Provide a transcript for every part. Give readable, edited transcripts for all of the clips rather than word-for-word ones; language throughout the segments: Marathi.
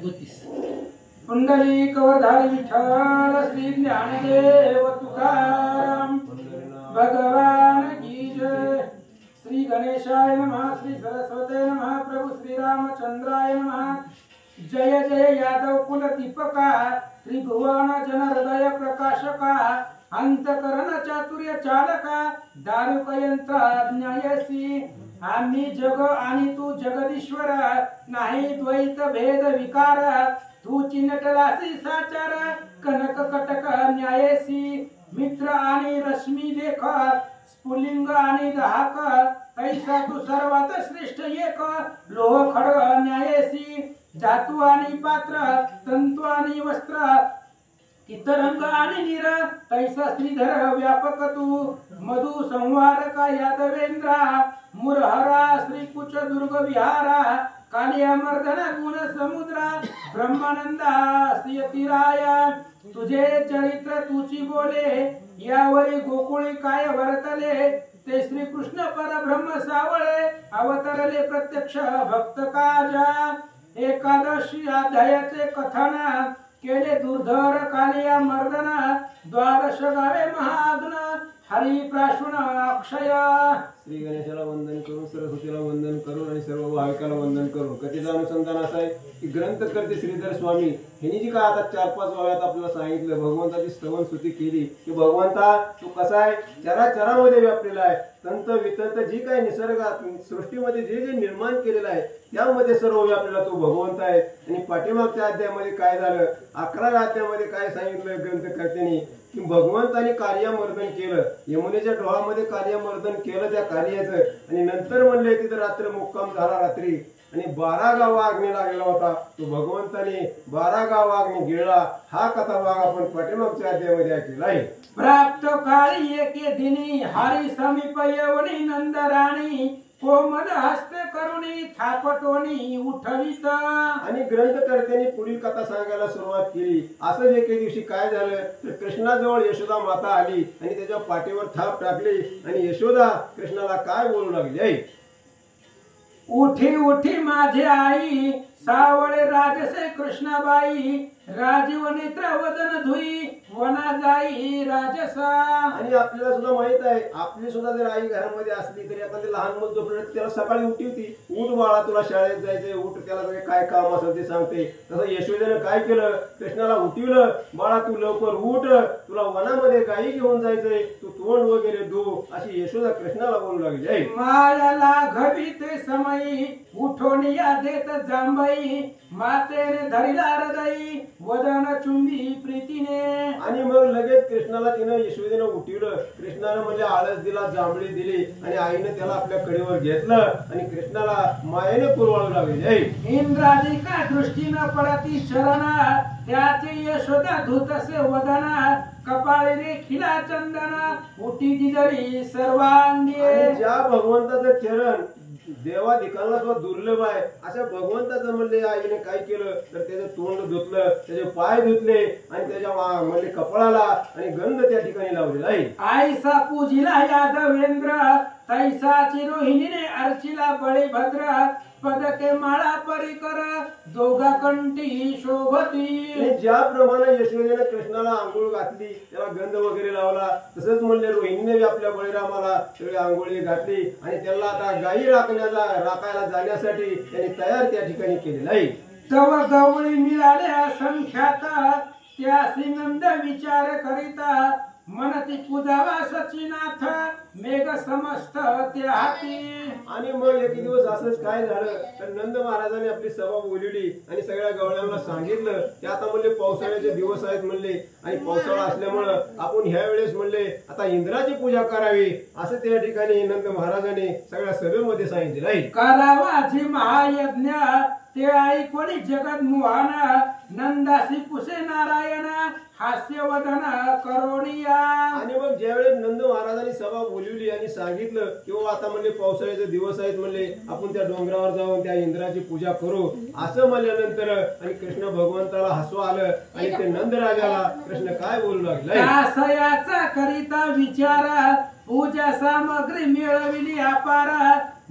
32. पुंडलिक वरधारी विठ्ठल श्री ज्ञानदेव तुकाराम भगवान की जय। श्री गणेशाय नमः, श्री सरस्वती नमः, प्रभु श्री रामचंद्राय नमः। जय जय यादव कुल दीपका, त्रिभुवन जन हृदय प्रकाशका, अंतकरण चातुर्य चालका, दारुक यंत्र न्यायसी। आम्ही जग आणि तू जगदीश्वर, नाही द्वैत भेद विकार, तू चिन्हटलासी साचार, कनक कटक न्यायसी। मित्र आणि रश्मी देख, स्फुलिंग आणि दाहक, ऐसा तू सर्वात श्रेष्ठ एक, लोह खड न्यायसी। धातू आणि पात्र, तंतु आणि वस्त्र, इतरंग आणि नीर, तैसा श्रीधर व्यापक तू। मधु संवारका यादवेंद्रा, मुरहरा श्री कुच दुर्ग विहारा, कालिया मर्दना गुण समुद्रा, ब्रह्मानंदा श्रीयतिराया। तुझे चरित्र तुची बोले, यावरी गोकुळी काय वर्तले, ते श्री कृष्ण परब्रह्म सावळे, अवतरले प्रत्यक्ष भक्त काजा। एकादशी अध्यायाचे कथन केले दुर्धर कालिया मर्दना, द्वादश गावे महाग्न, हरी प्राशुन अक्षय। श्री गणेशाला वंदन करून, सरस्वतीला वंदन करून आणि सर्व भाविकाला वंदन करून कथेचं अनुसंधान असं आहे की ग्रंथकर्ते श्रीधर स्वामी यांनी जी काय आता 4-5 वाव्यात आपल्याला सांगितलं, भगवंताची स्तवन स्तुती केली की भगवंता तू कसा आहे, चराचरामध्ये व्यापलेला आहे, तंत वितंत जी काही निसर्गात सृष्टीमध्ये जे जे निर्माण केलेलं आहे त्यामध्ये सर्व व्यापलेला तो भगवंत आहे। आणि पाठीमागच्या अध्यायामध्ये काय झालं, 11व्या अध्यायामध्ये काय सांगितलं ग्रंथकर्त्यांनी की भगवंताने कालियामर्दन केलं, यमुनेच्या डोहामध्ये कालियामर्दन केलं त्या कालियाचं, आणि नंतर म्हणले तिथं रात्र मुक्काम झाला रात्री, आणि 12 गावा अग्नी लागलेला होता, तो भगवंताने 12 गावा अग्नी गिळला। हा कथा भाग आपण पाठीमागच्या अध्यायामध्ये ऐकलेला आहे। प्राप्त काळी एके दिनी, हरी समीप येवणी नंदराणी, कोमल हस्त करुणी थापटोनी उठवित। आणि ग्रंथकर्त्यांनी पुढील कथा सांगायला सुरुवात केली। असंच एके दिवशी काय झालं तर कृष्णाजवळ यशोदा माता आली आणि त्याच्या पाठीवर थाप टाकली, आणि यशोदा कृष्णाला काय बोलू लागली, उठी उठी माझी आई, सावळे राजसे कृष्णाबाई, राजीव नेत्र वदन धुई, वना जाई राजसा। आणि आपल्याला सुद्धा माहित आहे, आपली सुद्धा जर आई घरामध्ये असली तरी आता ते लहान मुल झोपलं त्याला सकाळी उठवती, उठ बाळा तुला शाळेत जायचंय, उठ, त्याला काय काम असेल ते सांगते। तसं यशोदेनं काय केलं, कृष्णाला उठवलं, बाळा तू लवकर उठ, तुला वनामध्ये गायी घेऊन जायचंय, तू तोंड वगैरे धु, अशी यशोदा कृष्णाला बोलू लागली। मायाला घवी ते समयी, उठोन या देत जांबाई, मातेने धरिला हृदयी, वदन चुंबी प्रीतीने। आणि मग लगेच कृष्णाला तिनं यशोदेनं उठवलं, कृष्णानं म्हणजे आळस दिला, जांभळी दिली, आणि आईने त्याला आपल्या कडेवर घेतलं आणि कृष्णाला मायेने पुरवाळू लागली। इंद्रादिका दृष्टीनं पडती चरणा, त्याचे यशोदा धुतसे वदना, कपाळी रेखिला चंदना, उठी दिदरी सर्वांगी। ज्या भगवंताचं चरण देवाधिकांना सुद्धा दुर्लभ आहे, अशा भगवंताचं म्हणले आईने काय केलं तर त्याचं तोंड धुतलं, त्याचे पाय धुतले, आणि त्याच्या म्हणजे कपाळाला आणि गंध त्या ठिकाणी लावलेला आहे। आईसा पूजिला यादवेंद्र, तैसाची रोहिणीने अर्चिला बळीभद्र, पदके माळा परिकर, दोघा कंठी शोभती। ज्याप्रमाणे यशोदेने कृष्णाला आंघोळ घातली, त्याला गंध वगैरे लावला, तसंच म्हणले रोहिणीने आपल्या बळीरामाला सगळी आंघोळी घातली, आणि त्याला आता गायी राखायला जाण्यासाठी त्यांनी तयार त्या ठिकाणी केलेलं आहे। तव गवळी मिळाले असंख्यात, त्यासी नंद विचार करिता, मनती पूजावा सचिनाथ, मेघ समस्त त्या हाती। आणि मग एक दिवस असंच काय झालं तर नंद महाराजांनी आपली सभा बोलवली आणि सगळ्या गवळ्यांना सांगितलं की आता म्हणले पावसाळ्याचे दिवस आहेत म्हणले, आणि पावसाळा असल्यामुळं आपण ह्या वेळेस म्हणले आता इंद्राची पूजा करावी, असं त्या ठिकाणी नंद महाराजांनी सगळ्या सभेमध्ये सांगितलं आहे। करावाची महायज्ञ, ते ऐकोणी जगत मोहन, नंदासी पुसे नारायण, हास्यवदन करोनिया। आणि मग ज्यावेळेस नंद महाराजांनी सभा बोलवली आणि सांगितलं की आता म्हणले पावसाळ्याचे दिवस आहेत म्हणले, आपण त्या डोंगरावर जाऊन त्या इंद्राची पूजा करू, असं म्हणल्यानंतर आणि कृष्ण भगवंताला हसू आलं, आणि ते नंद राजाला कृष्ण काय बोलू लागले, दासयाचा करिता विचार, पूजा सामग्री मिळविली अपार,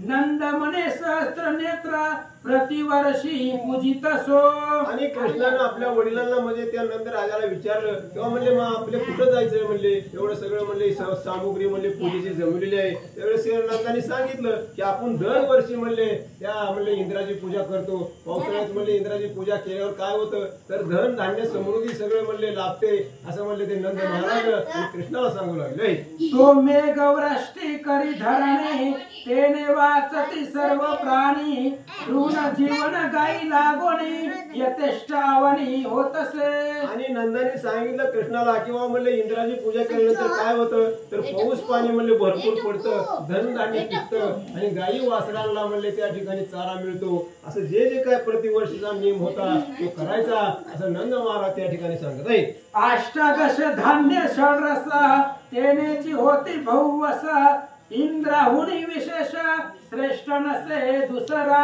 नंद मने सहस्त्र नेत्र, प्रतिवर्षी पूजित सो. आणि कृष्णानं आपल्या वडिलांना म्हणजे त्यानंतर राजाला विचारलं तेव्हा म्हणले मग आपले कुठं जायचंय म्हणले, एवढं सगळं म्हणले सामुग्री म्हणले पूजेची जमलेली आहे. त्यावेळेस श्रीनंदांनी सांगितलं की आपण दरवर्षी म्हणले त्या म्हणले इंद्राची पूजा करतो. पावसाळ्यात म्हणले इंद्राची पूजा केल्यावर काय होतं तर धन धान्य समृद्धी सगळं म्हणले लाभते असं म्हणले ते नंद महाराज आणि कृष्णाला सांगू लागले. तो मेघ वृष्टी करी धरणे तेने वाचती सर्व प्राणी ऋण जीवन गाई लागोणी यथेष्ट आवनी होतसे. आणि नंदाने सांगितलं कृष्णाला किंवा म्हणले इंद्राची पूजा केल्यानंतर काय होतं तर पाऊस पाणी म्हणले भरपूर पडतं, धन धान्य पिकतं आणि गाई वासरांना म्हणले त्या ठिकाणी चारा मिळतो. असं जे जे काय प्रतिवर्षीचा नियम होता तो करायचा असं नंद महाराज त्या ठिकाणी सांगत आहे. अष्टादश धान्य षडरस तेनेची होती बहुवस इंद्राहुनी विशेष श्रेष्ठ नसे दुसरा.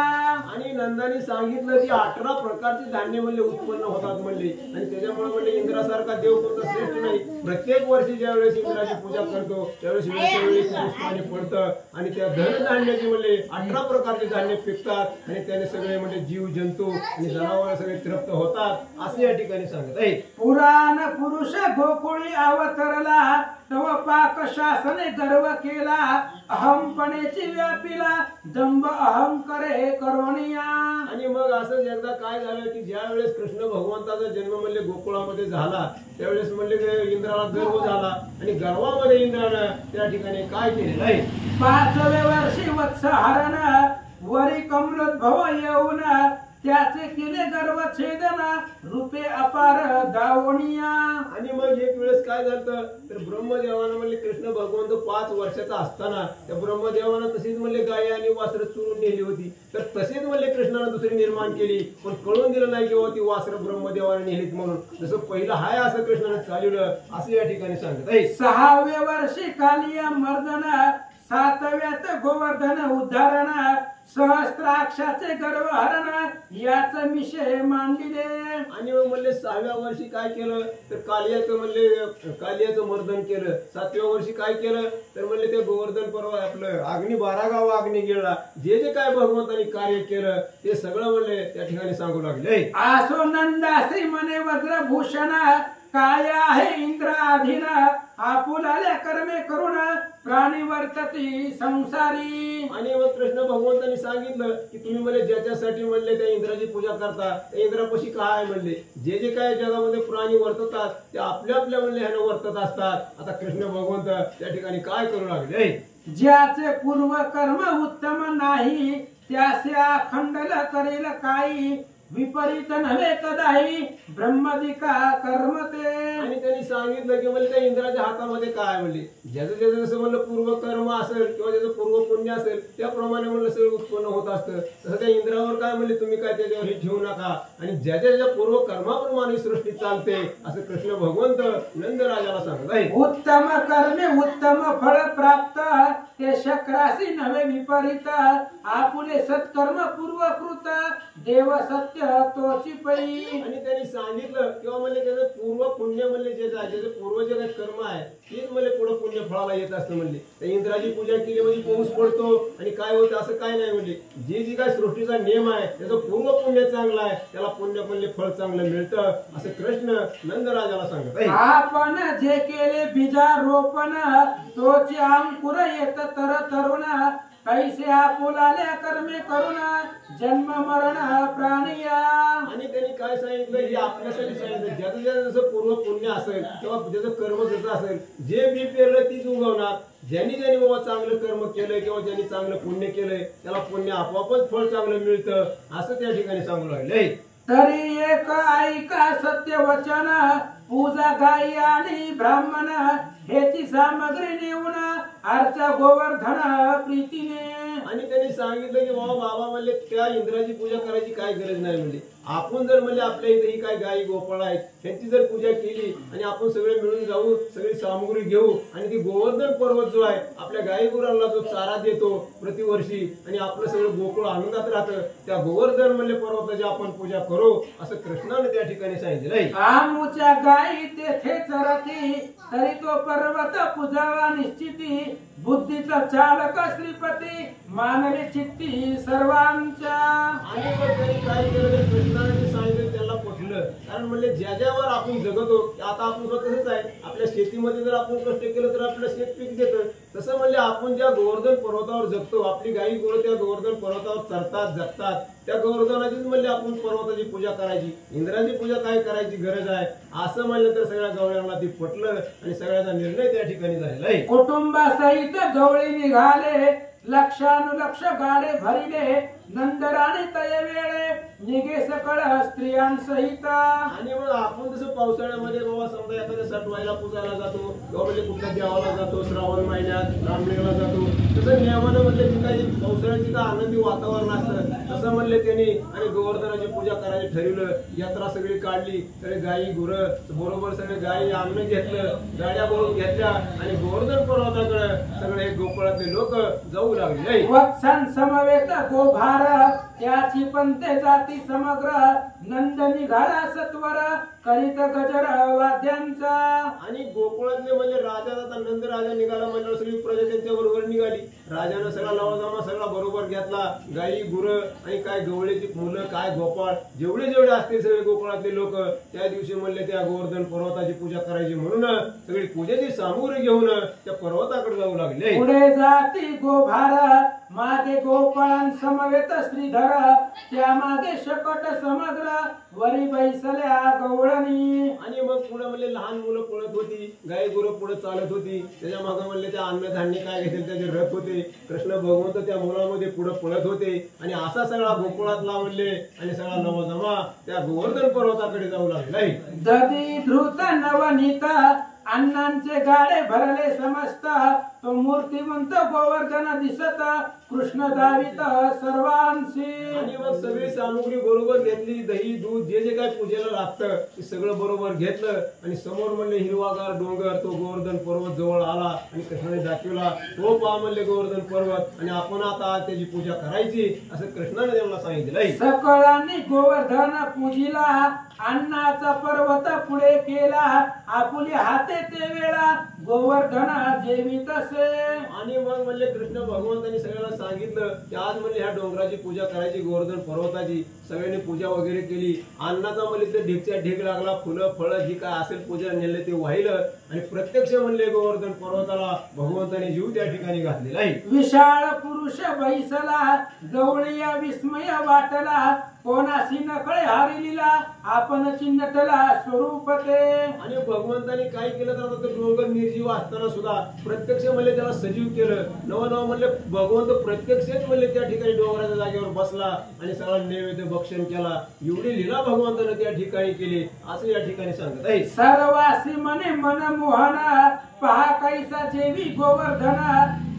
आणि नंदाने सांगितलं की 18 प्रकारचे धान्य म्हणले उत्पन्न होतात म्हणले आणि त्याच्यामुळे म्हणले इंद्रासारखा देव कोणता श्रेष्ठ नाही. प्रत्येक वर्षी ज्या वेळेस इंद्राची पूजा करतो त्यावेळेस वेळोवेळी पाऊस पाणी पडतं आणि त्या धनधान्याचे म्हणले 18 प्रकारचे धान्य पिकतात आणि त्याने सगळे म्हणजे जीव जंतू आणि जनावर सगळे तृप्त होतात असं या ठिकाणी सांगत आहे. पुराण पुरुष गोकुळी अवतरला तव पाक शासने गर्व केला अहमपणेची व्यापिला दंभ अहम करे करोनिया. आणि मग असं एकदा काय झालं की ज्या वेळेस कृष्ण भगवंताचा जन्म म्हणले गोकुळामध्ये झाला त्यावेळेस म्हणले इंद्राला गर्व झाला आणि गर्वामध्ये इंद्रानं त्या ठिकाणी काय केलेलं आहे 5व्या वर्षी वत्स हरण वरी कमलोद्भव येऊन त्याचे केले गर्व छेदन रूपे अपार दावणिया. आणि मग एक वेळेस काय झालं तर ब्रह्मदेवानं म्हणले कृष्ण भगवंत 5 वर्षाचा असताना त्या ब्रह्मदेवानं तशीच म्हणले गाय आणि वासरं चुरून नेली होती तर तसेच म्हणले कृष्णानं दुसरी निर्माण केली पण कळून दिलं नाही किंवा ती वासरं ब्रह्मदेवाने नेलीत म्हणून. जसं पहिलं हाय असं कृष्णानं चालवलं असं या ठिकाणी सांगत आहे. 6व्या वर्षी कालिया मर्दन 7व्यात गोवर्धन उद्धारण सहस्त्राक्षाचे गर्व हरण याच विषय मांडिले. आणि मग म्हणले 6व्या वर्षी काय केलं तर कालियाचं म्हणले कालियाचं मर्दन केलं. 7व्या वर्षी काय केलं तर म्हणले ते गोवर्धन पर्व आपलं अग्नी 12 गाव अग्नी गिळला. जे जे काय भगवंतानी कार्य केलं ते सगळं म्हणले त्या ठिकाणी सांगू लागले. आसो नंदासी मने वज्रभूषण काय आहे इंद्राधीन आपुलाल्या कर्मे करून प्राणी वर्तती संसारी. आणि मग कृष्ण भगवंतांनी सांगितलं की तुम्ही म्हणले ज्याच्यासाठी म्हणले त्या इंद्राची पूजा करता त्या इंद्रापाशी काय म्हणले जे जे काय जगामध्ये प्राणी वर्ततात ते आपल्या आपल्या म्हणले ह्यानं वर्तत असतात. आता कृष्ण भगवंत त्या ठिकाणी काय करू लागले ज्याचे पूर्व कर्म उत्तम नाही त्याचे अखंडल करेल काही विपरीत नव्हे कदाही ब्रह्मदिका कर्म ते. आणि त्यांनी सांगितलं की म्हणजे त्या इंद्राच्या हातामध्ये काय म्हणले ज्याचं ज्याचं जसं म्हणलं पूर्व कर्म असेल किंवा ज्याचं पूर्व पुण्य असेल त्याप्रमाणे म्हणलं सगळं उत्पन्न होत असतं. तसं त्या इंद्रावर काय म्हणले तुम्ही काय त्याच्यावर हे ठेवू नका आणि ज्याच्या ज्याच्या पूर्व कर्माप्रमाणे सृष्टी चालते असं कृष्ण भगवंत नंद राजाला सांगत आहे. उत्तम कर्मे उत्तम फळ प्राप्त ते शक्रासी नव्हे विपरीत आपुले सत्कर्म पूर्वकृत देव सत्य तोची पै. आणि त्यांनी सांगितलं किंवा म्हणजे त्याचं पूर्व पुण्य म्हणले जे ज्याचं पूर्व जे काही कर्म आहे तेच म्हणजे पुढे पुण्य फळाला येत असतं म्हणले. त्या इंद्राची पूजा केली म्हणजे पाऊस पडतो आणि काय होतं असं काय नाही म्हणले जे जी काय सृष्टीचा नियम आहे त्याचं पूर्व पुण्य चांगलं आहे त्याला पुण्य म्हणले फळ चांगलं मिळतं असं कृष्ण नंदराजाला सांगत आहे. आपण जे केले बीजारोपण तोचे अंकुर येत तर तरुण कैसे आपुलाल्या कर्मे करून जन्म मरण प्राणिया. आणि त्यांनी काय सांगितलं हे आपल्यासाठी सांगितलं ज्याचं ज्याचं जसं पूर्व पुण्य असेल किंवा ज्याचं कर्म जसं असेल जे बी पेरलं तीच उगवणार. ज्यांनी ज्यांनी बाबा चांगलं कर्म केलंय किंवा ज्यांनी चांगलं पुण्य केलंय त्याला पुण्य आपोआपच फळ चांगलं मिळतं असं त्या ठिकाणी सांगू लागले. तरी एक ऐका सत्य वचन पूजा गाई आणि ब्राह्मण हेची सामग्री नेऊन अर्चा गोवर्धन प्रीतीने. आणि त्यांनी सांगितलं की बाबा म्हणले त्या इंद्राची पूजा करायची काय गरज नाही म्हणले आपण जर म्हणजे आपल्या इथे ही काय गायी गोपाळ आहेत त्यांची जर पूजा केली आणि आपण सगळे मिळून जाऊ सगळी सामुग्री घेऊ आणि ती गोवर्धन पर्वत जो आहे आपल्या गायी गुरांना जो चारा देतो प्रतिवर्षी आणि आपलं सगळं गोकुळ आनंदात राहतं त्या गोवर्धन म्हणजे पर्वताची आपण पूजा करू असं कृष्णाने त्या ठिकाणी सांगितलं आहे. आमुच्या गायी तेथे चरती तरी तो पर्वत पूजावा निश्चिती बुद्धीचा चालक श्रीपती मानवी चित्ती सर्वांच्या. आणि मग त्यांनी काय केलं ते कृष्णाने सांगितलं त्यांना पटलं कारण म्हणजे ज्या ज्यावर आपण जगतो आता आपण स्वतःच आहे आपल्या शेतीमध्ये जर आपण कष्ट केलं तर आपलं शेत पीक देतं तसं म्हणजे आपण ज्या गोवर्धन पर्वतावर जगतो आपली गायी गोर त्या गोवर्धन पर्वतावर चरतात जगतात त्या गोवर्धनाचीच म्हणजे आपण पर्वताची पूजा करायची इंद्राची पूजा काय करायची गरज आहे असं म्हणलं तर सगळ्या गवळ्यांना ती पटलं आणि सगळ्याचा निर्णय त्या ठिकाणी झालेला आहे. कुटुंबासहित गवळी निघाले लक्षानुलक्ष गाडे भरिले नंदराणी तय वेळे निघे सकळ स्त्रियांसहित. आणि मग आपण जसं पावसाळ्यामध्ये बाबा समजा एखाद्या सटवायला पूजायला जातो किंवा म्हणजे कुठल्या देवाला जातो श्रावण महिन्यात रामलिंगला जातो तसं नियमानं म्हणले की काही पावसाळ्याची का आनंदी वातावरण असतं तसं म्हणले त्यांनी आणि गोवर्धनाची पूजा करायची ठरवलं यात्रा सगळी काढली सगळे गायी गुरं बरोबर सगळे गायी अन्न घेतलं गाड्या भरून घेतल्या आणि गोवर्धन पर्वताकडे सगळे गोकुळातले लोक जाऊ लागले. वत्सन समवेत गोभार त्याची पंते जाती समग्र नंद निघाला सत्वर करीत गजर वाद्यांचा. आणि गोकुळातले म्हणजे राजा आता नंद राजा निघाला म्हणजे सगळी प्रजा त्यांच्या बरोबर निघाली राजानं सगळा लवाजमा सगळा बरोबर घेतला गायी गुरं आणि काय गवळीची मुलं काय गोपाळ जेवढे जेवढे असतील सगळे गोकुळातले लोक त्या दिवशी म्हणले त्या गोवर्धन पर्वताची पूजा करायची म्हणून सगळी पूजेची सामुग्री घेऊन त्या पर्वताकडे जाऊ लागले. पुढे जाती गोभार मागे गोपाळां समवेत श्रीधर त्या मागे शकट समग्र वरी बैसल्या गवळणी. आणि मग पुढे म्हणले लहान मुलं पळत होती गाई गुरं पुढे चालत होती त्याच्या मागे म्हणले त्या अन्नधान्य काय घेतील त्याचे रथ होते कृष्ण भगवंत त्या मुलामध्ये पुढे पळत होते आणि असा सगळा गोकुळातला म्हणले आणि सगळा नवजमा त्या गोवर्धन पर्वताकडे जाऊ लागला. दधी धृत नवनीत अण्णांचे गाडे भरले समस्त तो मूर्तिमंत गोवर्धन दिसत कृष्ण दावित सर्वांशी. आणि मग सगळी सामुग्री बरोबर घेतली दही दूध जे जे काय पूजेला लागतं ते सगळं बरोबर घेतलं आणि समोर म्हणले हिरवागार डोंगर तो गोवर्धन पर्वत जवळ आला आणि कृष्णाने दाखवला तो पहा म्हणले गोवर्धन पर्वत आणि आपण आता त्याची पूजा करायची असं कृष्णाने त्यांना सांगितलं. सकळांनी गोवर्धन पूजिला अण्णाचा पर्वत पुढे केला आपुले हाते ते वेळा गोवर्धन जेवित असे. आणि मग म्हणले कृष्ण भगवंतांनी सगळ्यांना सांगितलं की आज म्हणले ह्या डोंगराची पूजा करायची गोवर्धन पर्वताची सगळ्यांनी पूजा वगैरे केली अन्नाचा म्हणले ते ढीकच्या ढीक लागला फुलं फळं जी काय असेल पूजा नेले ते वाहिलं आणि प्रत्यक्ष म्हणले गोवर्धन पर्वताला भगवंताने जीव त्या ठिकाणी घातलेला आहे. विशाळ पुरुष बैसला गवळीया विस्मय वाटला कोणाशी नकळे हारिलीला आपण चिन्हटला स्वरूप ते. आणि भगवंताने काय केलं तर आता डोंगर निर्जीव असताना सुद्धा प्रत्यक्ष म्हणले त्याला सजीव केलं नव म्हणले भगवंत प्रत्यक्षच म्हणले त्या ठिकाणी डोंगराच्या जागेवर बसला आणि सगळा नैवेद्य भक्षण केला एवढी लीला भगवंताने त्या ठिकाणी केली असं या ठिकाणी सांगत आहे. सर्वासी मने मनमोहन पहा कैसा जेवी गोवर्धन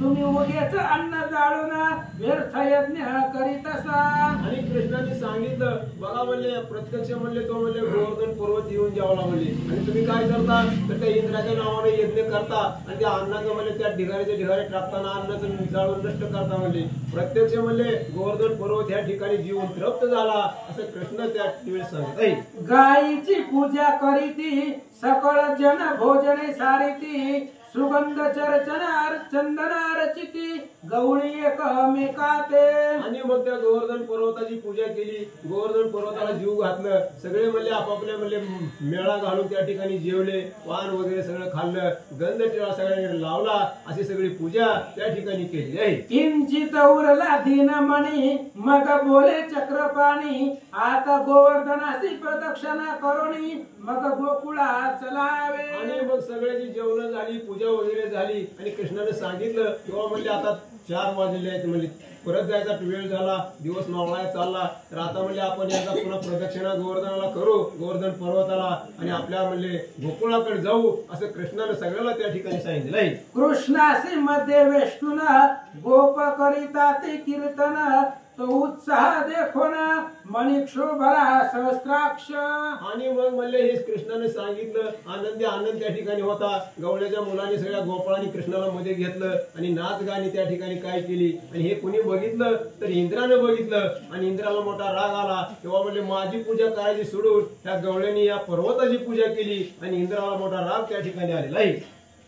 तुम्ही उद्याच अन्न जाळून व्यर्थ यज्ञ करीत असा. आणि कृष्णाने सांगितलं बघा म्हणले प्रत्यक्ष म्हणले तो म्हणले गोवर्धन पर्वत येऊन जेवला म्हणले आणि तुम्ही काय करता तर त्या इंद्राच्या नावाने यज्ञ करता आणि त्या अन्नाचं म्हणले त्या ढिगाऱ्याचे ढिगारे टाकताना अन्नाचं जाळून नष्ट करता म्हणले प्रत्यक्ष म्हणले गोवर्धन पर्वत ह्या ठिकाणी जीवन तृप्त झाला असं कृष्ण त्या वेळी सांगत आहे. गायीची पूजा करीती सकळ जन भोजने सारिती सुगंध चर्चनार चंदनारचिती गवळी एकमेकाते. आणि मग त्या गोवर्धन पर्वताची पूजा केली गोवर्धन पर्वताला जीव घातलं सगळे म्हणले आपापल्या म्हणले मेळा घालून त्या ठिकाणी जेवले पान वगैरे सगळं खाल्लं गंध टिळा सगळ्यांनी लावला अशी सगळी पूजा त्या ठिकाणी केली आहे. किंचित उरला दीनमणी मग बोले चक्रपाणी आता गोवर्धनाची प्रदक्षिणा करुणी मग गोकुळा चलावे. आणि मग सगळ्याची जेवण झाली पूजा वगैरे झाली आणि कृष्णाने सांगितलं किंवा म्हणले आता 4 वाजले आहेत म्हणजे परत जायचा वेळ झाला दिवस मावळायला चालला तर आता म्हणले आपण एकदा पुन्हा प्रदक्षिणा गोवर्धनाला करू गोवर्धन पर्वताला आणि आपल्या म्हणले गोकुळाकडे जाऊ असं कृष्णाने सगळ्याला त्या ठिकाणी सांगितलं आहे. कृष्णासी मध्ये वेष्टून गोप करिता ते कीर्तन तो उत्साह देखो ना मणिक्षोभरा सहस्राक्ष. आणि मग म्हणले हे कृष्णाने सांगितलं आनंदी आनंद त्या ठिकाणी होता. गवळ्याच्या मुलांनी सगळ्या गोपाळांनी कृष्णाला मध्ये घेतलं आणि नाच गाणी त्या ठिकाणी काय केली. आणि हे कुणी बघितलं तर इंद्रानं बघितलं आणि इंद्राला मोठा राग आला. तेव्हा म्हणले माझी पूजा करायची सोडून त्या गवळ्यांनी या पर्वताची पूजा केली आणि इंद्राला मोठा राग त्या ठिकाणी आलेला आहे.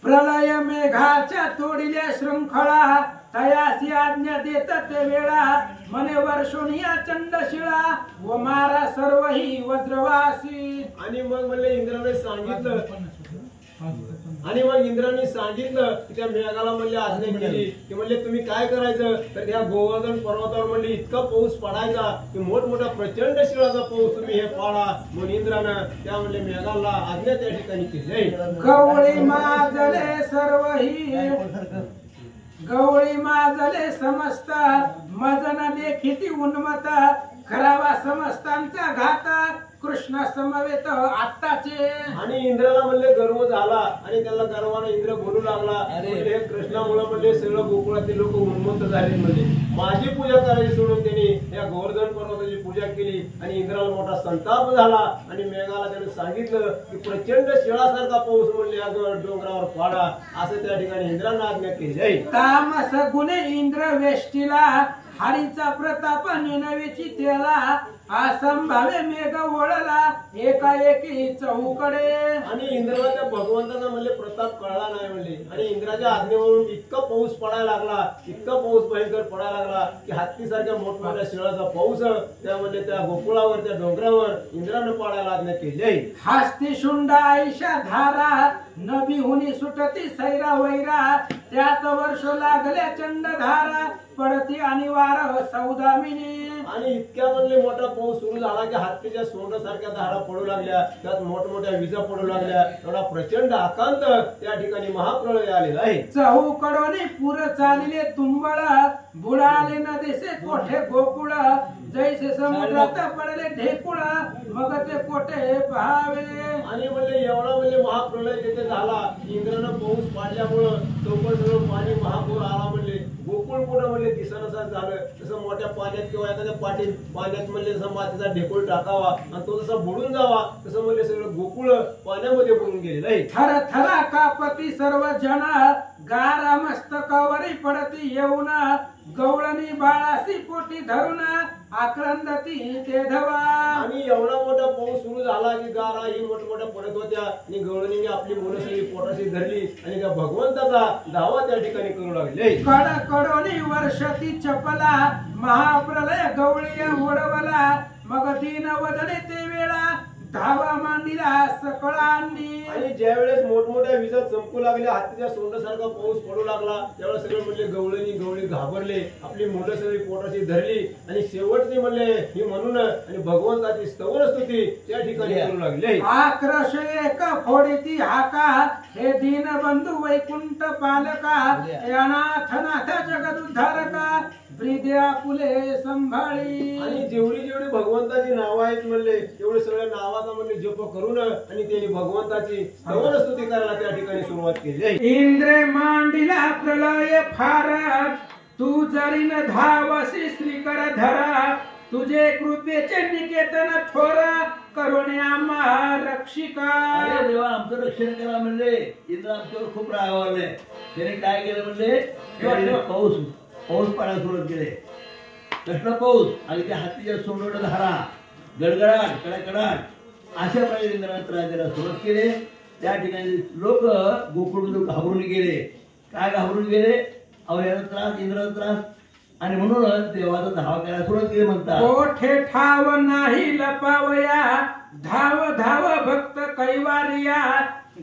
प्रलय मेघाच्या तोडिल्या शृंखळा तयासी आज्ञा देतात ते वेळा मने वर्षोनिया चंडशिळा व मारा सर्वही वज्रवासी. आणि मग म्हणले इंद्राने सांगितलं की त्या मेघाला म्हणले आज्ञा केली की म्हणले तुम्ही काय करायचं तर त्या गोवर्धन पर्वतावर म्हणले इतका पाऊस पडायचा की मोठमोठा प्रचंड शिळाचा पाऊस तुम्ही हे पाडा. म्हणून इंद्रानं त्या म्हणले मेघाला आज्ञा त्या ठिकाणी केली. गवळी माजले सर्वही गवळी माजले समस्त मजन देखिती उन्मत करावा समस्तांचा घात कृष्ण समवेत आत्ताचे. आणि इंद्राला म्हणले गर्व झाला आणि त्याला गर्वाने इंद्र बोलू लागला हे कृष्णामुळे म्हणले सगळं गोकुळातील लोक उन्मत्त झाले. म्हणजे माझी पूजा करायची सोडून त्यांनी या गोवर्धन पर्वताची पूजा केली. आणि इंद्राला मोठा संताप झाला आणि मेघाला त्याने सांगितलं की प्रचंड शिळासारखा पाऊस म्हणले या डोंगरावर पाडा असं त्या ठिकाणी इंद्रानं आज्ञा केली. तामस गुणे इंद्र वेष्टीला हरीचा प्रताप निनवेची त्याला असंभावे मेघ ओळला एकाएकी चहूकडे. आणि इंद्राला त्या भगवंताचा म्हणले प्रताप कळला नाही म्हणले. आणि इंद्राच्या आज्ञेवरून इतका पाऊस पडायला लागला इतका पाऊस भयंकर पडायला लागला की हत्तीसारख्या मोठमोठ्या शिळाचा पाऊस त्या म्हणले त्या गोकुळावर त्या डोंगरावर इंद्रानं पाडायला आज्ञा केली. हस्ती शुंडा आयशा धारा नबी हुनी सुटती सैरा वैरा त्यात वर्ष लागल्या चंडधारा पडती आणि वार सौदामिनी. आणि इतक्या म्हणले मोठा पाऊस सुरू झाला की हत्तीच्या सोंडासारख्या धारा पडू लागल्या त्यात मोठमोठ्या विजा पडू लागल्या. एवढा प्रचंड आकांत त्या ठिकाणी महाप्रलय आलेला आहे. चहूकडोनी पुर चालिले तुंबळ बुडाले न दिसे कोठे गोकुळ जैसे समुद्रात पडले ढेकुळ मग ते कोठे पहावे. आणि म्हणले एवढा म्हणले महाप्रलय तिथे झाला इंद्रानं पाऊस पाडल्यामुळं चौपट सगळं पाणी महापूर आला. म्हणले गोकुळ कुठं म्हणले दिसनसा झालं. तसं मोठ्या पाण्यात किंवा एखाद्या पाण्यात म्हणले जसं मातीचा ढेकूळ टाकावा आणि तो जसा बुडून जावा तसं म्हणले सगळं गोकुळ पाण्यामध्ये बुडून गेलेलं आहे. थर थरा कापती सर्व जन गारा मस्तकावरी पडती येऊन गवळणी बाळासी पोटी धरून आक्रंदती ते धवा. आणि एवढा मोठा पाऊस सुरू झाला की गारा ही मोठमोठ्या पडत होत्या आणि गवळणीने आपली मुलंशी पोटाशी धरली आणि त्या भगवंताचा धावा त्या ठिकाणी करू लागले. कडकडोनी वर्षती चपला महाप्रलय गवळी उडवला मग दीन वदने ते वेळा धावा मांडीला सकळांनी. आणि ज्या वेळेस मोठमोठ्या विजा चमकू लागल्या हत्तीच्या सोंडासारखा पाऊस पडू लागला त्यावेळेस सगळे म्हणले गवळी घाबरले आपली मुलं सगळी पोटाशी धरली आणि शेवटचे म्हणले ही म्हणून आणि भगवंताची स्तवन स्तुती त्या ठिकाणी करू लागले. आक्रश एक फोडीती हाका हे दीनबंधू वैकुंठ पालका हे अनाथनाथ जगदुद्धारका ब्रिद्या फुले संभाळी. आणि जेवढी भगवंताची नावं आहेत म्हणले तेवढे सगळ्या नावाचा म्हणले जप करून आणि त्यांनी भगवंताची स्तवन स्तुती करायला त्या ठिकाणी सुरुवात केली. इंद्रे मांडीला प्रलय फार तू जरीन धावसी श्रीकर धरा तुझे कृपेचे निकेतन थोर करुणे आम्हा रक्षिका. अरे देवा आमचं रक्षण करा म्हणले. इंद्र आमच्यावर खूप रागावले. त्याने काय केलं म्हणले पाऊस पाडायला सुरुवात केले. कसला पाऊस आणि त्या हत्तीच्या सोंडोड धारा गडगडाट कडाकडाट अशा प्रकारे इंद्राने त्रास द्यायला सुरुवात केले. त्या ठिकाणी लोक गोकुळ घाबरून गेले. काय घाबरून गेले अहो याचा त्रास इंद्राचा त्रास आणि म्हणूनच देवाचा धावा करायला सुरुवात केली म्हणतात. कोठे ठाव नाही लपावया धाव धाव भक्त कैवारिया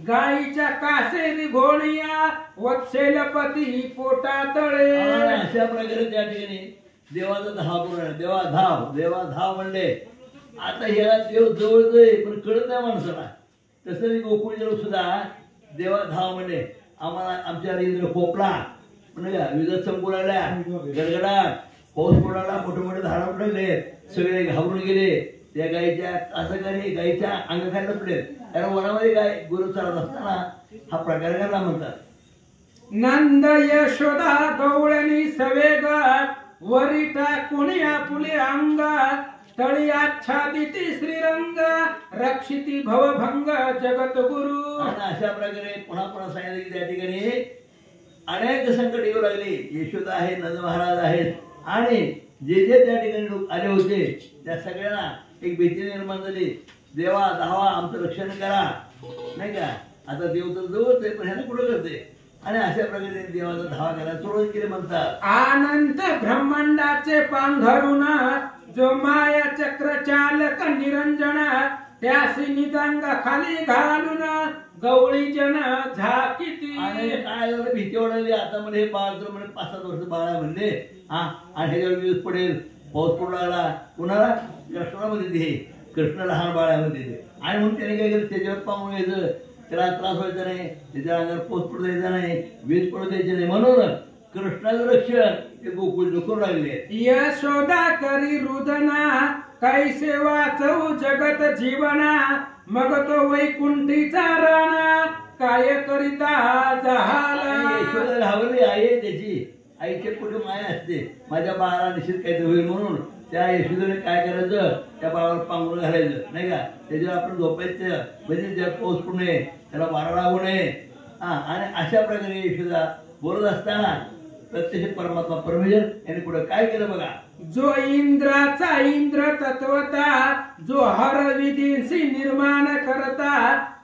गाईच्या कासेरी घोणिया वत्सेलपती पोटा तळे. अशा प्रकारे त्या ठिकाणी देवाचा धाव करून देवा धाव म्हणले. आता ह्याला देव जवळच आहे पण कळत नाही माणसाला. तसं गोकुळ सुद्धा देवा धाव म्हणले. आम्हाला आमच्या इंद्र कोपला म्हणजे विजा चमकू लागल्या गडगडाट पाऊस पडायला मोठे मोठे धारा पडले. सगळे घाबरून गेले. त्या गाईच्या कासकाने गाईच्या अंगाखाली लपले. कारण वनामध्ये गाय गुरु चालत असताना हा प्रकार घडला म्हणतात. नंद यशोदा गवळणी सवेग वरी टाकुनी आपुले अंग तळी आच्छादिती श्रीरंग रक्षिती भवभंग जगत गुरु. आणि अशा प्रकारे पुन्हा पुन्हा सांगितलं की त्या ठिकाणी अनेक संकट येऊ लागली. यशोदा आहे, नंद महाराज आहेत आणि जे जे त्या ठिकाणी लोक आले होते त्या सगळ्यांना एक भीती निर्माण झाली. देवा धावा आमचं रक्षण करा, नाही का. आता देव तर जवळच आहे पण ह्याला कुठं करते. आणि अशा प्रकारे देवाचा धावा करायला सुरुवात केली म्हणतात. अनंत ब्रह्मांडाचे पांघरुण जो माया चक्र चालक निरंजन त्यासी निजांग खाली घालून गवळी जन झाकिती. आणि काय झालं भीती वाढली. आता म्हणजे बाळ तर म्हणजे 5-7 वर्ष बाळा म्हणले हा आणि ह्याच्यावर वीज पडेल, पाऊस पडू लागला. कुणाला कृष्णामध्ये ते कृष्ण लहान बाळामध्ये ते. आणि म्हणून त्याने काय केलं त्याच्यावर पाहून घ्यायचं, त्याला त्रास व्हायचा नाही, त्याच्या अंगावर पाऊस पडू द्यायचा नाही, वीज पडू द्यायची नाही. म्हणून कृष्णाचं रक्षण ते गोकुळ करू लागले. यशोदा करी रुदना कैसे वाचवू जगत जीवना मग तो वैकुंठीचा राणा काय करिता झाला. यशोदा घाबरली. आई आहे त्याची, आईचे कुठे माया असते, माझ्या बाळाला निश्चित काहीतरी होईल म्हणून त्या यशोदेने काय करायचं, त्या बाळावर पांघरून घालायचं, नाही का. त्याच्यावर आपण झोपायचं म्हणजे जर पाऊस पडू नये, त्याला वारा लागू नये. आणि अशा प्रकारे यशोदा बोलत असताना प्रत्यक्ष परमात्मा परमेश्वर यांनी पुढे काय केलं बघा. जो इंद्राचा इंद्र तत्वता जो हर विधींशी निर्माण करता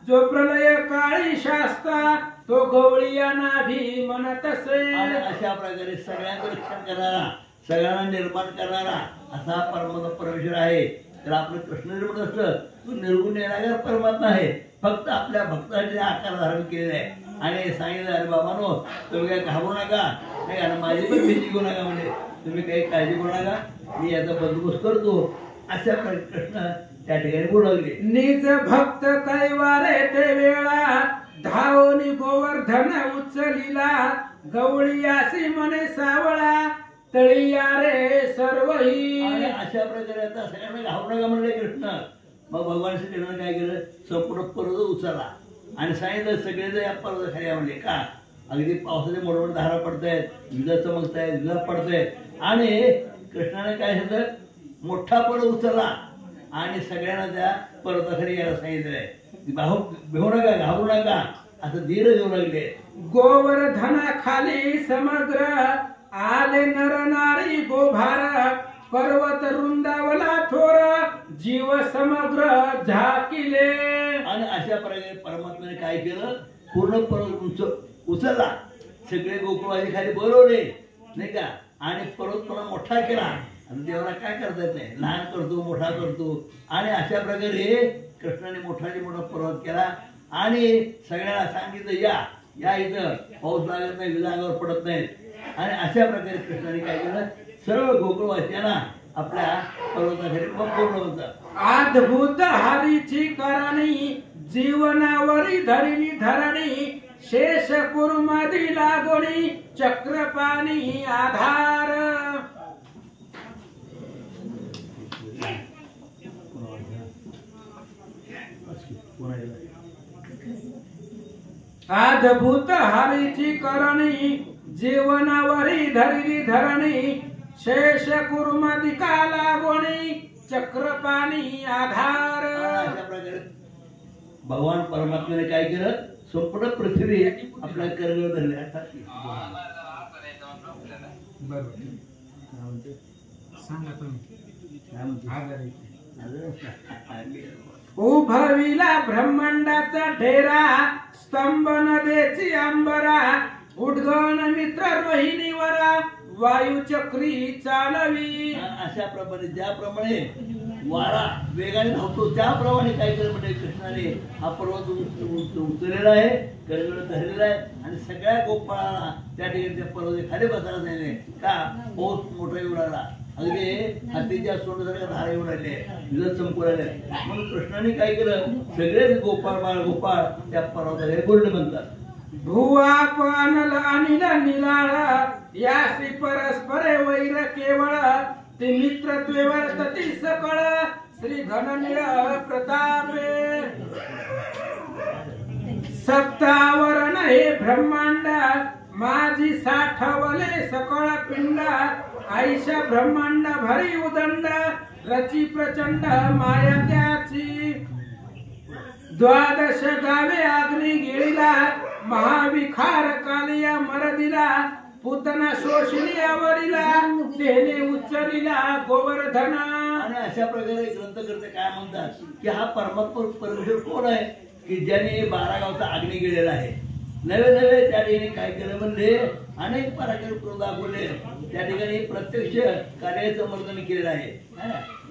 जो प्रलय काळी शास्ता तो गवळीया नाभी म्हणत असे. आणि अशा प्रकारे सगळ्यांचं रक्षण करणारा, सगळ्यांना निर्माण करणारा असा परमात्मा परमेश्वर आहे. तर आपलं कृष्ण निर्माण असतं तो निर्गुण येणारा परमात्मा आहे. फक्त आपल्या भक्ताचे आकार धारण केलेले आहे. आणि सांगितलं अरे बाबांनो तुम्ही काय घाबरू नका, नाही आणि माझी पण भीती घेऊ नका, म्हणजे तुम्ही काही काळजी करू नका, मी याचा बंदोबस्त करतो. अशा प्रकारे कृष्ण त्या ठिकाणी बोलवले. निज भक्त कैवारे ते वेळा धावनी गोवर्धन उचलिला गवळीयासी मने सावळा तळिया रे सर्वही. आणि अशा प्रकारे आता सगळ्यांना घाबरू नका म्हणले कृष्ण. मग भगवान श्रीकृष्ण काय केलं, संपूर्ण पर्वत उचलला आणि सांगितलं सगळे या पर्वताखाली म्हणले का. अगदी पावसाचे मोठमोठे धारा पडतायत, विजा चमकतायत, विजा पडतायत. आणि कृष्णाने काय सांगितलं, मोठा पर्वत उचलला आणि सगळ्यांना त्या पर्वताखाली यायला सांगितलंय. भेऊ नका, घाबरू नका, असं धीर देऊ लागले. गोवर्धना खाली समग्र आले नर नारी गोभार पर्वत रुंदावला थोर जीव समग्र झाकिले. आणि अशा प्रकारे परमात्म्याने काय केलं, पूर्ण पर्वत उचलला, सगळे गोकुळाचे खाली बोलवले, नाही का. आणि पर्वत पुन्हा मोठा केला. आणि देवाला काय करता येत नाही, लहान करतो मोठा करतो. आणि अशा प्रकारे कृष्णाने मोठाचे मोठा पर्वत केला आणि सगळ्यांना सांगितलं या या इथं पाऊस लागत नाही, विजा अंगावर पडत नाहीत. आणि अशा प्रकारे कृष्णाने काय केलं, सर्व गोकुळवासियांना आपल्या पर्वताखाली पूर्ण होतं. अद्भुत हरीची करणी जीवनावरी धरिणी धरणी शेष कुर्मदी लागोणी चक्रपाणी आधार. अद्भुत हरीची करणी जीवनावरी धरिणी धरणी शेष कुर्मदिका लागोणी चक्रपाणी आधार. अशा प्रकारे भगवान परमात्म्याने काय केलं, संपूर्ण पृथ्वी आपल्या करगळ धरली. उभविला ब्रह्मांडाचा ढेरा स्तंभ नदेची अंबरा उद्गण मित्र रोहिणीवरा वायू चक्री चालवी. अशा प्रमाणे ज्याप्रमाणे वारा वेगाने धावतो त्याप्रमाणे काय केलं म्हणजे कृष्णाने हा पर्वत उचललेला आहे, करगळ धरलेला आहे. आणि सगळ्या गोपाळाला त्या ठिकाणी त्या पर्वत खाली बसायला नाही का, पाऊस मोठा येऊ लागला, अगदी हातीच्या सोंडासारख्या धारा येऊ राहिले, विजा चमकू राहिले. म्हणून कृष्णाने काय केलं, सगळेच गोपाळ बाळ गोपाळ त्या पर्वताला बोलले म्हणतात. भुवा पानल अनिल निलाळ यासी परस्परे वैर केवळ ते मित्रत्वे वर्तती सकळ श्री घननीळ प्रतापे. सप्तावरण हे ब्रह्मांड माझी साठवले सकळ पिंड आईशा ब्रह्मांड भरी उदंड रची प्रचंड माया त्याची द्वादश गावे अग्नी गिळिला महाविखार कालिया मरदिला पुतना शोषिली आवरिला तेने उच्चरिला गोवर्धना. आणि अशा प्रकारे ग्रंथकर्ते काय म्हणतात की हा परमात्मा परमेश्वर कोण आहे की ज्याने 12 गावचा अग्नी गिळलेला आहे. नवे नवे त्या ठिकाणी काय केलं म्हणजे अनेक पराक्रम करून दाखवले. त्या ठिकाणी प्रत्यक्ष कार्याचं वर्णन केलेलं आहे.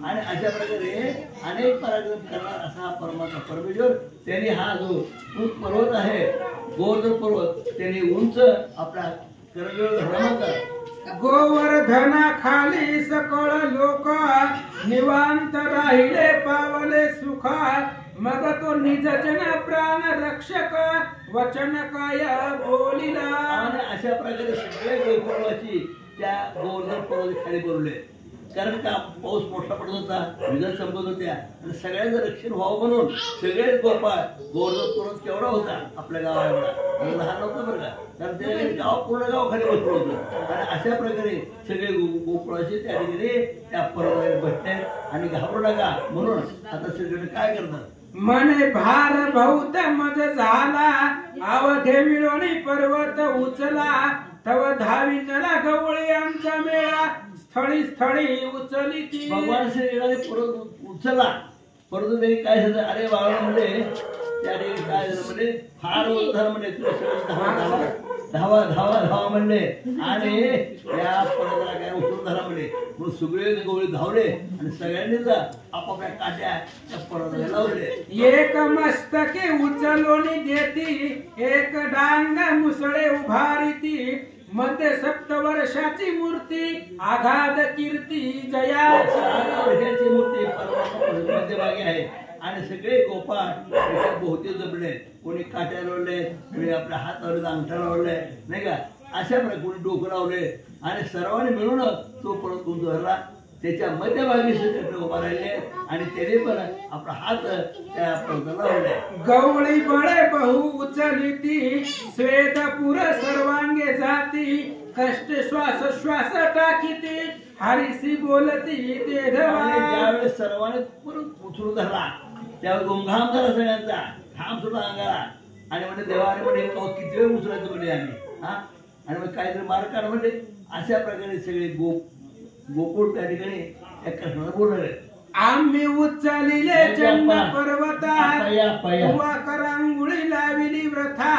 आणि अशा प्रकारे अनेक पराक्रम करणार असा हा परमात्मा परमेश्वर त्यांनी हा जो पर्वत आहे गोवर्धन पर्वत त्यांनी उंच आपला गोवर्धना खाली सकळ लोक निवांत राहिले पावले सुख मग तो निजजन प्राण रक्षक वचन काय बोलिला. आणि अशा प्रकारे सगळे गोकुळाची त्या गोवर्धन पर्वत खाली बोलले. कारण का पाऊस मोठा पडत होता, विजा संपत होत्या आणि सगळ्यांचं रक्षण व्हावं म्हणून सगळेच गोपाळ गोवर्धन पर्वत केवढा होता आपल्या गावाला लहान नव्हतं बरं का. कारण ते गाव पूर्ण गाव खाली बसलं होतं. आणि अशा प्रकारे सगळे गोकुळाचे त्या ठिकाणी त्या पर्वतावर बसले आणि घाबरू नका म्हणून आता सगळे काय करतात मने भार बहुत मज झाला अवघे मिळवणी पर्वत उचला तव धावी नला गवळी आमचा मेळा स्थळी स्थळी उचली ती. भगवान श्रीराने परत उचलला परंतु त्यांनी काय झालं अरे बाळा म्हणजे त्या ठिकाणी काय झालं म्हणजे फार उद्धार म्हणजे धावा धावा धावा म्हणले आणि या पर्वताला काय उचलून धरा म्हणले. मग सगळे गवळी धावले आणि सगळ्यांनी आपापल्या काट्या त्या पर्वताला लावले. एक मस्तके उचलोनी देती एक डांग मुसळे उभारिती मध्ये 7 वर्षाची मूर्ती आघात कीर्ती जयाची. 7 वर्षाची मूर्ती परमात्मा मध्यभागी आहे आणि सगळे गोपाळ त्याच्या भोवती जपले. कोणी काट्या लावले, कोणी आपल्या हातावर अंगठा लावले नाही का. अशा प्रकारे कोणी डोकं लावले आणि सर्वांनी मिळून तो परत उंच धरला. त्याच्या मध्यभागी सगळे उभा राहिले आणि त्याने पण आपला हात त्या पर्वताला लावले. गवळी बळे बहु उचलिती स्वेदपुर सर्वांगे जाती कष्ट श्वास श्वास टाकीती हरिसी बोलती ते ज्यावेळेस सर्वांनी परत उचलून धरला त्यावेळेस गोमघाम झाला सगळ्यांचा थांब सुद्धा अंगाला. आणि म्हणजे देवाने म्हणजे किती वेळ उचलायचं म्हणजे आम्ही हा आणि मग काहीतरी मार्ग काढ म्हणजे अशा प्रकारे सगळे गोकुळ त्या ठिकाणी त्या कृष्णाला बोलले. आम्ही उचलिले चंड पर्वता तुवा करांगुळी लाविली व्रथा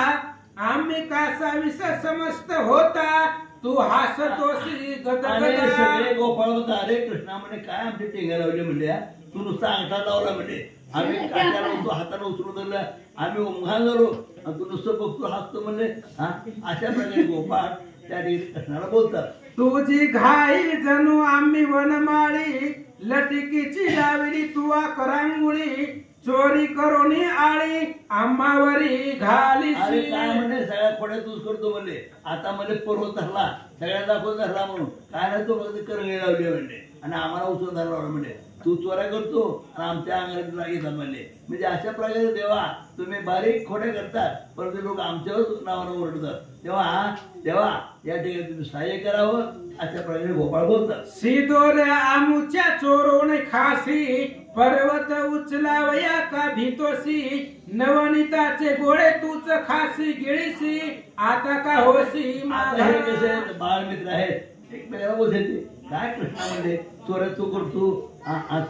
आम्ही कासाविस समस्त होता तू हसतोसी गदगदा. सगळे गोपाळ होता अरे कृष्णा म्हणे काय आमचे टेंगा लावले म्हणले तू नुसता अंगठा लावला म्हणजे आम्ही काट्या लावतो हाताने उचलून धरलं आम्ही उमघान झालो आणि तू नुसतं बघतो हसतो म्हणले. हा अशा प्रकारे गोपाळ त्या ठिकाणी कृष्णाला बोलतात. तुझी घाई जणू आम्ही वनमाळी लटिकीची लावली तुवा करांगुळी चोरी करोनी आळी आम्हावरी घाली. अरे काय म्हणले सगळ्या खोड्या तूच करतो म्हणले. आता म्हणजे पर्वत धरला सगळ्या दाखवून धरला म्हणून काय नाही तो फक्त करंगळी लावली म्हणले आणि आम्हाला उचलून धरला म्हणले. तू चोऱ्या करतो आणि आमच्या अंगाला येतात म्हणले. म्हणजे अशा प्रकारे देवा तुम्ही बारीक खोड्या करतात परंतु लोक आमच्यावर नावानं ओरडतात. तेव्हा या ठिकाणी तुम्ही सहाय्य करावं अशा प्रकारे गोपाळ बोलतात. सिदोऱ्या आमुच्या चोरोने खासी पर्वत उचलावया का भीतोसी नवनीताचे गोळे तूच खासी गिळीसी आता का होसी. आता हे कसे बाळमित्र आहेत एकमेकाला बोलते काय कृष्णा म्हणले चोऱ्या तू करतो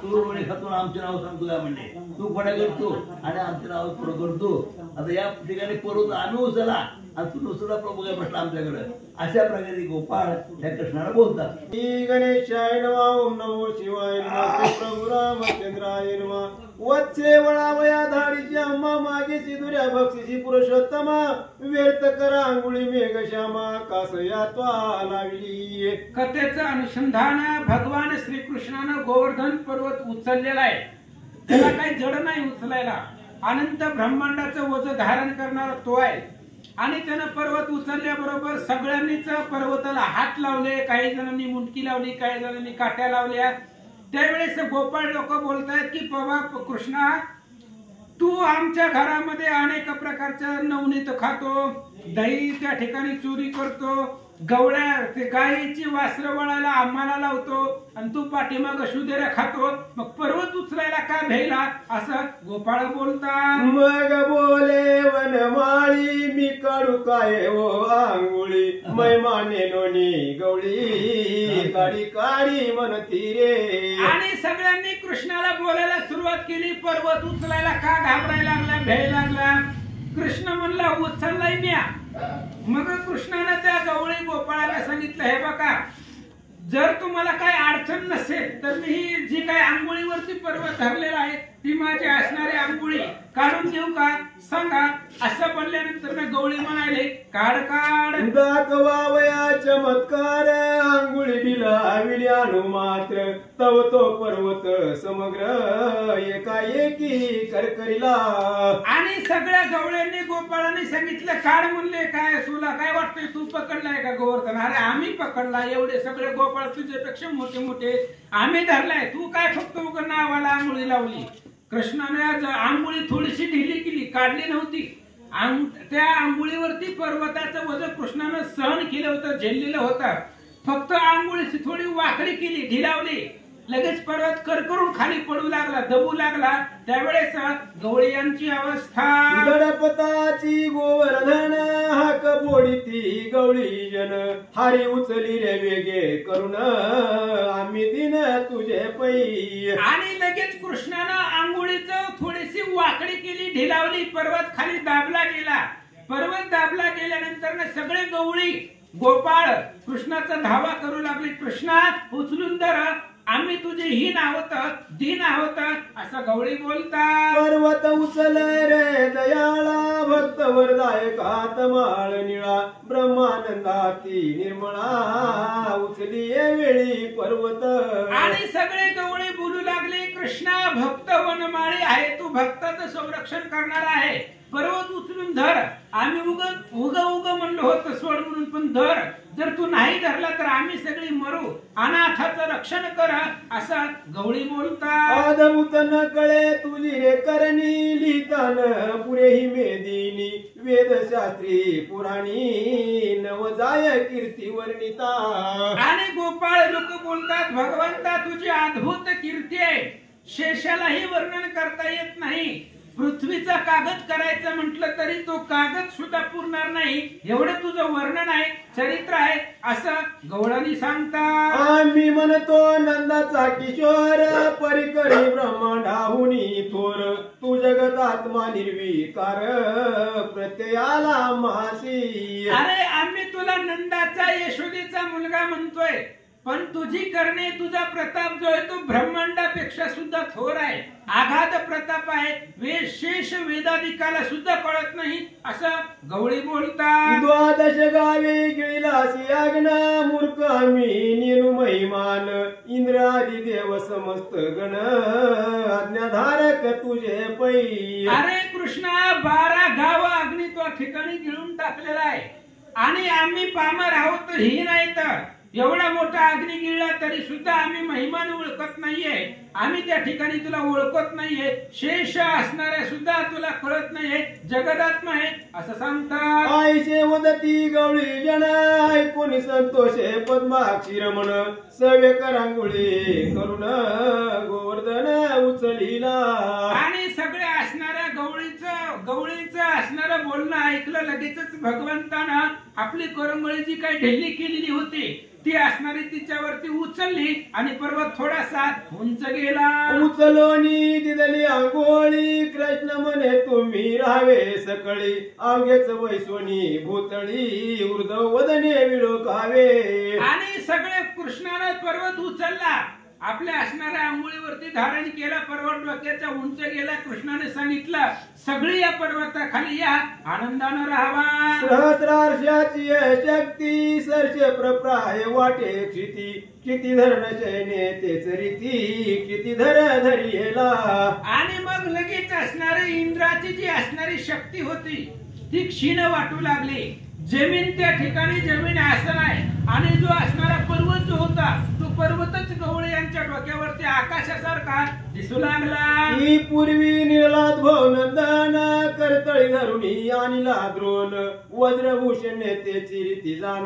तू रोणी खातो आमचे नाव सांगतो का म्हणले. तू खोड्या करतो आणि आमचे नाव पुढं करतो. आता या ठिकाणी पर्वत आम्ही उचला आणि तू नुसता प्रभू काय म्हटलं आमच्याकडे. अशा प्रकारे गोपाळ त्या कृष्णाला बोलतात. श्री गणेशाय नमः ओम नमो शिवाय नमः श्री प्रभू रामचंद्राय नमः. वत्से वळावया धाडीची अम्मा मागे सिधुऱ्या बक्षिसी पुरुषोत्तमा व्यर्थ करा अंगुळी मेघश्यामा कासया त्वा लावली. कथेचं अनुसंधान भगवान श्रीकृष्णानं गोवर्धन पर्वत उचललेला आहे. त्याला काही जड नाही उचलायला. अनंत ब्रह्मांडाचं ओझ धारण करणारा तो आहे. आणि त्यानं पर्वत उचलल्याबरोबर सगळ्यांनीच पर्वताला हात लावले. काही जणांनी मुंडकी लावली काही जणांनी काट्या लावल्या. त्यावेळेस गोपाळ लोक बोलतायत की बाबा कृष्णा तू आमच्या घरामध्ये अनेक प्रकारच्या नवनीत खातो दही त्या ठिकाणी चोरी करतो गवळ्या ते गायीची वासरं वळायला आम्हाला लावतो आणि तू पाठीमाग शुदेरा खातो, मग पर्वत उचलायला का भ्यायला असं गोपाळ बोलतात. मग बोले वनमाळी मी काढू काय ओ आंघोळी, मैमाने लोणी गवळी काढी काढी म्हणती रे. आणि सगळ्यांनी कृष्णाला बोलायला सुरुवात केली. पर्वत उचलायला का घाबरायला लागला, भ्यायला लागला. कृष्ण म्हणला उचललाय म्या. मग कृष्णाने त्या गवळी गोपाळाला सांगितलं, हे बघा, जर तुम्हाला काही अडचण नसेल तर मी ही जी काही आंघोळीवरती पर्वत धरलेला आहे ती माझी असणारी आंघोळी काढून देऊ का, सांगा. असं बोलल्यानंतर मी गवळी म्हणाले, काढ काढ. दाखवावया चमत्कार आंघोळी बिलाविली आणू मात्र, तव तो पर्वत समग्र एकाएकी करकरीला. आणि सगळ्या गवळ्यांनी गोपाळाने सांगितलं, काढ म्हणले. काय तुला काय वाटतंय, तू पकडलाय का गोवर्धन? अरे आम्ही पकडला, एवढे सगळे गोपाळ तुझ्यापेक्षा मोठे मोठे, आम्ही धरलाय, तू काय फक्त उगा नावाला आंघोळी लावली. कृष्णाने आंघोळी थोडीशी ढिली केली, काढली नव्हती. त्या आंघोळीवरती पर्वताचं वजन कृष्णानं सहन केलं होतं, झेललेलं होतं. फक्त आंघोळीची थोडी वाकडी केली, ढिलावली, लगेच पर्वत करकरून खाली पडू लागला, दबू लागला. त्यावेळेस गवळी यांची अवस्था. गणपताची गोवर्धन हाक बोडीती गवळी जन, हारी उचली रे वेगे करून आम्ही दिन तुझे पै. आणि लगेच कृष्णानं आंघोळीचं थोडीशी वाकडी केली, ढिलावली, पर्वत खाली दाबला गेला. पर्वत दाबला गेल्यानंतर सगळे गवळी गोपाळ कृष्णाचा धावा करू लागले. कृष्णा उचलून धर, आम्ही तुझे हीन आहोत, दीन आहोत, असं गवळी बोलतात. पर्वत उचल रे दयाळा, भक्त वरदायकात माळ निळा, ब्रह्मानंदाती निर्मळा उचली वेळी पर्वत. आणि सगळे गवळी बोलू लागले, कृष्णा भक्त वनमाळी आहे, तू भक्ताचं संरक्षण करणार आहे, पर्वत उचलून धर. आम्ही उग म्हणलो होतं सोड म्हणून, पण धर. जर तू नाही धरला तर आम्ही सगळी मरू, अनाथाचं रक्षण कर, असं गवळी बोलतात. अद्भुत न कळे तुझी रे करणी, लिहितान पुरे ही मेदिनी, वेदशास्त्री पुराणी नवजाय कीर्ती वर्णिता. आणि गोपाळ लोक बोलतात, भगवंता तुझी अद्भुत कीर्ती आहे, शेषालाही वर्णन करता येत नाही. पृथ्वीचा कागद करायचं म्हटलं तरी तो कागद सुद्धा पुरणार नाही, एवढं तुझं वर्णन आहे, चरित्र आहे, असं गवळणी सांगतात. आम्ही म्हणतो नंदाचा किशोर, परिकरी ब्रह्मांडाहुनी थोर, तू जगत आत्मा निर्विकार, प्रत्ययाला मासी. अरे आम्ही तुला नंदाचा यशोदेचा मुलगा म्हणतोय, पण तुझी करणे, तुझा प्रताप जो आहे तो ब्रह्मांडापेक्षा सुद्धा थोर आहे, आघात प्रताप आहे, शेष वेदाधिकाला सुद्धा कळत नाही, असं गवळी बोलतात. द्वादश गावे गिळिलासी आज्ञा, मूर्ख आम्ही निरु महिमान, इंद्र आदी देव समस्त गण, आज्ञाधारक तुझे पै. अरे कृष्णा 12 गाव अग्नी तो ठिकाणी गिळून टाकलेला आहे, आणि आम्ही पामर आहोत, ही नाही तर एवढा मोठा अग्नी गिळला तरी सुद्धा आम्ही महिमाने ओळखत नाहीये, आम्ही त्या ठिकाणी तुला ओळखत नाहीये, शेष असणाऱ्या सुद्धा तुला कळत नाहीये, जगदात्मा आहे असं सांगतात. आईचे वदती गवळी जन, ऐकून संतोषे पद्माक्षी रमण, सवे करांगुळी करून गोवर्धन उचलीला. आणि सगळे असणाऱ्या गवळीचं असणारं बोलणं ऐकलं, लगेचच भगवंतानं आपली करंगळी जी काही ढिल्ली केलेली होती ती असणारी तिच्यावरती उचलली आणि पर्वत थोडासा उंच गेला. उचलोनी दिदली आंघोळी, कृष्ण म्हणे तुम्ही राहावे सकळी, अवघेच वैसोनी भूतळी, ऊर्ध्व वदने विळोकावे. आणि सगळे कृष्णाने पर्वत उचलला, आपल्या असणाऱ्या आंघोळीवरती धारण केला, पर्वत डोक्याचा उंच गेला. कृष्णाने सांगितलं, सगळी या पर्वताखाली या, आनंदानं राहावा. सहस्रार्षाची शक्ती, सरसे प्रप्राय वाटे क्षिती, किती धरण शयने तेच रीती, किती धर धरियेला. आणि मग लगेच असणारी इंद्राची जी असणारी शक्ती होती ती क्षीण वाटू लागली. जमीन त्या ठिकाणी जमीन आसन आहे, आणि जो असणारा पर्वत जो होता तो पर्वतच गवळी यांच्या डोक्यावरती आकाशासारखा दिसू लागला. ही पूर्वी निर्लाद भवनंदन, करतळ तळी धरुणी आणला द्रोण वज्रभूषण नेतेची रीती जाण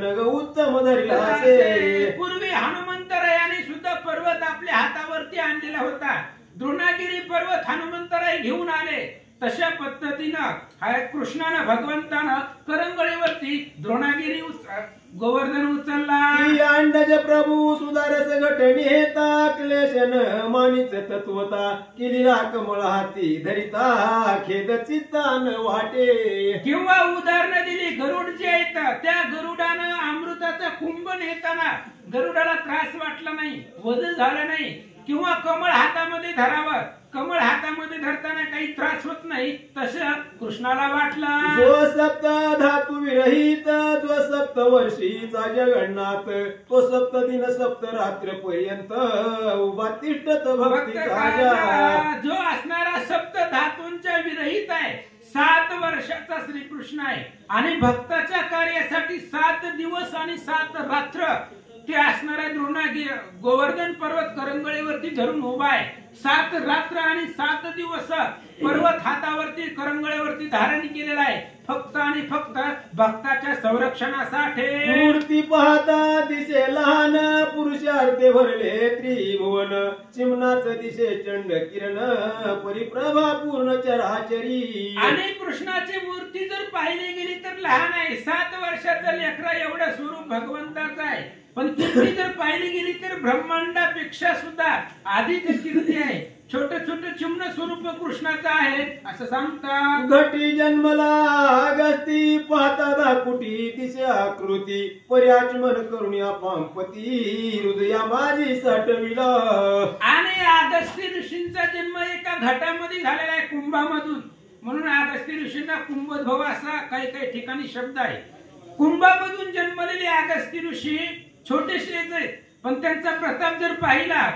नग उत्तम धरिलासे. पूर्वी हनुमंतरायाने सुद्धा पर्वत आपल्या हातावरती आणलेला होता. द्रोणागिरी पर्वत हनुमंतराय घेऊन आले. तशा पद्धतीनं कृष्णानं भगवंतानं करंगळीवरती द्रोणागिरी गोवर्धन उचलला. अंडज प्रभू सुधारस घटनेता क्लेशन मानित तत्वता केलीला कमळ हाती धरिता खेद चित्तान वाटे. किंवा उदाहरण दिली गरुड जे आहेत त्या गरुडानं अमृताचा कुंभ नेताना गरुडाला त्रास वाटला नाही, वजन झालं नाही. किंवा कमळ हातामध्ये धरावं, कमळ हातामध्ये धरताना काही त्रास होत नाही, तसं कृष्णाला वाटलं. जो सप्त धातू विरहित जो सप्त वर्षीचा जगन्नाथ तो सप्त दिन सप्त रात्र पर्यंत उभा तिष्ठत भक्तीचा. जो असणारा सप्त धातूंच्या विरहित आहे, 7 वर्षाचा श्रीकृष्ण आहे आणि भक्ताच्या कार्यासाठी 7 दिवस आणि 7 रात्र ते असणारा गोवर्धन पर्वत करंगळीवरती धरून उभा आहे. 7 रात्र आणि 7 दिवस पर्वत हातावरती करंगळीवरती धारण केलेला आहे, फक्त आणि फक्त भक्ताच्या संरक्षणासाठी. मूर्ती पाहता दिसे लहान पुरुषार्थे भरले त्रिभुवन चिमनाच दिसे चंड किरण परिप्रभा पूर्ण चराचरी. आणि कृष्णाची मूर्ती जर पाहिली गेली तर लहान आहे, 7 वर्षाचा लेकरा एवढं स्वरूप भगवंताचं आहे. पण कीर्ती जर पाहिली गेली तर ब्रह्मांडापेक्षा सुद्धा अधिक कीर्ती आहे. छोटे छोटे चिमण स्वरूप कृष्णाचं आहे असं सांगतात. घटी जन्मला अगस्ती पाहता दाकुटी दिसे आकृती पर्याचमन करुण्या पांपती हृदया माझी साठविला. आणि अगस्ती ऋषींचा जन्म एका घटामध्ये झालेला आहे, कुंभामधून. म्हणून अगस्ती ऋषींना कुंभोद्भव असा काही काही ठिकाणी शब्द आहे. कुंभामधून जन्मलेले अगस्ती ऋषी छोटेसेच आहेत, पण त्यांचा प्रताप जर पाहिला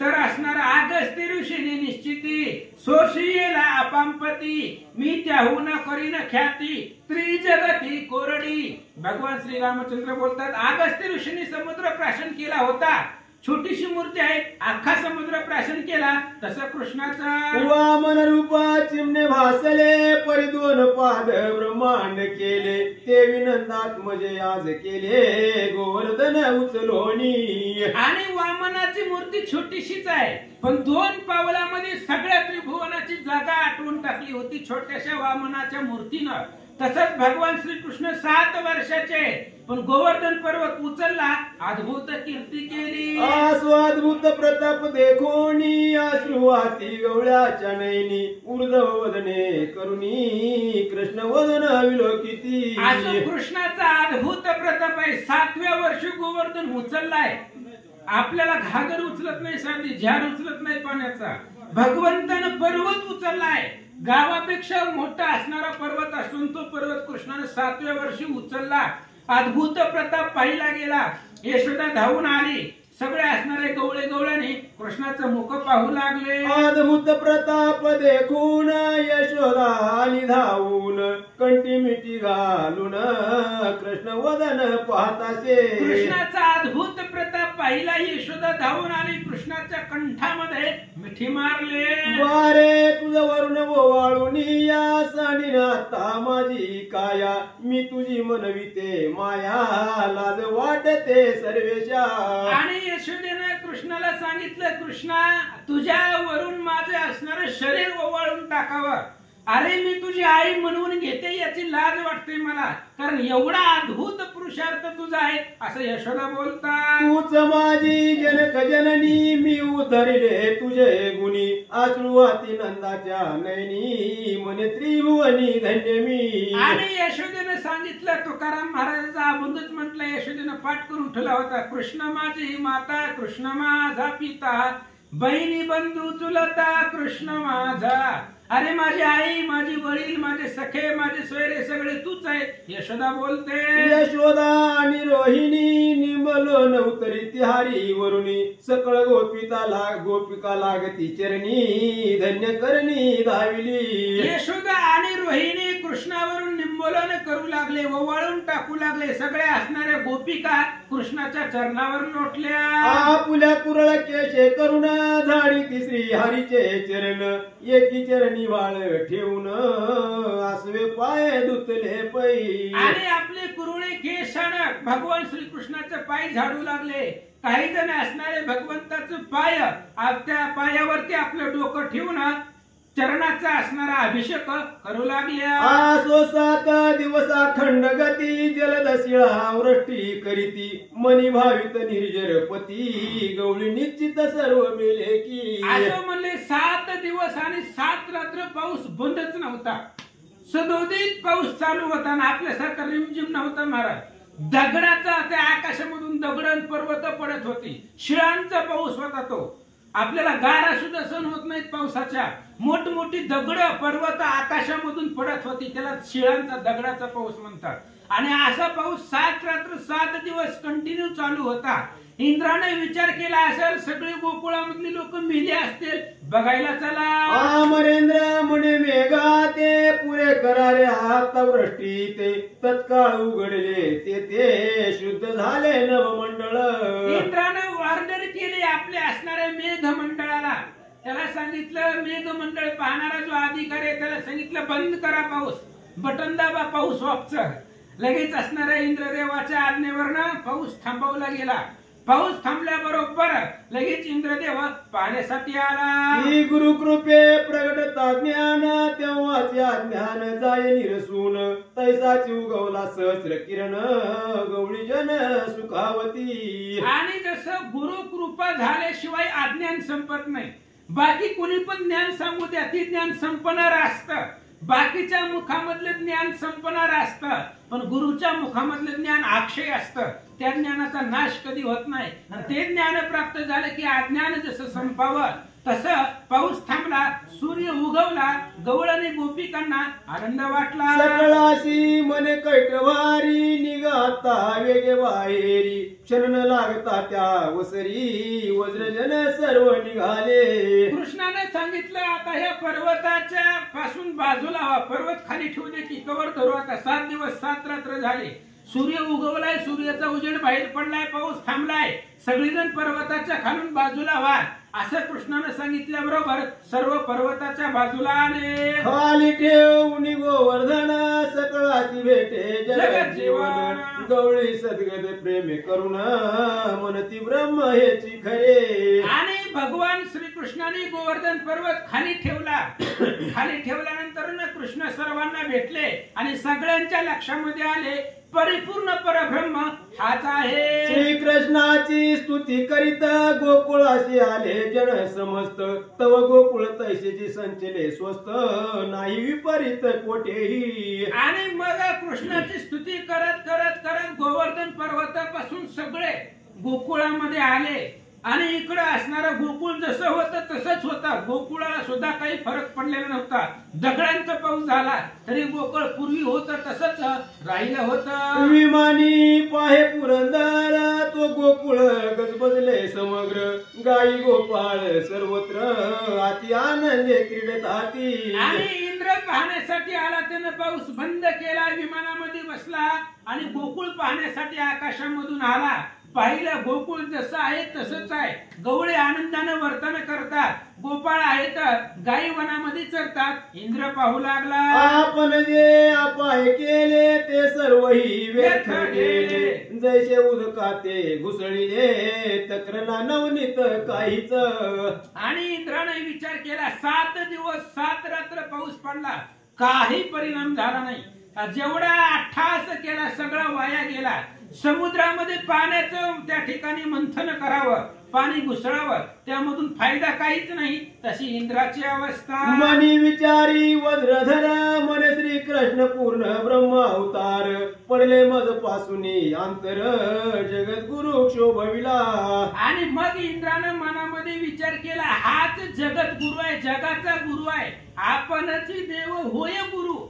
तर असणारा अगस्ती ऋषीने निश्चिती सोशियेला अपांपती मी त्याहून करीन ख्याती त्रिजगती कोरडी. भगवान श्री रामचंद्र बोलतात अगस्ती ऋषीने समुद्र प्राशन केला होता. छोटीशी मूर्ती आहे, अख्खा समुद्र प्राशन केला. तसं कृष्णाचा वामन रूपा चिमणे भासले परिदोन पाद ब्रह्मांड केले ते विनंदात्मजे आज केले गोवर्धन उचलोनी. आणि वामनाची मूर्ती छोटीशीच आहे, पण 2 पावलामध्ये सगळ्या त्रिभुवनाची जागा आटवून टाकली होती छोट्याशा वामनाच्या मूर्तीनं. तसंच भगवान श्रीकृष्ण 7 वर्षाचे, पण गोवर्धन पर्वत उचलला, अद्भुत कीर्ती केली. अद्भुत प्रताप देखोनी अश्रुवाती गवळ्याच्या नैनी ऊर्ध्व वदने करुणी कृष्ण वदन विलोकिती. असं कृष्णाचा अद्भुत प्रताप आहे. 7व्या वर्षी गोवर्धन उचललाय. आपल्याला घागर उचलत नाही, साधी झाड उचलत नाही पाण्याचा. भगवंतानं पर्वत उचललाय. गावापेक्षा मोठा असणारा पर्वत असून तो पर्वत कृष्णाने 7व्या वर्षी उचलला. अद्भुत प्रताप पाहिला गेला. यशोदा धावून आली. सगळे असणारे गवळे गवळ्याने कृष्णाचं मुख पाहू लागले. अद्भुत प्रताप देखून यशोदा आली धावून कंठी मिठी घालून कृष्ण वदन पाहतासे. कृष्णाचा अद्भुत प्रताप पाहिला यशोदा धावून आली. कृष्णाच्या कंठामध्ये मिठी मारले. वारे तुझ वरुण ओवाळून या सानिनाथा माझी काया मी तुझी मनविते माया लाज वाटते सर्वेशा. आणि यशोदेनं कृष्णाला सांगितलं कृष्णा तुझ्यावरून माझे असणारे शरीर ओवाळून टाकावं. अरे मी तुझी आई म्हणून घेते याची लाज वाटते मला, कारण एवढा अद्भुत पुरुषार्थ तुझा आहे असं यशोदा बोलतात. तूच माझी जनक जननी मी उधरले तुझे गुणी अश्रुवाती नंदाच्या नैनी मने त्रिभुवनी धन्य मी. आणि यशोदेनं सांगितलं तुकाराम महाराजाचा अभंगच म्हटलं यशोदेनं पाठ करून ठेवला होता. कृष्ण माझी माता कृष्ण माझा पिता बहिणी बंधू चुलता कृष्ण माझा. अरे माझी आई माझी वडील माझे सखे माझे सोयरे सगळे तूच आहे यशोदा बोलते. यशोदा आणि रोहिणी निमलो नवतरी तिहारी वरुणी सकळ गोपिका लागती चरणी धन्य करणी धाविली. यशोदा आणि रोहिणी कृष्णावरून निंबोल आंदोलन करू लागले, ओवाळून टाकू लागले. सगळ्या असणाऱ्या गोपिका कृष्णाच्या चरणावर लोटल्या. आपुल्या कुरळ केशे करुण झाडी तिसरी हरीचे चरण, एकी चरणी वाळ ठेवून आसवे पाय धुतले पै. आणि आपले कुरुळे केशानं भगवान श्रीकृष्णाचे पाय झाडू लागले. काही जण असणारे भगवंताचं पाय त्या पायावरती आपलं डोकं ठेवून चरणाचा असणारा अभिषेक करू लागल्या. आसो 7 दिवस अखंड गती, जलद शिळा वृष्टी करीती, मनी भावित निर्जर पती, गवळी निश्चित सर्व मेले की. असं म्हणले 7 दिवस आणि 7 रात्र पाऊस बंदच नव्हता. सदोदित पाऊस चालू होता ना आपल्यासारखा रिमझिम नव्हता महाराज. दगडाचा त्या आकाशामधून दगड पर्वत पडत होती. शिळांचा पाऊस होता तो. आपल्याला गारा सुद्धा सहन होत नाहीत पावसाच्या. मोठमोठी दगड पर्वत आकाशामधून पडत होती, त्याला शिळांचा दगडाचा पाऊस म्हणतात. आणि असा पाऊस 7 रात्र 7 दिवस कंटिन्यू चालू होता. इंद्राने विचार केला असेल सगळे गोकुळामधली लोक मेली असतील, बघायला चला. अमरेंद्र मुने मेघा ते पुरे करारे हात वृष्टी, ते तत्काळ उघडले ते शुद्ध झाले नवमंडळ. इंद्राने ऑर्डर केली आपल्या असणाऱ्या मेघ मंडळाला. त्याला सांगितलं मेघमंडळ पाहणारा जो अधिकारी आहे त्याला सांगितलं बंद करा पाऊस, बटन दाबा पाऊस ऑफचं. लगेच असणाऱ्या इंद्रदेवाच्या आज्ञेवरनं पाऊस थांबवला गेला. पाऊस थांबल्याबरोबर लगेच इंद्रदेव पाहण्यासाठी आला. गुरु कृपे प्रगटता ज्ञान, तेव्हाचे ज्ञान जाय निरसून, तैसाची उगवला सहस्र किरण, गवळी जन सुखावती. आणि जसं गुरु कृपा झाल्याशिवाय अज्ञान संपत नाही. बाकी कोणी पण ज्ञान सांगू द्या, ती ज्ञान संपणार असतं. बाकीच्या मुखामधलं ज्ञान संपणार असतं, पण गुरुच्या मुखामधलं ज्ञान अक्षय असतं. त्या ज्ञानाचा नाश कधी होत नाही. ते ज्ञान प्राप्त झालं की अज्ञान जसं संपावं तसं पाऊस थांबला, सूर्य उगवला, गवळ आणि गोपिकांना आनंद वाटला. सकळाशी मने कैटवारी, निघाता वेगे बाहेरी, क्षण न लागता त्या वसरी, वज्रजन सर्व निघाले. कृष्णाने सांगितलं आता ह्या पर्वताच्या पासून बाजूला व्हा, पर्वत खाली ठेवू दे की कवर धरू. आता 7 दिवस 7 रात्र झाले. सूर्य उगवलाय, सूर्याचा उजेड बाहेर पडलाय, पाऊस थांबलाय. सगळीजण पर्वताच्या खालून बाजूला व्हा असं कृष्णाने सांगितल्याबरोबर सर्व पर्वताच्या बाजूला आले. खाली ठेवून गोवर्धन, सकळाची भेटे जगत जीवन, गवळी सद्गत प्रेमे करुण, मनती ब्रह्म हेची खरे. आणि भगवान श्रीकृष्णाने गोवर्धन पर्वत खाली ठेवला. खाली ठेवल्यानंतर कृष्ण सर्वांना भेटले आणि सगळ्यांच्या लक्षामध्ये आले परिपूर्ण परब्रह्म हाच आहे. श्रीकृष्णाची स्तुती करीत गोकुळाशी आले जन समस्त, तव गोकुळ तैसेची संचले स्वस्त, नाही विपरीत कोठेही. आणि मग कृष्णाची स्तुती करत करत करत गोवर्धन पर्वतापासून सगळे गोकुळामध्ये आले. आणि इकडे असणारं गोकुळ जसं होतं तसंच होतं. गोकुळाला सुद्धा काही फरक पडलेला नव्हता. दगडांचा पाऊस झाला तरी गोकुळ पूर्वी होतं तसंच राहिलं होतं. विमानी पाहे पुरंदर, तो गोकुळ गजबजले समग्र, गाई गोपाळ सर्वत्र, अति आनंदे क्रीडत हाती. आणि इंद्र पाहण्यासाठी आला, त्यानं पाऊस बंद केला, विमानामध्ये बसला आणि गोकुळ पाहण्यासाठी आकाशामधून आला. पाहिलं गोकुळ जसं आहे तसंच आहे. गवळे आनंदाने वर्तन करतात, गोपाळ आहेत, गाई वनामध्ये चरतात. इंद्र पाहू लागला आपण जे अपाय केले ते सर्वही व्यर्थ गेले, जैसे उदकाते घुसळीले, तक्रना नवनीत काहीच. आणि इंद्राने विचार केला 7 दिवस 7 रात्र पाऊस पडला, काही परिणाम झाला नाही. जेवढा अट्टहास केला सगळा वाया गेला. समुद्रामध्ये पाण्याचं त्या ठिकाणी मंथन करावं, पाणी घुसळावं, त्यामधून फायदा काहीच नाही. तशी इंद्राची अवस्था. मनी विचारी वज्रधर, मन श्री कृष्ण पूर्ण ब्रह्म अवतार, पडले मज पासून अंतर, जगत गुरु शोभविला. आणि मग इंद्रानं मनामध्ये विचार केला हाच जगत गुरु आहे, जगाचा गुरु आहे. आपणच देव होय गुरु.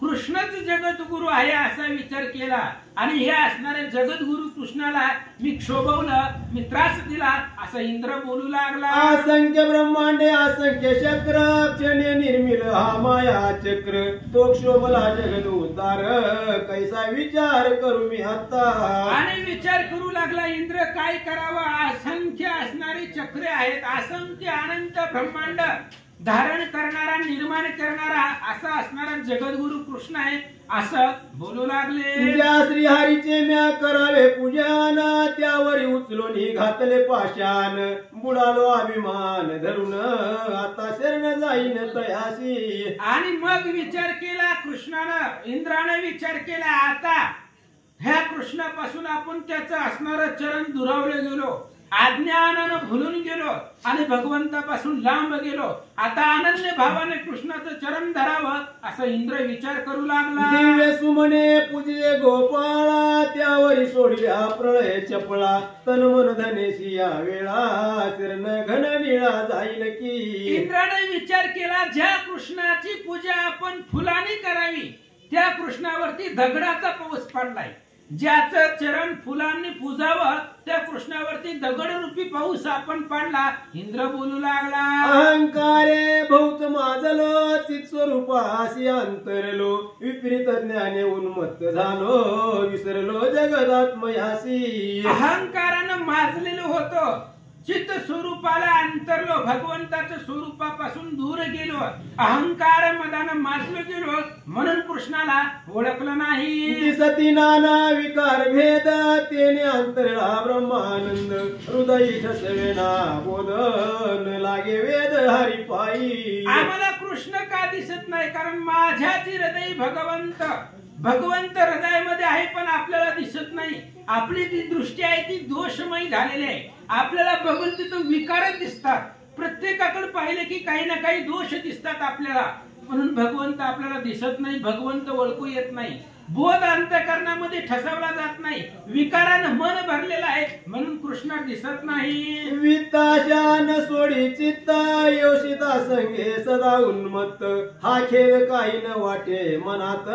कृष्णच जगद्गुरु आहे असा विचार केला आणि हे असणाऱ्या जगद्गुरु कृष्णाला मी क्षोभवलं, मी त्रास दिला असं इंद्र बोलू लागला. असंख्य ब्रह्मांडे असंख्य चक्र क्षणे निर्मिल हा माया चक्र तो क्षोभला जगद उद्धार कैसा विचार करू मी आता. आणि विचार करू लागला इंद्र काय करावं. असंख्य असणारी चक्रे आहेत, असंख्य अनंत ब्रह्मांड धारण करणारा निर्माण करणारा असा असणारा जगद्गुरु कृष्ण आहे असं बोलू लागले. ज्या श्रीहरीचे म्या करावे पूजन त्यावर उचलून घातले पाशान बुडालो अभिमान धरून आता शरण जाईन तयासी. आणि मग विचार केला कृष्णानं, इंद्राने विचार केला आता ह्या कृष्णापासून आपण त्याचं असणारं चरण दुरावले गेलो, अज्ञानानं भुलून गेलो आणि भगवंतापासून लांब गेलो. आता अनन्य भावाने कृष्णाचं चरण धरावं असं इंद्र विचार करू लागला. दिव्य सुमने पूजले गोपाळा त्यावरी सोडल्या प्रळय चपळा तन मन धनेशी या वेळा चरण घन निळा जाईल की. इंद्राने विचार केला ज्या कृष्णाची पूजा आपण फुलांनी करावी त्या कृष्णावरती दगडाचा पाऊस पडलाय. ज्याचं चरण फुलांनी पुजावं त्या कृष्णावरती दगड रूपी पाऊस आपण पडला. इंद्र बोलू लागला. अहंकारे भौत माजलो चित स्वरूपासी अंतरलो विपरीत ज्ञाने उन्मत्त झालो विसरलो जगदात्मयासी. अहंकारानं माजलेलो होतो, चित्त स्वरूपाला अंतरलो, भगवंताच्या स्वरूपापासून दूर गेलो, अहंकार मदानं माजलो गेलो म्हणून कृष्णाला ओळखलं नाही. दिसती नाना विकार भेद तेने अंतरला ब्रह्मानंद हृदयी ठसवेना बोध न लागे वेद हरी पायी. आम्हाला कृष्ण का दिसत नाही? कारण माझ्याची हृदय भगवंत हृदयामध्ये आहे पण आपल्याला दिसत नाही. आपली जी दृष्टी आहे ती दोषमयी झालेली आहे. आपल्याला बघून तिथं विकारच दिसतात. प्रत्येकाकडे पाहिले की काही ना काही दोष दिसतात आपल्याला, म्हणून भगवंत आपल्याला दिसत नाही, भगवंत ओळखू येत नाही. बोध अंतःकरणामध्ये ठसवला जात नाही, विकारानं मन भरलेलं आहे म्हणून कृष्ण दिसत नाही. वित्ताशान सोडी चित्ता योषिता संगे सदा उन्मत्त हा खेळ काही न वाटे मनात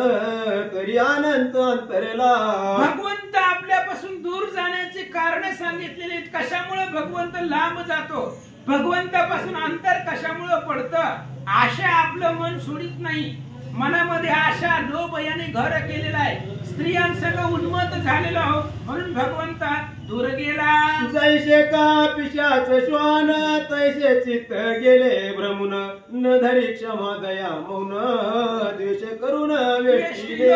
तरी अनंत अंतरला. भगवंत आपल्यापासून दूर जाण्याचे कारण सांगितलेले आहेत. कशामुळे भगवंत लांब जातो, भगवंतापासून अंतर कशामुळे पडतं? आशा आपलं मन सोडित नाही. मनामध्ये आशा लोभ याने घर केलेला आहे. स्त्रियांसह उन्मत्त झालेलो आहोत म्हणून भगवंत दूर गेला. जैसे का पिशाच श्वान तैसे चित्त गेले भ्रमून न धरी क्षमा दया मौन द्वेष करून वेष्टिले.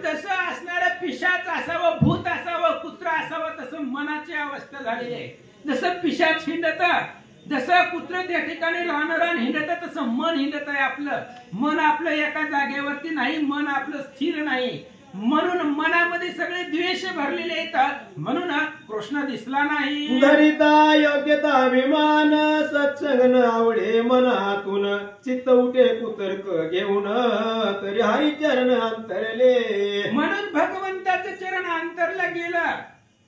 तसं असणारं पिशाच असावं, भूत असावं, कुत्रा असावं तसं मनाची अवस्था झालेली आहे. जसं पिशाच हिंडत, जसं कुत्र त्या ठिकाणी रान हिंडत तसं मन हिंडत आहे. आपलं मन आपलं एका जागेवरती नाही, मन आपलं स्थिर नाही. म्हणून मनामध्ये सगळे द्वेष भरलेले येतात म्हणून कृष्ण दिसला नाही. धरिता योग्यता अभिमान सत्संग न आवडे मनातून चित्त उठे कुतर्क घेऊन तरी हरी चरण अंतरले. म्हणून भगवंताचं चरण अंतरला गेलं.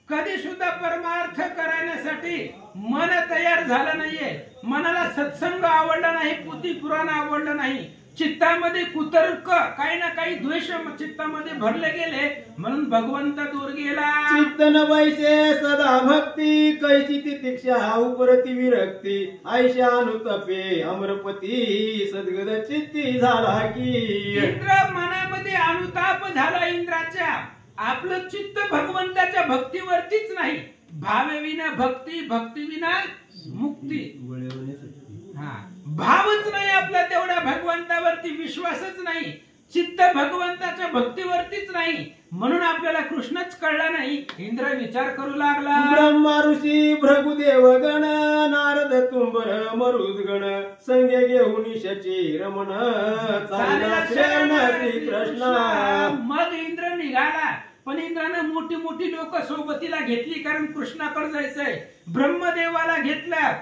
कधी सुद्धा परमार्थ करण्यासाठी मन तयार झालं नाहीये. मनाला सत्संग आवडला नाही, पुती पुराण आवडलं नाही. चित्तामध्ये कुतर्क काही ना काही द्वेष चित्तामध्ये भरले गेले म्हणून भगवंत दूर गेला. चित्तन वैसे सदा भक्ती कैची तितिक्षा उपरती विरक्ती ऐशा अनुतपे अमरपती सद्गद चित्ती झाला की. इंद्र मनामध्ये अनुताप झाला इंद्राच्या. आपलं चित्त भगवंताच्या भक्तीवरतीच नाही. भावविना भक्ती, भक्ती विना मुक्ती. भावच नाही आपला तेवढा, भगवंतावरती विश्वासच नाही, चित्त भगवंताच्या भक्तीवरतीच नाही म्हणून आपल्याला कृष्णच कळला नाही. इंद्र विचार करू लागला. ब्रह्मा ऋषी भृगुदेव गण नारद तुंबर मरुद गण संगे घेऊन शची रमण चालला शरण श्रीकृष्ण. मग इंद्र निघाला पण इंद्रानं मोठी मोठी लोक सोबतीला घेतली कारण कृष्णाकडे जायचंय. ब्रह्मदेवाला घेतलं,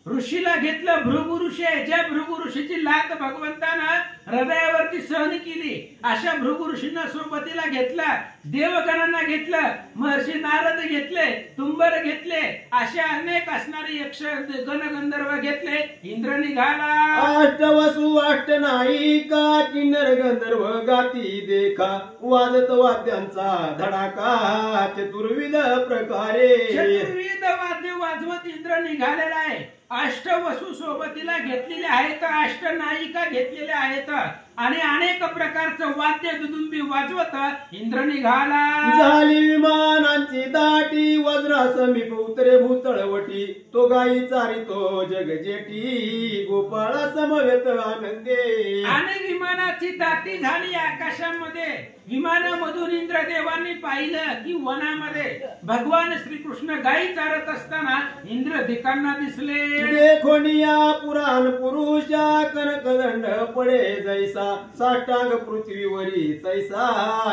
ऋषीला घेतलं. भृगु ऋषी आहे, ज्या भृगु ऋषीची लात भगवंतानं हृदयावरती सहन केली अशा भृगु ऋषींना सोबतीला घेतला. देवगणांना घेतलं, महर्षी नारद घेतले, तुंबर घेतले, असे अनेक असणारे यक्ष गणगंधर्व घेतले. इंद्र निघाला. अष्टवसु अष्टनायिका किन्नर गंधर्व गाती देखा, वाजत वाद्यांचा धडाका चतुर्विध प्रकारे. चतुर्विध वाद्य वाजवत इंद्र निघालेला आहे. अष्टवसू सोबतीला घेतलेले आहेत, अष्टनायिका घेतलेल्या आहेत आणि अनेक प्रकारचं वाद्य दुदुंबी वाजवत इंद्र निघाला. झाली विमानांची दाटी, वज्रा समीप उतरे भूतळवटी, तो गायी चारितो जगजेटी, गोपाळा समवेत आनंदे. आणि विमानाची दाटी झाली आकाशामध्ये. विमानामधून इंद्रदेवांनी पाहिलं की वनामध्ये भगवान श्रीकृष्ण गायी चारत असताना इंद्र दिकांना दिसले. देखोनिया पुराण पुरुषा, कनकदंड पडे जैसा, साष्टांग पृथ्वीवरी तैसा,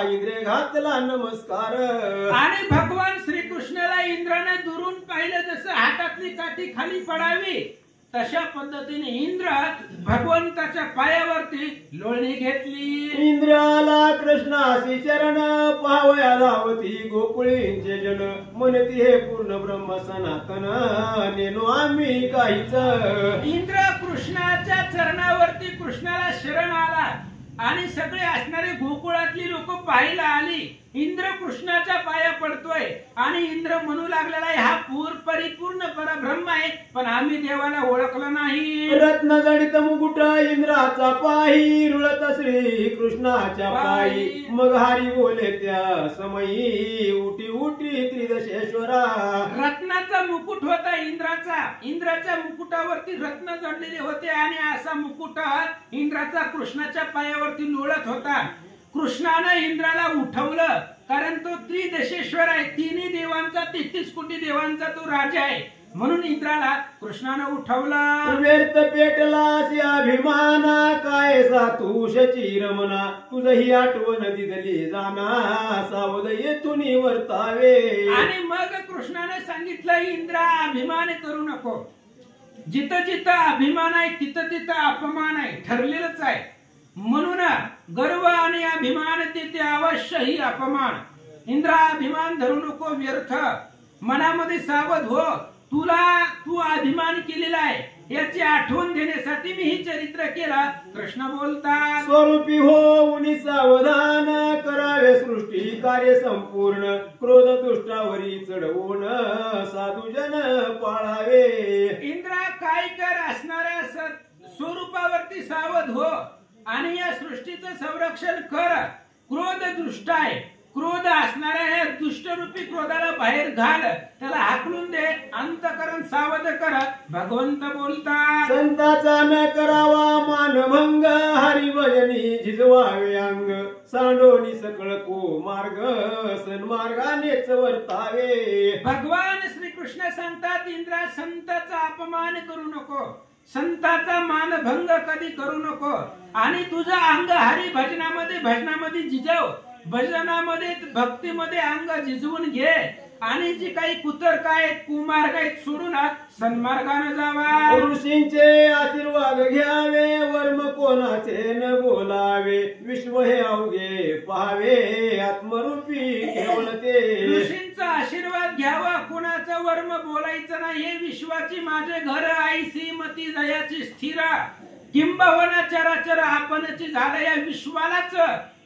इंद्रे घातला नमस्कार. आणि भगवान श्रीकृष्णाला इंद्राने दुरून पाहिलं, जसं हातातली काठी खाली पडावी तशा पद्धतीने इंद्र भगवंताच्या पायावरती लोळणी घेतली. इंद्राला कृष्णासी शरण, पावया धावती गोकुळींचे जन, म्हणती हे पूर्ण ब्रह्म सनातन, नेनो आम्ही काहीच. इंद्र कृष्णाच्या चरणावरती कृष्णाला शरण आला आणि सगळे असणारे गोकुळातली लोक पाहायला आली. इंद्र कृष्णाच्या पाया पडतोय आणि इंद्र म्हणू लागलेला आहे, हा परिपूर्ण परब्रह्म आहे, पण आम्ही देवाला ओळखलं नाही. रत्न जडित मुकुट इंद्राचा पाही, रुळत श्री कृष्णाच्या पायी, मग हरी बोले त्या समयी, उठी उठी त्रिदशेश्वरा. रत्नाचा मुकुट होता इंद्राचा. इंद्राच्या मुकुटावरती रत्न जडलेले होते आणि असा मुकुट इंद्राचा कृष्णाच्या पायावरती लोळत होता. कृष्णानं इंद्राला उठवलं, कारण तो त्रिदशेश्वर आहे. तिन्ही देवांचा, 33 कोटी देवांचा तो राजा आहे. म्हणून इंद्राला कृष्णानं उठवला. व्यर्थ पेटलासी अभिमाना, काय सातुषची रमना, तुझही आठवण दिदली जाना, सावध येथून वर्तावे. आणि मग कृष्णाने सांगितलं, इंद्रा अभिमान करू नको. जिथं जिथं अभिमान आहे तिथं तिथं अपमान आहे, ठरलेलंच आहे. म्हणून गर्व आणि अभिमान तिथे अवश्यही अपमान. इंद्रा अभिमान धरू नको व्यर्थ, मनामध्ये सावध हो. तू अभिमान केलेला आहे याची आठवण देण्यासाठी मी ही चरित्र केला. कृष्ण बोलतात, स्वरूपी होऊन सावधान, करावे सृष्टी कार्य संपूर्ण, क्रोध दुष्टावरी चढवून, साधुजन पाळावे. इंद्रा काय कर, असणाऱ्या स्वरूपावरती सावध हो आणि या सृष्टीचं संरक्षण कर. क्रोध दुष्ट आहे, क्रोध असणाऱ्या या दुष्टरूपी क्रोधाला बाहेर घाल, त्याला हाकलून दे, अंतकरण सावध कर. भगवंत बोलतात, संताचा न करावा मानभंग, हरिभजनी झिजवावे अंग, सांडोनी सकळ को मार्ग, सन्मार्गानेच वर्तावे. भगवान श्रीकृष्ण सांगतात, इंद्रा संताचा अपमान करू नको, संताचा मानभंग कधी करू नको आणि तुझं अंग हरी भजनामध्ये झिजव. भजनामध्ये भक्तीमध्ये अंग झिजवून घे आणि जी काही कुतर्क आहेत, कुमार्ग आहेत सोडून सन्मार्गाने जावा. ऋषींचे आशीर्वाद घ्यावे, वर्म कोणाचे न बोलावे, विश्व हे अवघे पाहावे, आत्मरूपी केवळ ते. ऋषींचा आशीर्वाद घ्यावा, कोणाचं वर्म बोलायचं नाही. हे विश्वाची माझे घर, आईसी मती जयाची स्थिर, किंबहुना चराचर आपणची झालं. या विश्वालाच,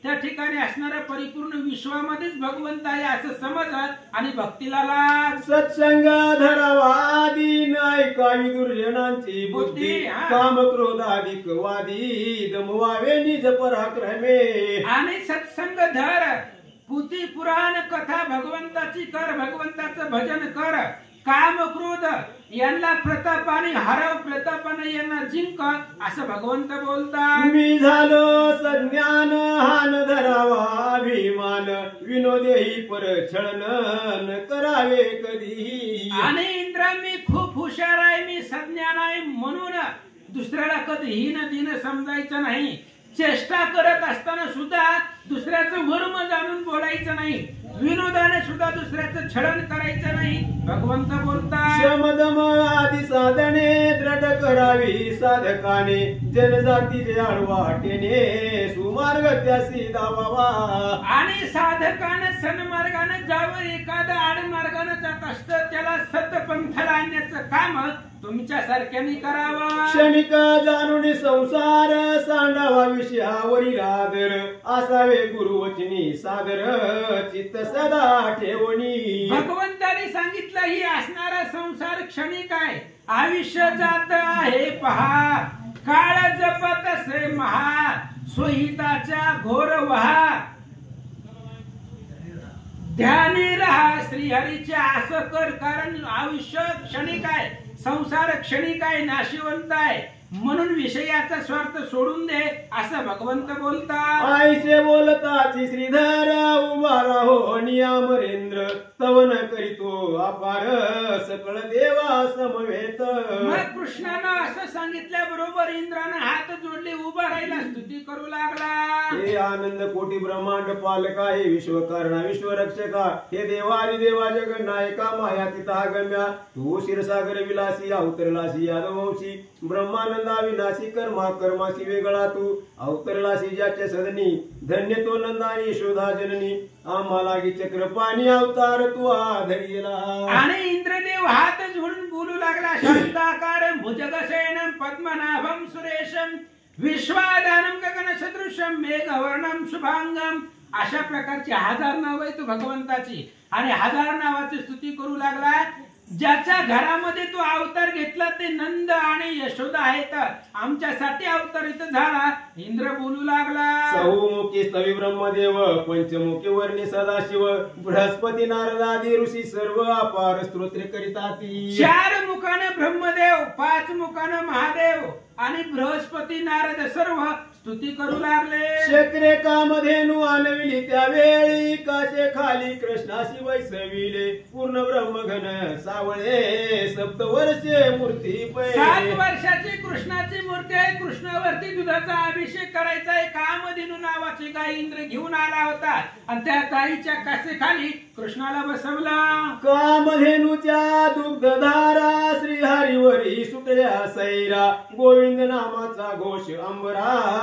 त्या ठिकाणी असणाऱ्या परिपूर्ण विश्वामध्येच भगवंत आहे असं समज आणि भक्तीला लाग. सत्संग धरावादी, ऐकावी दुर्जनांची बुद्धी, काम क्रोधाधिक वादी, दमवावे निज पराक्रमे. आणि सत्संग धर, पुती पुराण कथा भगवंताची कर, भगवंताचं भजन कर. काम क्रोध यांना प्रतापाने हरव, प्रतापाने यांना जिंक, असं भगवंत बोलतात. मी झालो सज्ञान, हान धरावा अभिमान, विनोदेही पर छळन न करावे कधी. आणि इंद्र मी खूप हुशार आहे, मी सज्ञान आहे, म्हणून दुसऱ्याला कधी हीन दिन समजायचं नाही. चेष्टा करत असताना सुद्धा दुसऱ्याचं वर्म जाणून बोलायचं नाही. विनोदाने सुद्धा दुसऱ्याचं छळन करायचं नाही. भगवंत बोलतात, शमदम आदी साधने दृढ करावी साधकाने, जनजातीचे आडवाटेने सुमार त्यासी दावावा. आणि साधकानं सन्मार्गानं जावं, एखादं आडमार्गानं जात असतं त्याला सतपंथाला आणण्याचं काम तुमच्या सारख्याने करावं. क्षणिक जाणून संसार सांडावा विषयावरील आदर, असावे गुरुवचनी सादर चित्त सदा ठेवणी. भगवंताने सांगितलं ही असणारा संसार क्षणिक आहे, आयुष्य जात आहे पहा, काळ जपत असे महा, स्वहिताच्या घोर वहा, ध्यानी राहा श्रीहरीचे असं कर. कारण आयुष्य क्षणिक आहे, संसार क्षणिक आहे, नाशिवंत आहे, म्हणून विषयाचा स्वार्थ सोडून दे असं भगवंत बोलतात. आईचे बोलताची श्रीधर उभा राहो नियामरेंद्र, स्तवन करीतो अपार सकळ देवा समवेत. मग कृष्णानं असं सांगितल्याबरोबर इंद्रानं हात जोडले, उभा राहिला, स्तुती करू लागला. हे आनंद कोटी ब्रह्मांड पालका, हे विश्वकारणा विश्वरक्षका, हे देवादी देवा जगन्नायका, मायातीता गम्या, तू क्षीरसागर विलासी अवतरलासी यादवंशी, ब्रह्मानंदा विनाशी कर्मा कर्माशी वेगळा तू अवतरलासी ज्याच्या सदनी, धन्य तो नंदानी यशोदा जननी, आम्हाला चक्रपाणी अवतार तू आधरीला. आणि इंद्रदेव हात जोडून बोलू लागला, शांताकारं भुजगसेनं पद्मनाभं सुरेशं, विश्वाधारं गगन सदृशं मेघवर्णं शुभांगम. अशा प्रकारची 1000 नाव आहेत भगवंताची, आणि 1000 नावाची स्तुती करू लागला. ज्याच्या घरामध्ये तो अवतार घेतला ते नंद आणि यशोदा आहेत, आमच्यासाठी अवतरित झाला. इंद्र बोलू लागला, चहुमुखी स्तवी ब्रह्मदेव, पंचमुखी वर्णी सदाशिव, बृहस्पती नारदादी ऋषी सर्व अपार स्तोत्र करिताती. 4 मुखानं ब्रह्मदेव, 5 मुखानं महादेव आणि बृहस्पती नारद सर्व स्तुती करू लागले. शेकरे कामधेनु आणविली त्यावेळी, काशे खाली कृष्णाशी वैसविले, पूर्ण ब्रह्मघन सावळे सप्तवर्षे मूर्ती पै. 7 वर्षाची कृष्णाची मूर्ती आहे, कृष्णावरती दुधाचा अभिषेक करायचा आहे. कामधेनू नावाची गाय इंद्र घेऊन आला होता, आणि त्या गायीच्या कासेखाली कृष्णाला बसवलं. कामधेनुच्या दुग्धधारा श्रीहरिवरी सुटल्या सैरा, गोविंद नामाचा घोष अंबरा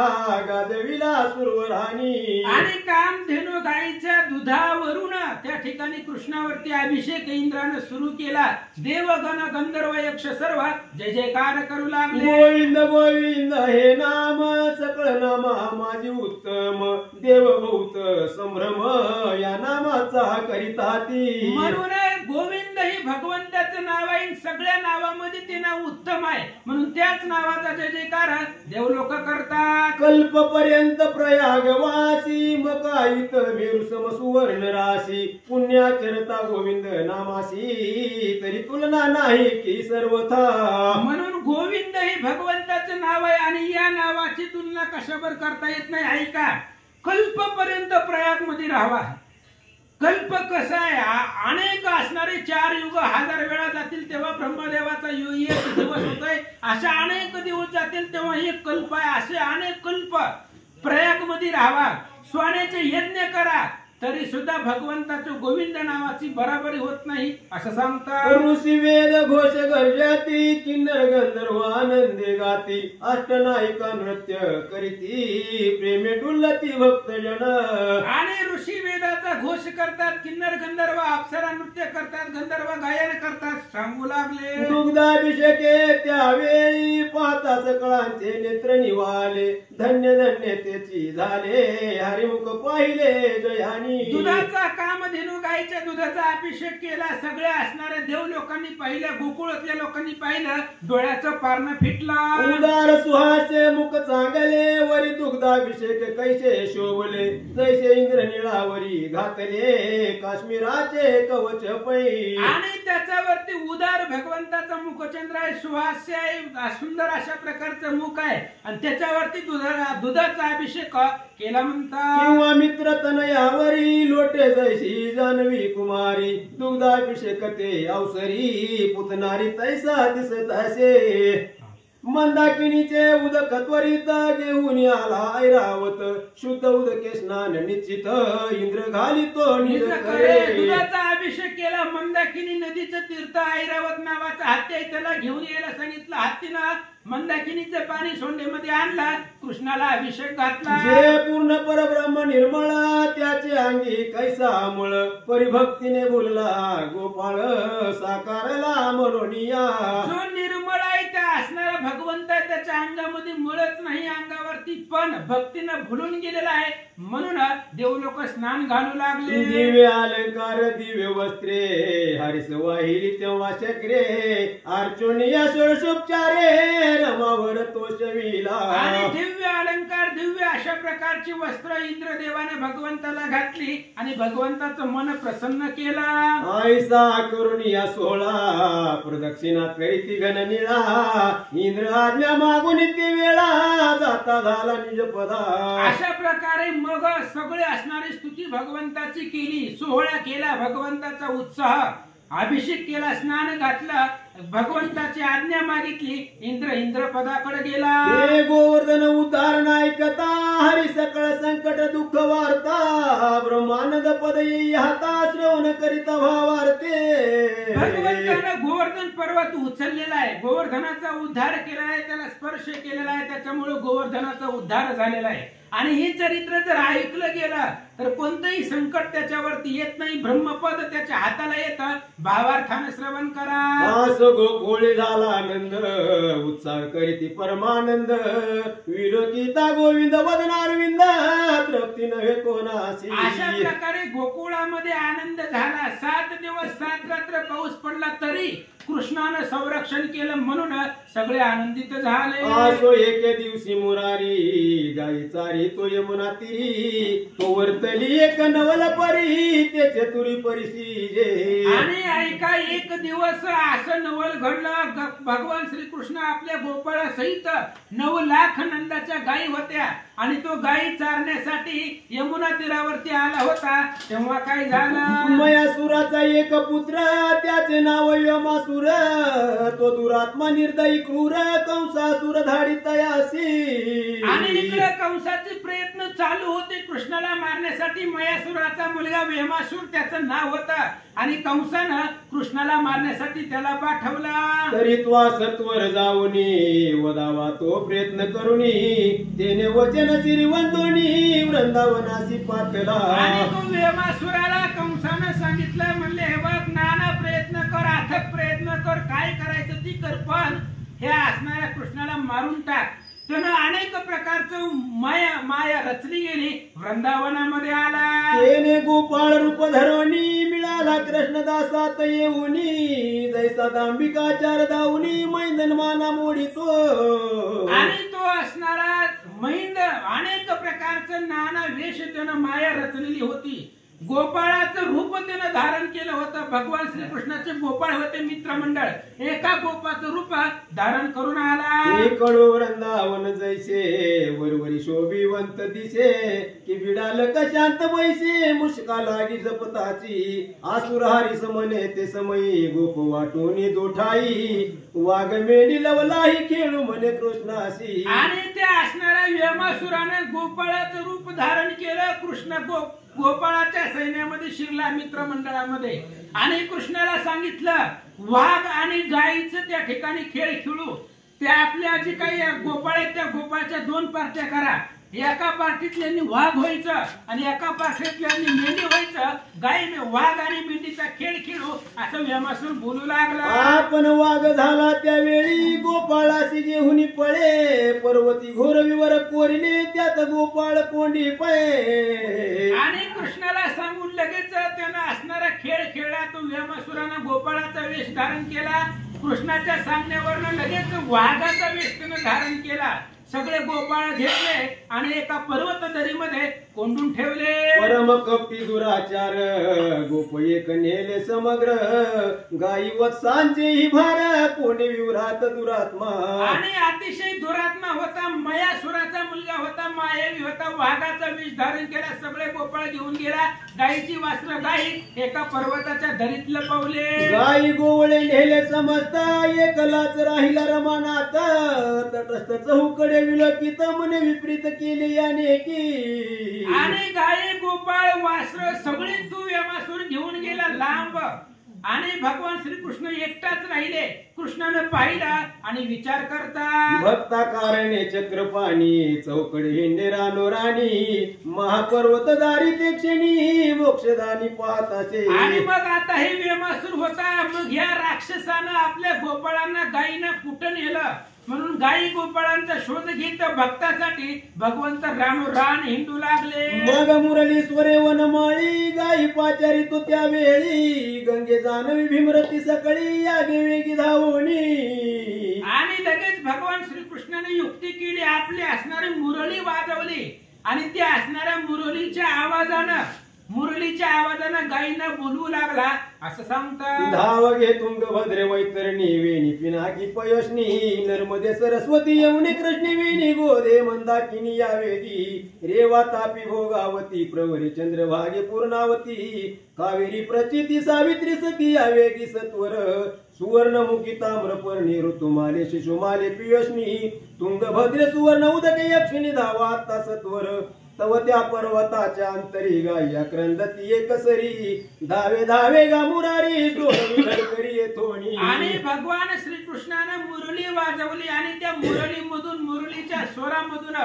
गाजविला सुरवरानी. आणि कामधेनू गायीच्या दुधावरून त्या ठिकाणी कृष्णावरती अभिषेक इंद्रानं सुरू केला. देवगण गंधर्व यक्ष सर्व जय जयकार करू लागले. गोविंद गोविंद हे नाम सकळ नामा माझी उत्तम, देवभूत संभ्रम या नामाचा करिताती. म्हणून गोविंद ही भगवंताचं नाव आहे, सगळ्या नावामध्ये ते नाव उत्तम आहे, म्हणून त्याच नावाचा जय जयकार देव लोक करतात. कल्पपर्यंत प्रयागवासी, मकायुत मेरु सम सुवर्ण राशी, पुण्याचरता गोविंद नामासी, तरी तुलना नाही की सर्वथा. म्हणून गोविंद हे भगवंताचं नाव आहे, आणि या नावाची तुलना कशावर करता येत नाही. ऐका, कल्पपर्यंत प्रयाग मध्ये राहावा. कल्प कसा आहे, अनेक असणारे 4 युग 1000 वेळा जातील तेव्हा ब्रह्मदेवाचा एक दिवस होतोय, अशा अनेक दिवस जातील तेव्हा एक कल्प आहे. असे अनेक कल्प प्रयाग मध्ये राहावा, सोन्याचे यज्ञ करा, तरी सुद्धा भगवंताच्या गोविंद नावाची बराबरी होत नाही असं सांगतात. ऋषी वेद घोष गर्जाती, किन्नर गंधर्व आनंदे गाती, अष्टनायिका नृत्य करीती, प्रेमे डुलती भक्तजन. आणि ऋषी वेदाचा घोष करतात, किन्नर गंधर्व अप्सरा नृत्य करतात, गंधर्व गायन करतात. सांगू लागले, दुग्धाभिषेके त्यावेळी पाहता सकळांचे नेत्र निवाले, धन्य धन्य त्याची झाले, हरिमुख पाहिले जयानी. दुधाचा कामधेनू गायीच्या दुधाचा अभिषेक केला. सगळ्या असणाऱ्या देव लोकांनी पाहिलं, गोकुळातल्या लोकांनी पाहिलं, डोळ्याचं पारणं फिटलं. उदार सुहाचे मुख चांगले, वरी दुग्धाभिषेक कैसे शोभले, जैसे इंद्र निळावरी घातले, काश्मीराचे कवच पै. आणि त्याच्यावरती उदार भगवंताचा मुखचंद्र आहे, सुहास्य आहे, सुंदर अशा प्रकारचं मुख आहे, आणि त्याच्यावरती दुधाचा अभिषेक केला म्हणतात. किंवा मित्र तनयावरी लोटे जैसी जानवी कुमारी, दुग्धाभिषेक ते अवसरी पुतनारी तैसा दिसत असे. मंदाकिनीचे उदक त्वरित घेऊन आला ऐरावत शुद्ध उदके स्नान निश्चित इंद्र घालितो निज करे. दुधाचा अभिषेक केला. मंदाकिनी नदीचं तीर्थ ऐरावत नावाचा हत्ती आहे, त्याला घेऊन यायला सांगितलं. हत्तीनं मंदाकिनीचं पाणी सोंडेमध्ये आणला, कृष्णाला अभिषेक घातला. जे पूर्ण परब्रह्म निर्मळ त्याचे अंगी कैसा मुळ परिभक्तीने बोलला गोपाळ साकारला मनोनिया. जो निर्मळ आहे त्या असणारा भगवंत आहे, त्याच्या अंगामध्ये मुळच नाही अंगावरती, पण भक्तीनं भुलून गेलेला आहे. म्हणून देवलोक स्नान घालू लागले. दिव्य अलंकार दिव्य वस्त्रे हरिस वाहिली तेव्हा चक्रे अर्चोनिया षोडशोपचारे रमावर तोषविला. आणि दिव्य अलंकार दिव्य अशा प्रकारची वस्त्र इंद्रदेवाने भगवंताला घातली आणि भगवंताचं मन प्रसन्न केला. ऐसा करून या 16 प्रदक्षिणा करीती घन निळा इंद्र आज्ञा मागून ते वेळा जाता झाला निज पदा. अशा प्रकारे मग सगळे असणारी स्तुती भगवंताची केली. सोहळा केला, भगवंताचा उत्साह, अभिषेक केला, स्नान घातलं, भगवंताची आज्ञा मागितली. इंद्र पदाकडे गेला. हे गोवर्धन उद्धारण ऐकता हरी सकळ संकट दुःख वार्ता ब्रह्मानंद पद येई हाता श्रवण करिता भावार्ते. भगवंतानं गोवर्धन पर्वत उचललेला आहे, गोवर्धनाचा उद्धार केला आहे, त्याला स्पर्श केलेला आहे, त्याच्यामुळे गोवर्धनाचा उद्धार झालेला आहे. आणि हे चरित्र जर ऐकलं गेलं तर कोणतंही संकट त्याच्यावरती येत नाही. ब्रह्मपद त्याच्या हाताला येतं. भावार्थाने श्रवण करा. गोळी झाला आनंद उत्साह करीती परमानंद विलोकिता गोविंद वदनारविंद तृप्ती नव्हे कोणासी. अशा प्रकारे गोकुळामध्ये आनंद झाला. 7 दिवस 7 रात्र पाऊस पडला तरी कृष्णानं संरक्षण केलं, म्हणून सगळे आनंदित झाले. आसो एके दिवशी मुरारी गाई चारी तो यमुना तिरी तो वर्तली एक नवल परी ते चतुरी परिसी जे. आणि ऐका, एक दिवस असं नवल घडलं. भगवान श्रीकृष्ण आपल्या गोपाळा सहित 9 लाख नंदाच्या गायी होत्या आणि तो गायी चारण्यासाठी यमुना तीरावरती आला होता. तेव्हा काय झालं, मयासुराचा एक पुत्र त्याचे नाव यमासुर तो दुरात्मा निर्दयी क्रूर कंसासुर धाडी तयासी. आणि इकडे कंसाचे प्रयत्न चालू होते कृष्णाला मारण्यासाठी. मयासुराचा मुलगा वेमासूर त्याचं नाव होतं आणि कंसानं कृष्णाला मारण्यासाठी त्याला पाठवला. तरी त्वा सत्वर जाऊनी वदावा तो प्रयत्न करूनी तेने वचन श्रीवंतोनी वृंदावनासी पाठला. आणि तो वेमासुराला कंसानं सांगितलं, म्हणले हे बघ, नाना प्रयत्न कर, अथक प्रयत्न कर, काय करायचं ती कर, पण हे असणाऱ्या कृष्णाला मारून टाक. त्यानं अनेक प्रकारचं माया रचली गेली. वृंदावनामध्ये आला. तेने गोपाळ रूप धरवणी मिळाला कृष्णदासात येऊनी जैसा दांबिकाचार दावणी मैंदन माना मोडितो. आणि तो असणारा मैंद अनेक प्रकारचं नाना वेश त्यानं माया रचलेली होती. गोपाळाचं रूप त्यानं धारण केलं होतं. भगवान श्रीकृष्णाचे गोपाळ होते मित्रमंडळ. एका गोपाचं रूप धारण करून आला. कडो वृंदावन जैसे वरवरी शोभिवंत दिसे की बिडाल कशांत बैसे मुश्का लागी जपताची आसुर हरी समने ते समयी गोप वाटून दोठाई वाघ मेंढी लवलाही खेळू म्हणे कृष्णाशी. आणि त्या असणाऱ्या व्यमासुरानं गोपाळाचं रूप धारण केलं. कृष्ण गोपाळाच्या सैन्यामध्ये शिरला मित्रमंडळामध्ये आणि कृष्णाला सांगितलं, वाघ आणि गायीचं त्या ठिकाणी खेळ खेळू. त्या आपल्या जे काही गोपाळ आहेत त्या गोपाळच्या 2 पार्ट्या करा. एका पार्टीतल्यांनी वाघ व्हायचं आणि एका पार्टीतल्यांनी मेंढी व्हायचं. गायीने वाघ आणि मेंढीचा खेळ खेळू असं व्यमासूर बोलू लागला. आपण वाघ झाला त्यावेळी गोपाळाशी घेऊन पळे पर्वती घोर विवर कोरिले त्यात गोपाळ कोंडी पळे. आणि कृष्णाला सांगून लगेच त्यानं असणारा खेळ खेळला. तो व्यमासुरानं गोपाळाचा वेश धारण केला. कृष्णाच्या सांगण्यावरनं लगेच वाघाचा वेश त्यानं धारण केला. सगळे गोपाळ घेतले आणि एका पर्वत दरीमध्ये कोंडून ठेवले. परम कपटी दुराचार गोप एक नेले समग्र गाई वत्सांचेही भार कोणी विवरात दुरात्मा. आणि अतिशय दुरात्मा होता. मयासुराचा मुलगा होता, मायावी होता, वाघाचा वेश वेश धारण केला, सगळे गोपाळ घेऊन गेला. गायीची वासरं गायी एका पर्वताच्या दरीत लपवले. गाई गोवळे नेले समजता एकलाच राहिला रमानात. तटस्थ चहूकडे विलकित मने विपरीत केले याने की. आणि गायी गोपाळ वासर सगळे तू यमासूर घेऊन गेला लांब. आणि भगवान श्रीकृष्ण एकटाच राहिले. कृष्णानं पाहिला आणि विचार करता. भक्ता कारणे चक्रपाणी चौकडे हिंडे रानो राणी. महापर्वत दारी ते क्षणी मोक्षदानी पाहताचे. आणि मग आता हे वेमासूर होता. मग या राक्षसानं आपल्या गोपाळांना गायीनं कुठं नेलं. म्हणून गायी गोपाळांचा शोध घेत भक्तासाठी भगवंत रान हिंडू लागले. मग मुरलीश्वरे वनमाळी गायी पाचारी तो त्यावेळी. गंगे जानवी भीमरती सकाळी या वेगी धावणी. आणि लगेच भगवान श्रीकृष्णाने युक्ती केली. आपली असणारी मुरली वाजवली आणि त्या असणाऱ्या मुरलीच्या आवाजानं गायींना बोलवू लागला. असं सांगता. धाव घे तुंगभद्रे वैतरणी वेणी पिनाकी पयोष्णी. नर्मदे सरस्वती यमुने कृष्णी वेणी गोदे मंदाकिनी या वेदी. रेवा तापी भोगावती प्रवरी चंद्रभागे पूर्णावती. कावेरी प्रचिती सावित्री सती या वेगी सत्वर. सुवर्णमुखी ताम्रपर्णी ऋतुमाले शिशुमाले पियोष्णी. तुंगभद्रे सुवर्ण उदके यक्षिणी धावा आत्ता सत्वर. तव त्या पर्वताच्या अंतरी गाया क्रंदती एकसरी. धावे धावे गा मुरारी करी येथोणी. आणि भगवान श्रीकृष्णाने मुरली वाजवली आणि त्या मुरलीमधून मुरलीच्या स्वरामधून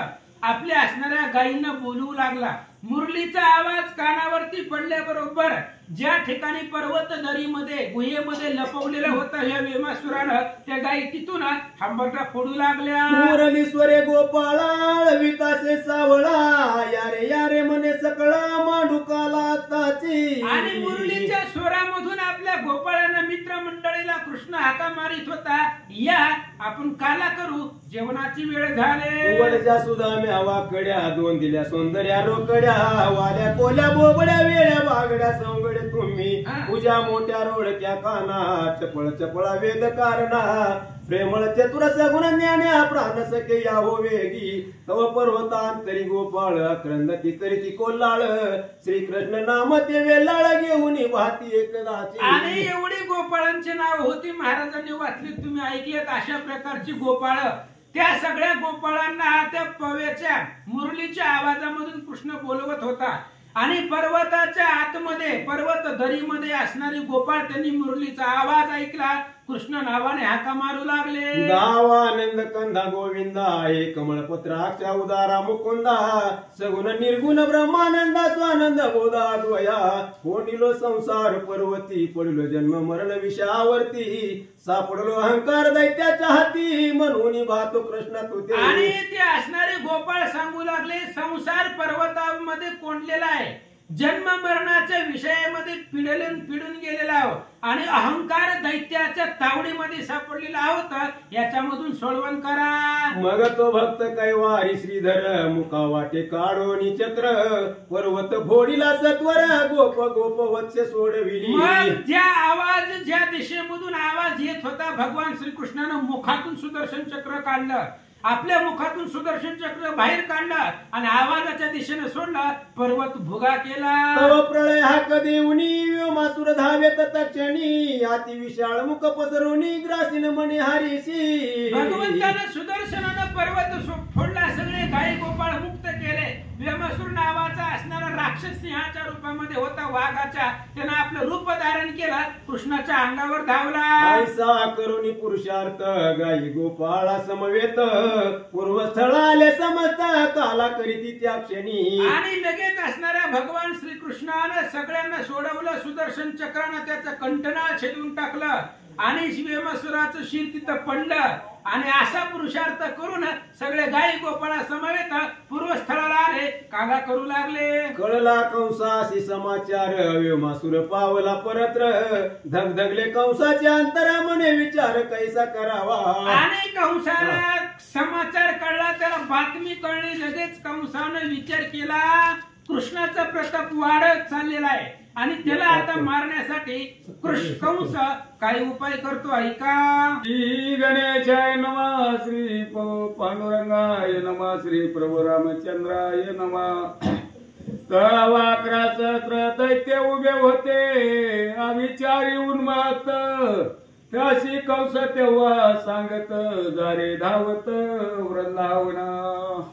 आपल्या असणाऱ्या गायींना बोलवू लागला. मुरलीचा आवाज कानावरती पडल्याबरोबर ज्या ठिकाणी पर्वत दरीमध्ये गुहेमध्ये लपवलेला होता या वेमासुरानं त्या गायी तिथून हंबरटा फोडू लागल्या. मुरलीश्वरे गोपाळा विकासे सावळा. यारे यारे मने सकळा मांडुकाला ताची. आणि मुरलीच्या स्वरामधून आपल्या गोपाळांना मित्रमंडळीला कृष्ण हाका मारित होता. या आपण काला करू, जेवणाची वेळ झाली. वळच्या सुदाम्या वाकड्या दोन दिल्या सौंदर्या रोकड्या. वाल्या कोल्या बोबड्या वेळ्या बागड्या सौंगड्या तुम्ही. पूजा मोठ्या रोडक्या काना चपळ चपळा वेद कारणा. प्रेमळ चतुर सगुण ज्ञान्या प्राण सखे यावो वेगी. तव पर्वतांतरी गोपाळ क्रंदती करीती कोल्हाळ. श्रीकृष्ण नाम ते वेलाळ घेऊन वाहती एकदाची. आणि एवढी गोपाळांची नाव होती महाराजांनी वाचली, तुम्ही ऐकलेत. अशा प्रकारची गोपाळ त्या सगळ्या गोपाळांना त्या पव्याच्या मुरलीच्या आवाजामधून कृष्ण बोलवत होता. आणि पर्वताच्या आतमध्ये पर्वत दरीमध्ये असणारी गोपाळ त्यांनी मुरलीचा आवाज ऐकला. कृष्ण नावाने हाका मारू लागले. गावानंद कंदा गोविंदा. हे कमळपत्राक्षा उदारा मुकुंदा. सगुण निर्गुण ब्रह्मानंदा स्वानंद बोधा द्वया. कोटिलो संसार पर्वती पडलो जन्म मरण विषावरती. सापडलो अहंकार दैत्याच्या हाती म्हणून भातो कृष्ण तुते. आणि ते असणारे गोपाळ सांगू लागले संसार पर्वतामध्ये कोंडलेला आहे. जन्म मरणाच्या विषयामध्ये पिडून गेलेला आहोत आणि अहंकार दैत्याच्या तावडीमध्ये सापडलेला आहोत. याच्यामधून सोडवण करा. मग तो भक्त कैवारी श्रीधर मुखा वाटे काढोनी चक्र. पर्वत फोडीला सत्वर गोप गोप वत्स सोडविली. मग ज्या दिशेमधून आवाज येत होता भगवान श्रीकृष्णानं मुखातून सुदर्शन चक्र काढलं. आपल्या मुखातून सुदर्शन चक्र बाहेर काढलं आणि आवाजाच्या दिशेने सोडलं. पर्वत भुगा केला. तव प्रळय हाक देऊनी व्योमासुर धावेत तक्षणी. अति विशाळ मुख पसरुनी ग्रासीन मणी हरीशी. भगवंतानं सुदर्शनानं पर्वत फोडला. सगळे गायी गोपाळ मुक्त केले. व्योमासुर नावाचा असणारा राक्षस सिंहाच्या रूपामध्ये होता, वाघाच्या. त्यानं आपलं रूप धारण केलं. कृष्णाच्या अंगावर धावला. ऐसा करुणी पुरुषार्थ गायी गोपाळा समवेत. पूर्वस्थळाले समजता काला करीती त्या क्षणी. आणि लगेच असणाऱ्या भगवान श्रीकृष्णानं सगळ्यांना सोडवलं. सुदर्शन चक्रानं त्याचं कंठनाळ छेदून टाकलं आणि वेमासुराचं शिर तिथं पडलं. आणि असा पुरुषार्थ करून सगळे गायी गोपाळा समवेत पूर्वस्थळाला आले, कागा करू लागले. कळला कंसाशी समाचार व्योमासुर पावला परत्र. धगधगले कंसाचे अंतरा मने विचार कैसा करावा. आणि कंसाला समाचार कळला, त्याला बातमी कळली. लगेच कंसाने विचार केला कृष्णाचा प्रताप वाढत चाललेला आहे आणि त्याला आता मारण्यासाठी कंस काय उपाय करतो ऐका. श्री गणेशाय नमः. श्री पांडुरंगाय नमः. श्री प्रभू रामचंद्राय नमः. तवा 11 सहस्र दैत्य उभे होते अविचारी उन्मात त्याशी कंस तेव्हा सांगत जारे धावत वृंदावन.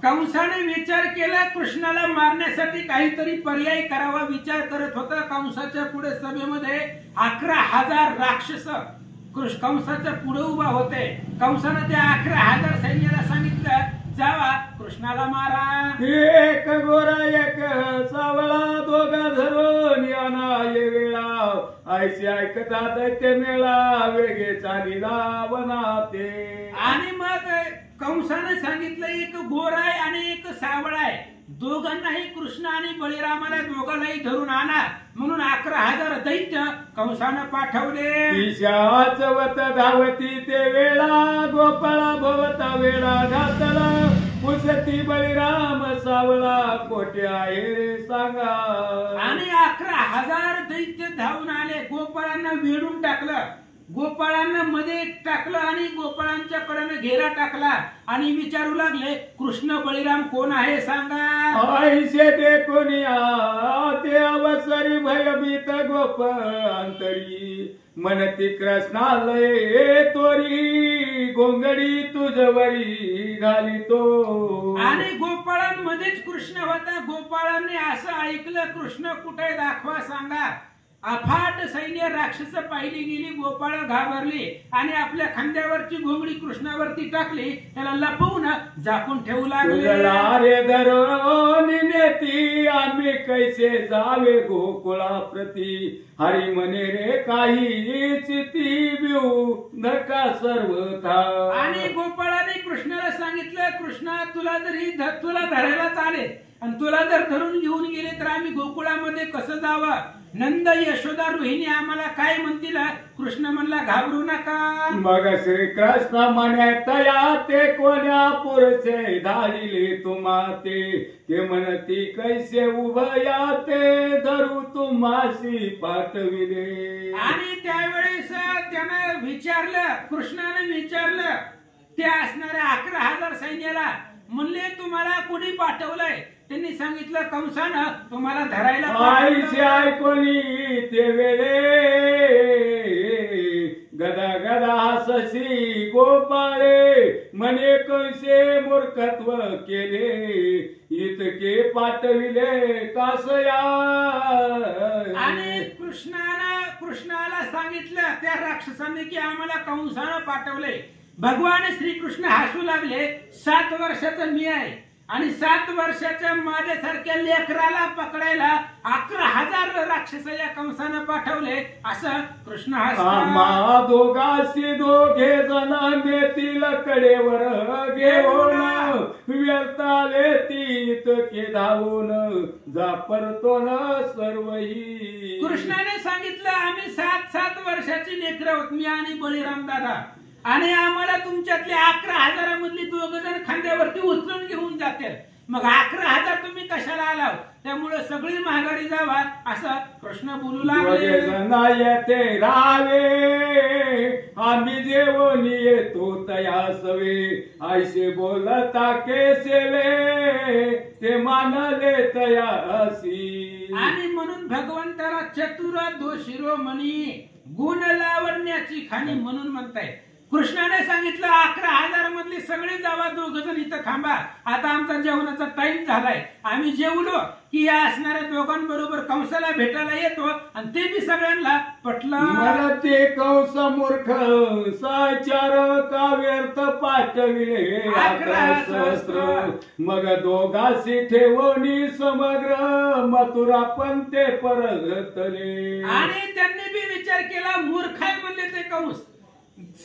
कंसाने विचार केला कृष्णाला मारण्यासाठी काहीतरी पर्याय करावा विचार करत होता. कंसाच्या पुढे सभेमध्ये 11,000 राक्षस कंसाच्या पुढे उभा होते. कंसाने त्या 11,000 सैन्याला सांगितलं जावा कृष्णाला मारा. एक गोरा एक सावळा दोघा धरून याना ये वेळा ऐशी ऐकता दैत्य मेळा वेगे चालीला वनाते. आणि मग कंसाने सांगितलं एक गोरा आहे आणि एक सावळा आहे, दोघांनाही कृष्ण आणि बळीरामाला दोघांनाही धरून आणा म्हणून 11,000 दैत्य कंसानं पाठवले. ईशाच वत धावती ते वेळा गोपाळा भवता वेळा घातला पुसती बळीराम सावळा कोठे आहे रे सांगा. आणि 11,000 दैत्य धावून आले. गोपाळांना वेढून टाकलं, गोपाळांना मध्ये टाकलं आणि गोपाळांच्या कडेने घेरा टाकला आणि विचारू लागले कृष्ण बळीराम कोण आहे सांगा. ऐसे ते कोणिया ते अवसरी भयभीत गोप अंतरी मनती कृष्णालय तोरी गोंगडी तुझवरी घाली तो. आणि गोपाळांमध्येच कृष्ण होता. गोपाळांनी असं ऐकलं कृष्ण कुठे दाखवा सांगा. अफाट सैन्य राक्षस पाहिली गेली. गोपाळ घाबरली आणि आपल्या खांद्यावरची घोंगडी कृष्णावरती टाकली. त्याला लपवून झाकून ठेवू लागले. रे धरून नेती आम्ही कैसे जावे गोकुळा प्रती हरी म्हणे रे काही चिती बिऊ नका सर्वथा. आणि गोपाळाने कृष्णाला सांगितलं कृष्णा तुला धरायला चालेल आणि तुला जर धरून घेऊन गेले तर आम्ही गोकुळामध्ये कसं जावं. नंद यशोदा रोहिणी आम्हाला काय म्हणतील. कृष्ण म्हणला घाबरू नका. मग श्रीकृष्ण म्हणे तया ते कोण्या पुरुषे धाडिले तुम्हा ते म्हणती कैसे उभया ते धरू तुम्हाशी पाठविले. आणि त्यावेळेस त्यानं विचारलं कृष्णाने विचारलं त्या असणाऱ्या 11,000 सैन्याला म्हणले तुम्हाला कोणी पाठवलंय. त्यांनी सांगितलं कंसानं तुम्हाला धरायला. आईशी ऐकोनी ते वेळे गदा गदा हसशी गोपाळे म्हणे कैसे मूर्खत्व केले इतके पाठविले कासया. आणि कृष्णाला सांगितलं त्या राक्षसांनी की आम्हाला कंसानं पाठवले. भगवान श्रीकृष्ण हसू लागले. 7 वर्षाचा मी आहे आणि 7 वर्षाच्या माझ्यासारख्या लेकराला पकडायला 11,000 राक्षस या कंसानं पाठवले असं कृष्ण आम्हा दोघांशी दोघे जण नेतील कडेवर घेऊन व्यर्थाले तीत के धावून जा परतो न सर्वही. कृष्णाने सांगितलं आम्ही 7 वर्षाची लेकरं आहोत मी आणि बळीराम दादा आणि आम्हाला तुमच्यातल्या 11,000 मधली 2 जण खांद्यावरती उचलून घेऊन जातील. मग 11,000 तुम्ही कशाला आलाव त्यामुळे सगळी माघारी जावा असं कृष्ण बोलू लागले. येते रावे आम्ही जेवून येतो तया सवे ऐसे बोलता केसेले ते मानले तयासी. आणि म्हणून भगवंताला चतुर दोषिरोमणी गुण लावण्याची खाणी म्हणून म्हणताय. कृष्णाने सांगितलं 11,000 मधले सगळे जावा 2 जण इथं थांबा. आता आमचा जेवणाचा टाइम झालाय. आम्ही जेवलो की या असणाऱ्या दोघांबरोबर कंसाला भेटायला येतो आणि ते बी सगळ्यांना पटलं. मला ते कंस मूर्ख साचार का व्यर्थ पाठविले 11 सहस्त्र मग दोघांशी ठेवणी समग्र मथुरा पण ते परतले. आणि त्यांनी बी विचार केला मूर्ख आहे म्हणले ते कंस.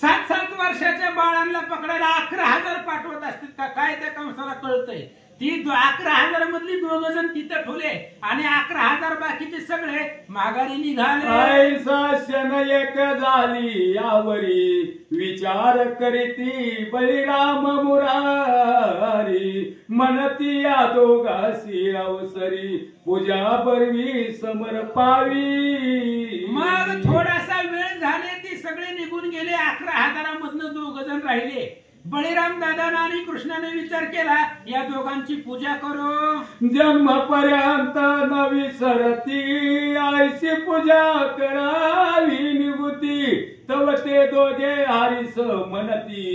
7 वर्षाच्या बाळांना पकडायला 11,000 पाठवत असतील का काय त्या कंसाला कळतंय. ती 11,000 मधली 2 जण तिथं ठेवले आणि 11,000 बाकीचे सगळे माघारी निघाले. शासन एक झाली यावरी विचार करीती बळीराम मुरारी म्हणती या दोघांशी अवसरी पूजा बरवी समर पावी. मग थोडासा वेळ झाले ती सगळे निघून गेले. 11,000 मधनं 2 जण राहिले. बळीराम दादानं आणि कृष्णाने विचार केला या दोघांची पूजा करू. जन्मपर्यंत न विसरती आईची पूजा करावी निवृत्ती तव ते दोघे हरीस म्हणती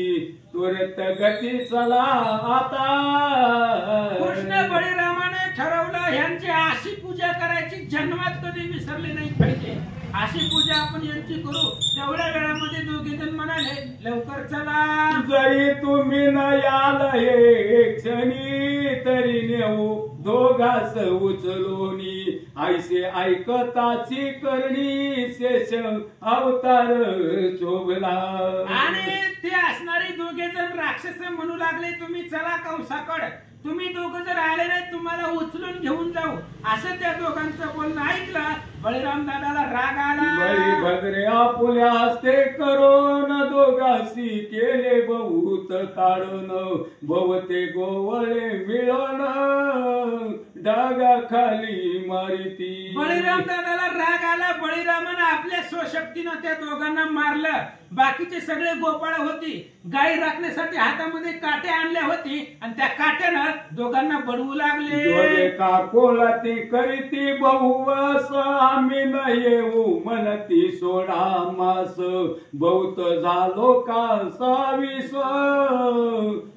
तुरत गती चला आता. कृष्ण बळीरामाने ठरवलं यांची अशी पूजा करायची जन्मात कधी विसरली नाही पाहिजे. अशी पूजा आपण यांची करू. तेवढ्या वेळामध्ये दोघे जण म्हणाले लवकर चला. जरी तुम्ही न याल हे क्षणी तरी नेऊ दोघास उचलोनी आईसे ऐकताची करणी शेष अवतार शोभला. आणि ते असणारे दोघे जण राक्षस म्हणू लागले तुम्ही चला कंसाकड. तुम्ही दोघं जर आले नाही तुम्हाला उचलून घेऊन जाऊ. असं त्या दोघांचं बोलणं ऐकलं बळीराम दादाला राग आला. बळीभद्रे आपुल्या हस्ते करून दोघांशी केले बहुत ताडण भवते गोवळे मिळून डागा खाली मारिती. बळीराम दादाला राग आला. बळीरामानं आपल्या स्वशक्तीनं त्या दोघांना मारलं. बाकीचे सगळे गोपाळ होती गाई राखण्यासाठी हातामध्ये काट्या आणल्या होती आणि त्या काट्यानं दोघांना बडवू लागले. का कोळती करीती बहुवस आम्ही न येऊ म्हणती सोडा मास बहुत झालो का साविस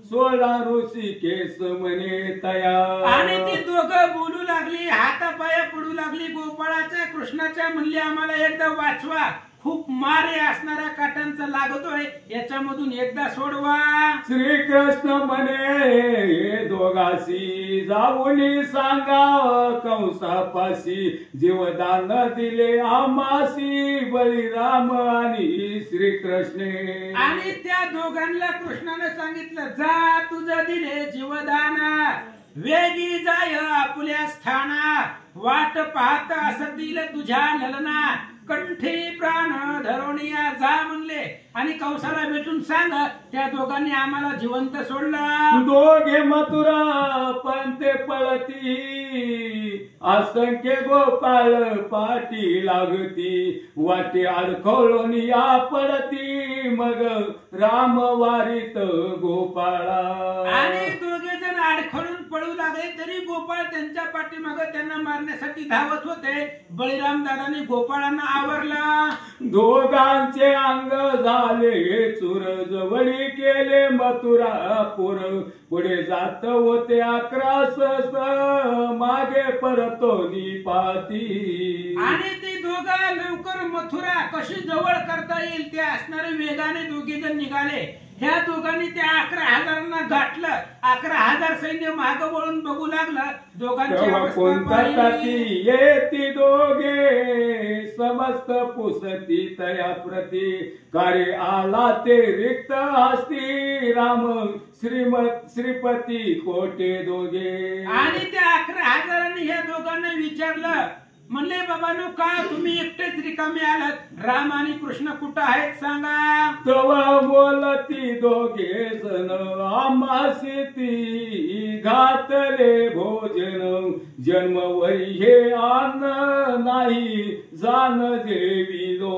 सोळा ऋषिकेश म्हणे तया. आणि ती दोघं बोलू लागली हातापाया पडू लागली गोपाळाच्या कृष्णाच्या म्हणले आम्हाला एकदा वाचवा. खूप मारे असणाऱ्या काट्यांचा लागतोय याच्यामधून एकदा सोडवा. श्रीकृष्ण म्हणे दोघाशी जाऊन सांगा कंसापाशी जीवदान दिले आमासी बळीराम आणि श्रीकृष्णे. आणि त्या दोघांना कृष्णाने सांगितलं जा तुझं दिले जीवदान वेगी जाय आपल्या स्थाना वाट पाहत असतील तुझ्या ललना कंठी प्राण धरोनिया जा म्हणले. आणि कंसाला भेटून सांग त्या दोघांनी आम्हाला जिवंत सोडलं. दोघे मथुरा पंते पळती असंख्य गोपाळ पाठी लागती वाटे अडखळून या पडती मग राम वारीत गोपाळा. आणि दोघे जण अडखळून पळू लागले तरी गोपाळ त्यांच्या पाठीमाग त्यांना मारण्यासाठी धावत होते. बळीराम दादाने गोपाळांना आवरला. दोघांचे अंग झाले चुर जवळी केले मथुरापूर पुढे जात होते 11 सहस्र मागे परतोनी पाती. आणि ती दोघं लवकर मथुरा कशी जवळ करता येईल ते असणारे वेगाने दोघे जण निघाले. ह्या दोघांनी त्या 11,000 गाठलं. 11,000 सैन्य माग वळून बघू लागलं. दोघांची कोणता येती दोघे समस्त पुसती तया प्रती कार्य आला ते रिक्त असती राम श्रीपती कोटे दोघे. आणि त्या 11,000 ह्या दोघांना विचारलं म्हणले बाबांनो का तुम्ही एकटेच रिकामे आलात राम आणि कृष्ण कुठं आहेत सांगा. तवा बोलती दोघे जण आमासी ती घातले भोजन जन्मवरी हे अन्न नाही जाण जेविलो.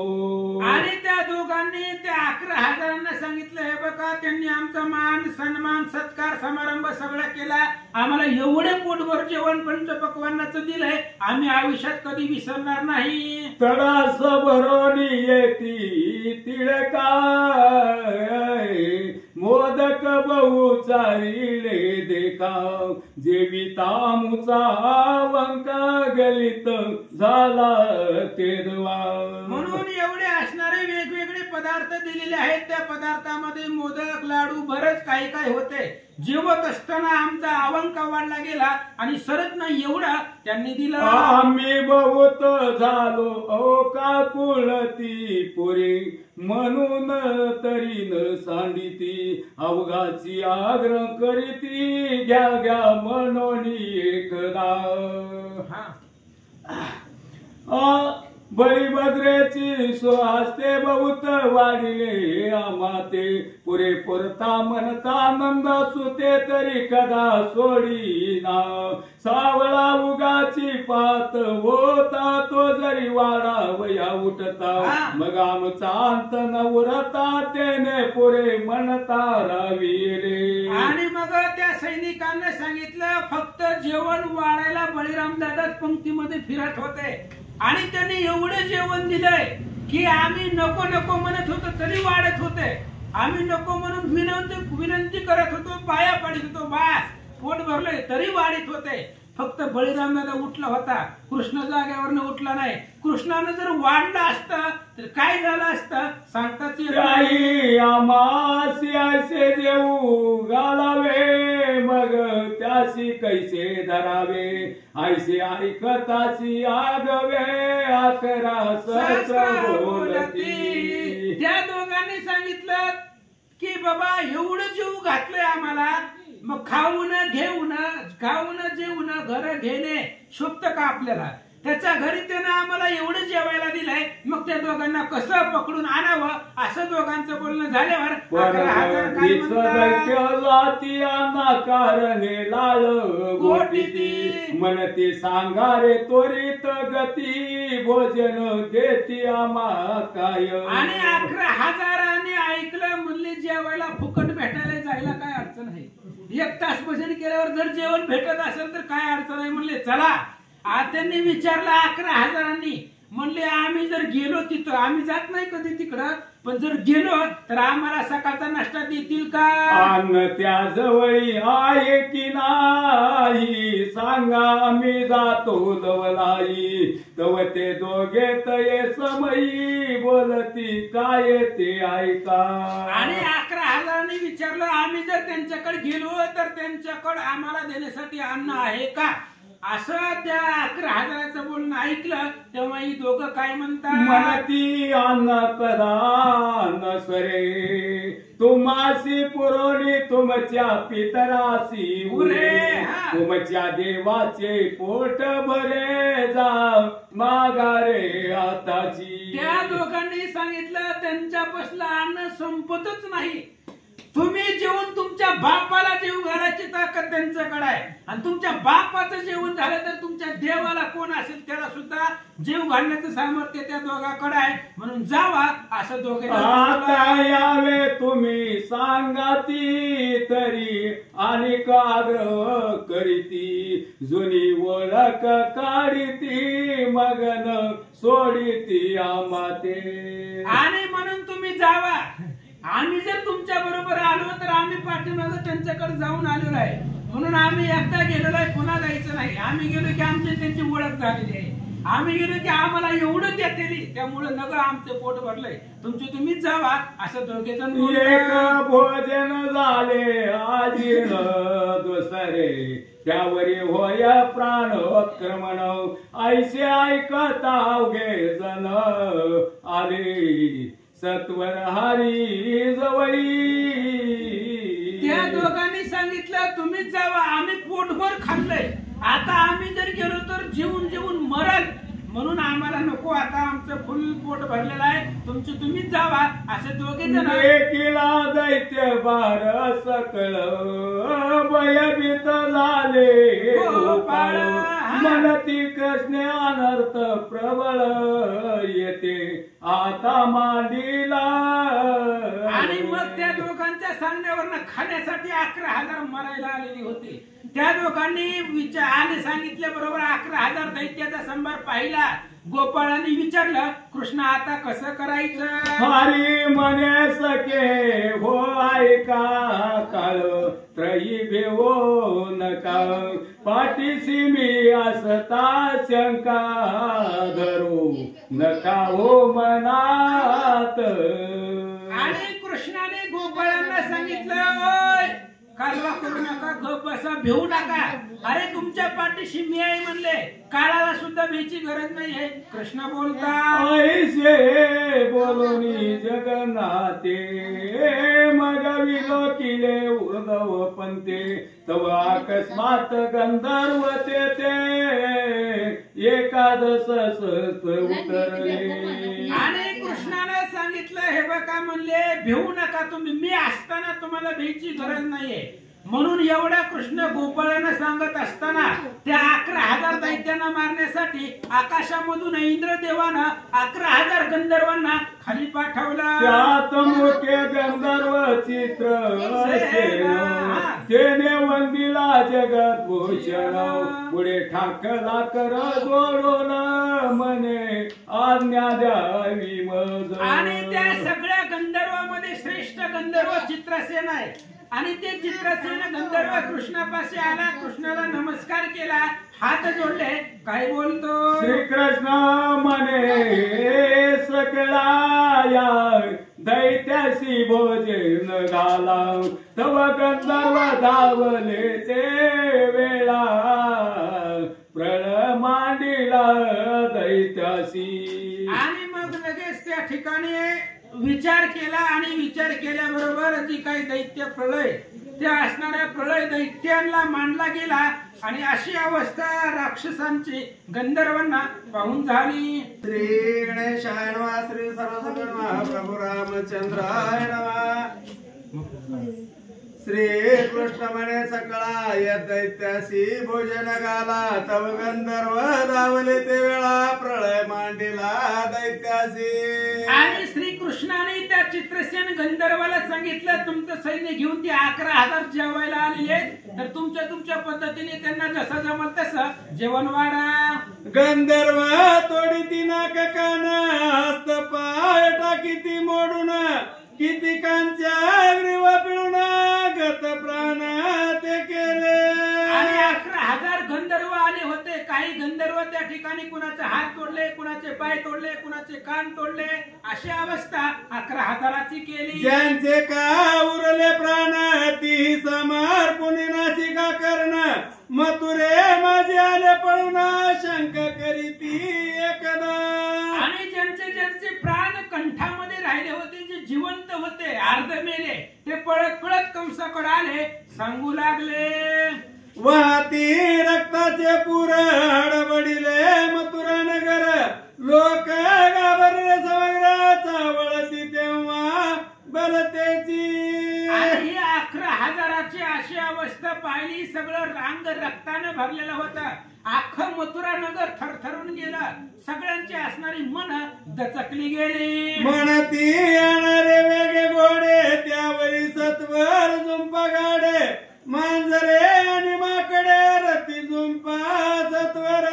आणि त्या दोघांनी त्या 11,000 सांगितलं हे बघा त्यांनी आमचा मान सन्मान सत्कार समारंभ सगळं केला. आम्हाला एवढे पोटभर जेवण पंचपक्वान्नाचं दिलंय आम्ही आयुष्यात कधी विसरणार नाही. तडास भरोनी येती तिळका मोदक बहु चारिले देखाव जेविता मुचा वंका गलित झाला तेदवा. म्हणून एवढे असणारे वेगवेगळे पदार्थ दिलेले आहेत. त्या पदार्थामध्ये मोदक लाडू बरंच काही काही होते. जेवत असताना आमचा अवंका वाढला गेला आणि सरत नाही एवढा त्यांनी दिला. आम्ही बहुत झालो ओ काकुळती पुरी म्हणून तरी न सांडिती अवघाची आग्रह करीती घ्या घ्या म्हणून एकदा. बळीभद्रेची सुहास्ते बहुत वाढिले आमाते पुरे पुरता म्हणता नंद सुते तरी कदा सोडीना सावळा उगाच देवाची पात होता तो जरी वाढावया उठता मग आमचा अंत न उरता त्याने पुरे म्हणता रावी रे. आणि मग त्या सैनिकांना सांगितलं फक्त जेवण वाढायला बळीराम दादाच पंक्तीमध्ये फिरत होते आणि त्यांनी एवढं जेवण दिलंय की आम्ही नको नको म्हणत होतो तरी वाढत होते. आम्ही नको म्हणून विनंती करत होतो, पाया पडत होतो, बास पोट भरले तरी वाढीत होते. फक्त बळीराम दादा उठला होता, कृष्ण जागेवरनं उठला नाही. कृष्णानं जर वाढलं असतं तर काय झालं असतं सांगताच येत नाही. आमासी ऐसे देऊ घालावे मग त्याशी कैसे धरावे ऐसे ऐकताची आगवे अकरा सहस्र बोलती. त्या दोघांनी सांगितलं की बाबा एवढं जीव घातलंय आम्हाला, मग खाऊन जेवून घर घेणे शोभत का आपल्याला? त्याच्या घरी त्यानं आम्हाला एवढं जेवायला दिलंय, मग त्या दोघांना कसं पकडून आणावं असं दोघांचं बोलणं झाल्यावर 11,000 काय म्हणतात? कारणे लाल गोटीती म्हणते सांगारे त्वरित गती भोजन देती आम्हा काय. आणि 11,000 ऐकलं म्हणले जेवायला फुकट भेटायला जायला काय अडचण आहे. 1 तास भजन केल्यावर जर जेवण भेटत असेल तर काय अडचण आहे. म्हणले चला. त्यांनी विचारलं 11,000 म्हणले आम्ही जर गेलो तिथं, आम्ही जात नाही कधी तिकडं, पण जर गेलो तर आम्हाला सकाळचा नाश्ता देतील का? अन्न त्या जवळी आहे की नाही सांगा आम्ही जातो जवलाई. तव ते दोघे तये समयी बोलती काय ते ऐका. आणि 11,000 विचारलं आम्ही जर त्यांच्याकडे गेलो तर त्यांच्याकडे आम्हाला देण्यासाठी अन्न आहे का असं त्या 11,000 बोलणं ऐकलं तेव्हा ही दोघं काय म्हणतात? म्हणती अन्न कदा नसरे तुम्हासी पुरवणी तुमच्या पितरासी उरे तुमच्या देवाचे पोट भरे जा मागारे आताची. त्या दोघांनी सांगितलं त्यांच्यापासलं अन्न संपतच नाही. तुम्ही जेवण तुमच्या बापाला जेव घालायची ताकद त्यांच्याकडे आहे आणि तुमच्या बापाचं जेवण झालं तर तुमच्या देवाला कोण असेल त्याला सुद्धा जेव घालण्याचं सामर्थ्य त्या दोघांकडे आहे. म्हणून जावा असं दोघे. आता यावे तुम्ही सांगाती तरी आणि आग्रह करीती जुनी ओळख काढीती मगन सोडीती आमाते. आणि म्हणून तुम्ही जावा. आम्ही जर तुमच्या बरोबर आलो तर आम्ही पाठीमागे त्यांच्याकडे जाऊन आलेलो आहे. म्हणून आम्ही एकदा गेलेलो आहे, पुन्हा जायचं नाही. आम्ही गेलो की आमची त्यांची ओळख झालेली आहे. आम्ही गेलो की आम्हाला एवढं देतेली त्यामुळे नगर आमचं पोट भरलंय, तुमची तुम्हीच जावा असं दोघे जण. एक भोजन झाले आजी दुसरे त्यावरी होय प्राणोत्क्रमण ऐसे ऐकता अवघे जण आले सत्वर हरी जवळी. त्या दोघांनी सांगितलं तुम्हीच जावा, आम्ही पोटभर खाल्लंय, आता आम्ही जर गेलो तर जेवून जेवून मरल, म्हणून आम्हाला नको, आता आमचं फुल पोट भरलेलं आहे, तुमची तुम्हीच जावा असे दोघे जण. एकीला दैत्य बार सकळ भयभीत झाले गोपाळ म्हणती कृष्ण अनर्थ प्रबळ येते आता मांडीला. आणि मग त्या दोघांच्या सांगण्यावरनं खाण्यासाठी 11,000 मरायला आलेली होती. त्या दोघांनी आले सांगितल्या बरोबर 11,000 दैत्याचा संभार पाहिला. गोपाळांनी विचारलं कृष्ण आता कसं करायचं? हरी म्हणे सखे हो ऐका काळ त्रयी भेवो नका पाठीशी मी असता शंका धरू नका हो मनात. आणि कृष्णाने गोपाळांना सांगितलं ओय कालवा करू नका, गप बसा, भेऊ नका. अरे तुमच्या पाठीशी मी आहे म्हणले, काळाला सुद्धा भीची गरज नाही आहे. कृष्ण बोलता ऐसे बोलूनी जगन्नाथे मग विलोकिले उर्धव पंते तव अकस्मात गंधर्व ते एकादश सहस्त्र उतरले. आणि कृष्णाने सांगितलं हे बघा म्हणले भेऊ नका तुम्ही, मी असताना तुम्हाला भीची गरज नाहीये. म्हणून एवढा कृष्ण गोपाळांना सांगत असताना त्या 11,000 दैत्यांना मारण्यासाठी आकाशामधून इंद्रदेवानं 11,000 गंधर्वांना खाली पाठवलं. त्यात मोठे गंधर्व चित्र तेने वंदिला जगत भूषण पुढे ठाकला कर जोडून म्हणे आज्ञा द्यावी मज. आणि त्या सगळ्या गंधर्वामध्ये श्रेष्ठ गंधर्व चित्रसेन आहे. आणि ते चित्रसेन गंधर्व कृष्णापाशी आला, कृष्णाला नमस्कार केला, हात जोडले, काय बोलतो? श्रीकृष्ण म्हणे सकळा या दैत्याशी भोजन घाला तव गंधर्व धावले ते वेळा प्रण मांडिला दैत्याशी. आणि मग लगेच त्या ठिकाणी विचार केला आणि विचार केल्याबरोबर जी काही दैत्य प्रलय त्या असणाऱ्या प्रलय दैत्यांना मांडला गेला. आणि अशी अवस्था राक्षसांची गंधर्वांना पाहून झाली. श्री गणेशाय नमः. श्री सरस्वती नमः. प्रभु रामचंद्राय नमः. श्री कृष्ण म्हणे सकळा या दैत्याशी भोजन घाला तव गंधर्व धावले ते वेळा प्रलय मांडिला दैत्याशी. आणि श्रीकृष्णाने त्या चित्रसेन गंधर्वाला सांगितलं तुमचं सैन्य घेऊन ते 11,000 जेवायला आलेले, तर तुमच्या पद्धतीने त्यांना जसं जमल तसं जेवण वाढा. गंधर्व तोडी ती नाक कान हस्त पाय टाकी ती मोडून किती कांच्या ग्रीव पिळून गत प्राण ते केले. आणि 11,000 गंधर्व आले होते. काही गंधर्व त्या ठिकाणी कुणाचे हात तोडले, कुणाचे पाय तोडले, कुणाचे कान तोडले, अशी अवस्था 11,000ची केली. ज्यांचे का उरले प्राण ती समर्पुनी नाशिका कर्ण मथुरे माझे आले पळून शंक करी ती एकदा. आणि ज्यांचे प्राण कंठामध्ये राहिले होते, जे जिवंत होते, अर्ध मेले, ते पळत पळत कंसाकडे आले, सांगू लागले वाहती रक्ताचे पुर हडबडिले मथुरा नगर लोक घाबरले समग्राचा वळती तेव्हा बलतेची. आणि 11,000ची अशी अवस्था पाहिली. सगळं रांग रक्तानं भरलेलं होतं. अख्खं मथुरा नगर थरथरून गेलं. सगळ्यांची असणारी मन दचकली गेली. म्हणती येणारे वेगे घोडे त्यावरी सत्वर झुंपा गाडे मांजरे आणि माकडे रती झुंपा सत्वर.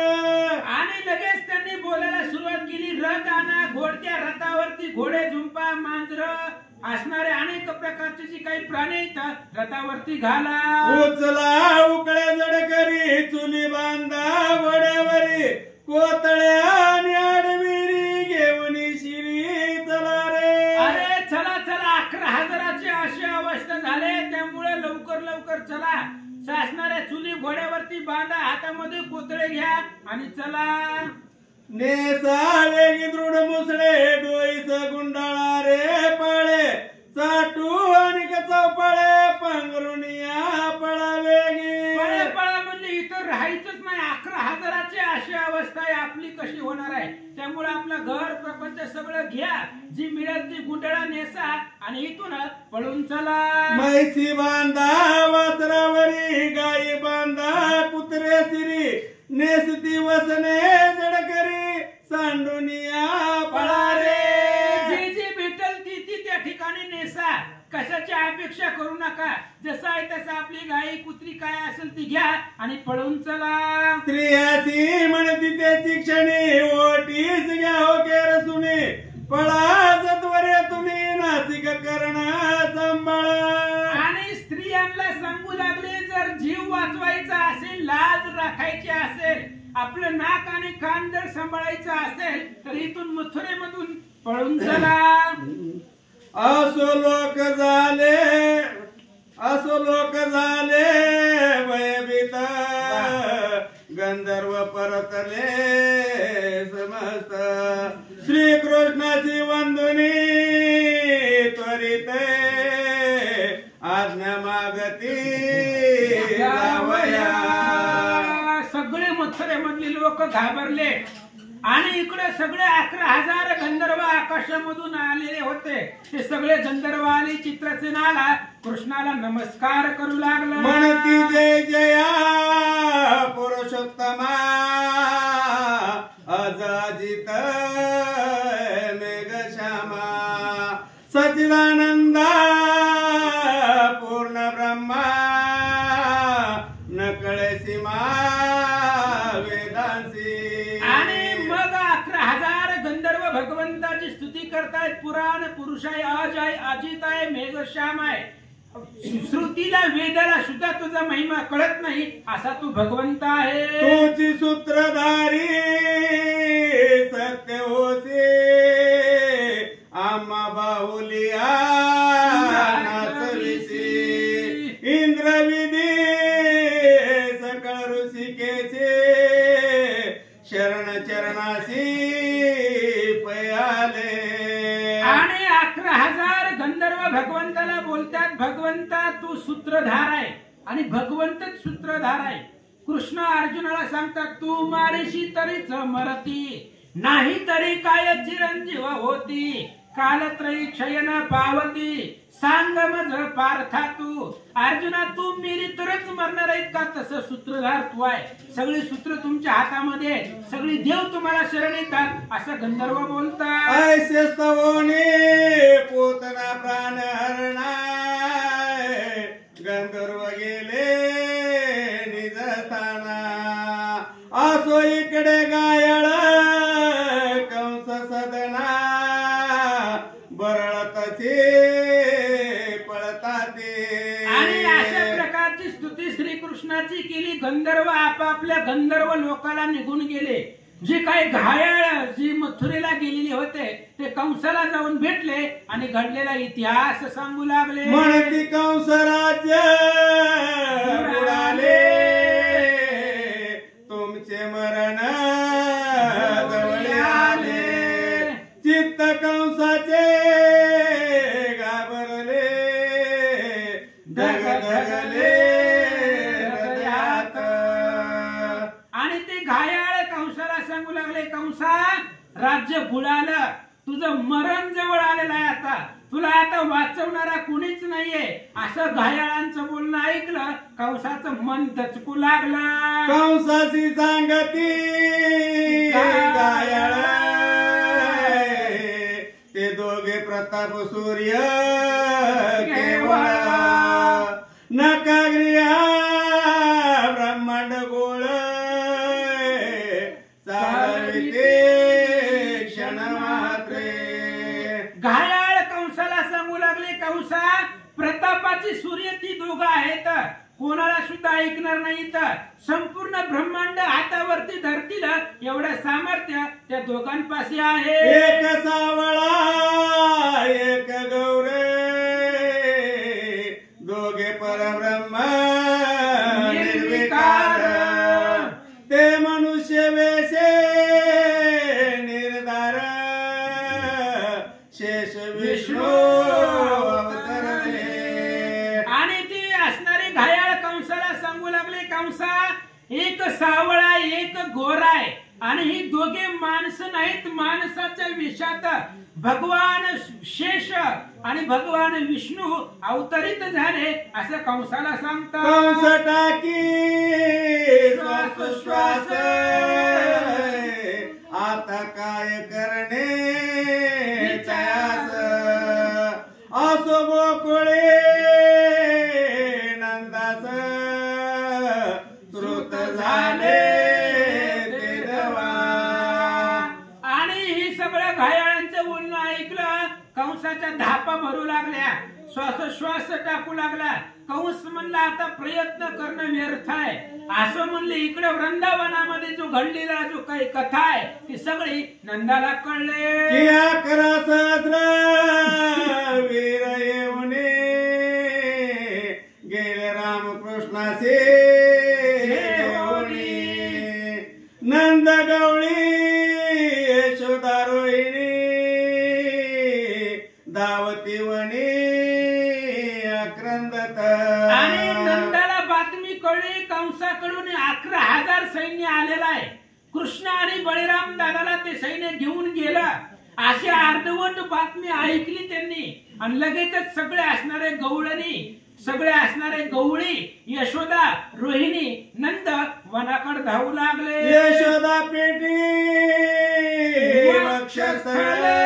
आणि लगेच त्यांनी बोलायला सुरुवात केली. रथ आणा, घोडत्या रथावरती घोडे, झुंपा, मांजर असणारे अनेक प्रकारचे जे काही प्राणी आहेत रथावरती घाला. उचला उकळे जड करी चुली बांधा घोड्यावरी कोतळ्या आणि आडविरी घेऊन शिरी चला रे. अरे चला चला, 11,000ची अशी अवस्था झाले. त्यामुळे लवकर चला. सासणाऱ्या चुली घोड्यावरती बांधा, हातामध्ये कोतळे घ्या आणि चला. नेसा वेगी दृढ मुसळे डोईस गुंडाळा रे पाळे चाटू आणि चौपाळे पांघरुनिया पळा वेगी. पळा म्हणजे इथं राहायचंच नाही. 11,000ची अशी अवस्था आहे. आपली कशी होणार आहे? त्यामुळे आपलं घर प्रपंच सगळं घ्या, जी मिळेल ती गुंडाळा नेसा आणि इथून पळून चला. मैसी बांधा वासरावरी गाई बांधा कुत्रे सिरी नेसती वसने जड करी सांडुनिया पळा रे. जी भेटल ती त्या ठिकाणी नेसा. कशाची अपेक्षा करू नका. जसं आहे तसं आपली गाई कुत्री काय असेल ती घ्या आणि पळून चला. स्त्रियाची म्हणती त्याची क्षणी ओटीस घ्या हो केर सुने पळा जत्वरे तुम्ही नासिक करणा सांभाळा. आणि स्त्रियांना सांगू लागले जर जीव वाचवायचा असेल, लाज राखायची असेल, आपलं नाक आणि कान जर सांभाळायचं असेल तर इथून मथुरेमधून पळून चला. असो लोक झाले भयभीत गंधर्व परतले समस्त श्रीकृष्णाची वंदनी त्वरित आज्ञा मागती जावया. सगळे मथुरेमधले लोक घाबरले. आणि इकडे सगळे 11,000 गंधर्व आकाशामधून आलेले होते. ते सगळे गंधर्व आले चित्रसेनाला कृष्णाला नमस्कार करू लागला. म्हणती जय जया पुरुषोत्तमा अजाजित मेघश्यामा सच्चिदानंदा पूर्ण ब्रह्मा नकळे सीमा वेदांसी. आणि मग 11,000 गंधर्व भगवंताची स्तुती करतायत. पुराण पुरुष आहे, अज आहे, अजित आहे, मेघश्याम आहे. श्रुतीला वेदाला सुद्धा तुझा महिमा कळत नाही असा तू भगवंत आहे. तुझी सूत्रधारी सत्य होते आम्हा बाहुलिया नाचविसी. इंद्रविधी सकळ ऋषिकेचे शरण चरणासी पयाले. आणि 11,000 गंधर्व भगवंताला बोलतात, भगवंता तू सूत्रधार आहे आणि भगवंतच सूत्रधार आहे. कृष्ण अर्जुनाला सांगतात तू मारेशी तरीच मरती नाही तरी काय चिरंजीव होती. कालत्रयी क्षयन पावती सांग मज पार्था तू. अर्जुना तू मेली तरच मरणार आहेत का? तसं सूत्रधार तू आहे. सगळी सूत्र तुमच्या हातामध्ये आहेत. सगळी देव तुम्हाला शरण येतात असं गंधर्व बोलतात. ऐसे स्तवोनी पोतना प्राण हरणा गंधर्व गेले निजस्थाना. असो इकडे गायळ कंस सदना बरळतचे पळताते. आणि अशा प्रकारची स्तुती श्रीकृष्णाची केली. गंधर्व आपापल्या गंधर्व लोकाला निघून गेले. जे काही घायाळ जी मथुरेला गेलेले होते ते कंसाला जाऊन भेटले आणि घडलेला इतिहास सांगू लागले. म्हणती कंस राज्य बुडाले तुमचे मरण जवळ आले. चित्त कंसाचे घाबरले धगधगले हृदयात. आणि ते घायाळ कंसाला सांगू लागले कंसा राज्य बुडालं, तुझं मरण जवळ आलेलं आहे. आता तुला आता वाचवणारा कुणीच नाहीये असं घायाळांचं बोलणं ऐकलं. कंसाचं मन दचकू लागलं. कंसाची सांगती गायळ ते दोघे प्रताप सूर्य केवळ नकाग्रिया ब्रह्मांड गोळ चालविते क्षण मात्रे. घायाळ कंसाला सांगू लागले कंसा प्रतापाची सूर्य ती दोघं आहेत. कोणाला सुद्धा ऐकणार नाही. तर संपूर्ण ब्रह्मांड हातावरती धरतील एवढं सामर्थ्य त्या दोघांपाशी आहे. एक सावळा एक गौरे दोघे परब्रह्म निर्विकार. ते मनुष्य वेशे निर्धार शेष विष्णू अवतरले. आणि ती असणारे घायाळ कंसाला सांगू लागले कंसा एक सावळा एक गोरा आहे आणि ही दोघे माणसं नाहीत. माणसाच्या विषात भगवान शेष आणि भगवान विष्णू अवतरित झाले असं कंसाला सांगतात. कंस टाकी श्वास आता काय करणे त्यास. असो गोकुळे नंदास श्रुत झाले ते देवा. आणि ही सगळं घायाळांचं बोलणं ऐकलं. कंसाच्या धापा भरू लागल्या, श्वासोश्वास टाकू लागला. कंस म्हणला आता प्रयत्न करणं व्यर्थ आहे. असं म्हणले इकडे वृंदावनामध्ये जो घडलेला जो काही कथा आहे ती सगळी नंदाला कळले. की 11 सहस्र वीर येऊने गेले रामकृष्णाचे नंद गवळी यशोदा रोहिणी दावती वणी आक्रंदत. आणि नंदाला बातमी कळली कंसाकडून 11,000 सैन्य आलेला आहे. कृष्ण आणि बळीराम दादाला सैन्य घेऊन गेला अशी अर्धवट बातमी ऐकली त्यांनी आणि लगेचच सगळे असणारे गवळी यशोदा रोहिणी नंद वनाकडे धावू लागले. यशोदा पेटी वक्षस्थळे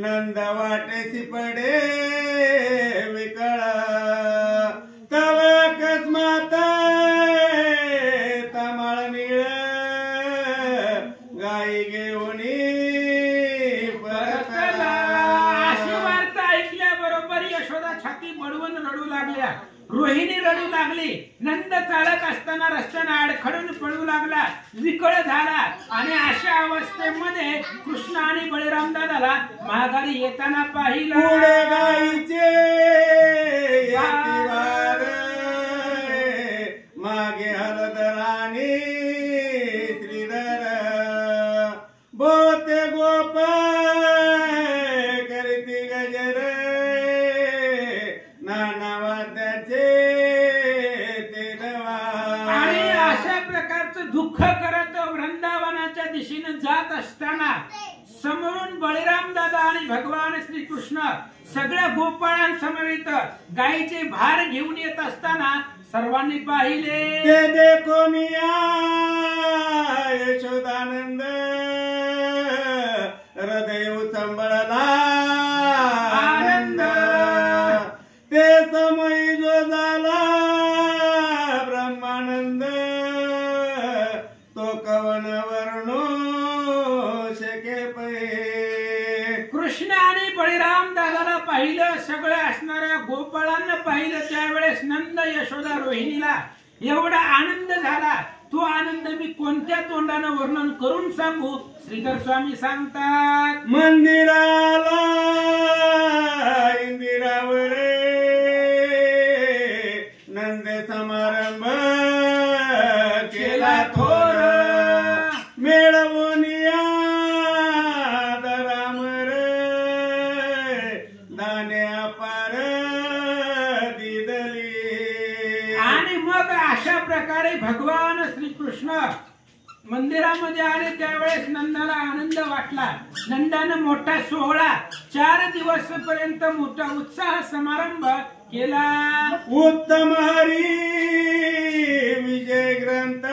नंद वाटेसी पडे विकळ तव अकस्मात तमाळ निळ गाई घेऊनी परतला. अशी वार्ता ऐकल्याबरोबर यशोदा छाती बडवून रडू लागल्या, रोहिणी रडू लागली, नंद चालत असताना रस्त्याने आडखडून पळू लागला, विकळ झाला आणि अशा अवस्थेमध्ये कृष्ण आणि बळीराम दादाला माघारी येताना पाहिलं. पुढे गाईचे येतीवार मागे हलदराणी श्रीधर बोते गोप करती गजर नाना वाद्याचे ते नवा. आणि अशा प्रकारचं दुःख करत वृंदावनाच्या दिशेने जात असताना समोरून बळीराम दादा आणि भगवान श्रीकृष्ण सगळ्या गोपाळांसमवेत गायीचे भार घेऊन येत असताना सर्वांनी पाहिले. ते देखोनिया यशोदानंद हृदय उचंबळला आनंद. ते समयी जो झाला ब्रह्मानंद तो कवन वर्णो शके पै. कृष्ण आणि बळीराम दादाला पाहिलं, सगळ्या असणाऱ्या गोपाळांना पाहिलं. त्यावेळेस नंद यशोदा रोहिणीला एवढा आनंद झाला, तो आनंद मी कोणत्या तोंडानं वर्णन करून सांगू. श्रीधर स्वामी सांगतात. मंदिराला इंदिरावर नंद समारंभ केला थोर मेळवूनिया दरामर दाने अपार दिदली. आणि मग अशा प्रकारे भगवान श्रीकृष्ण मंदिरामध्ये आले. त्यावेळेस नंदाला आनंद वाटला. नंदानं मोठा सोहळा 4 दिवसपर्यंत मोठा उत्साह समारंभ केला. उत्तम हरी विजय ग्रंथ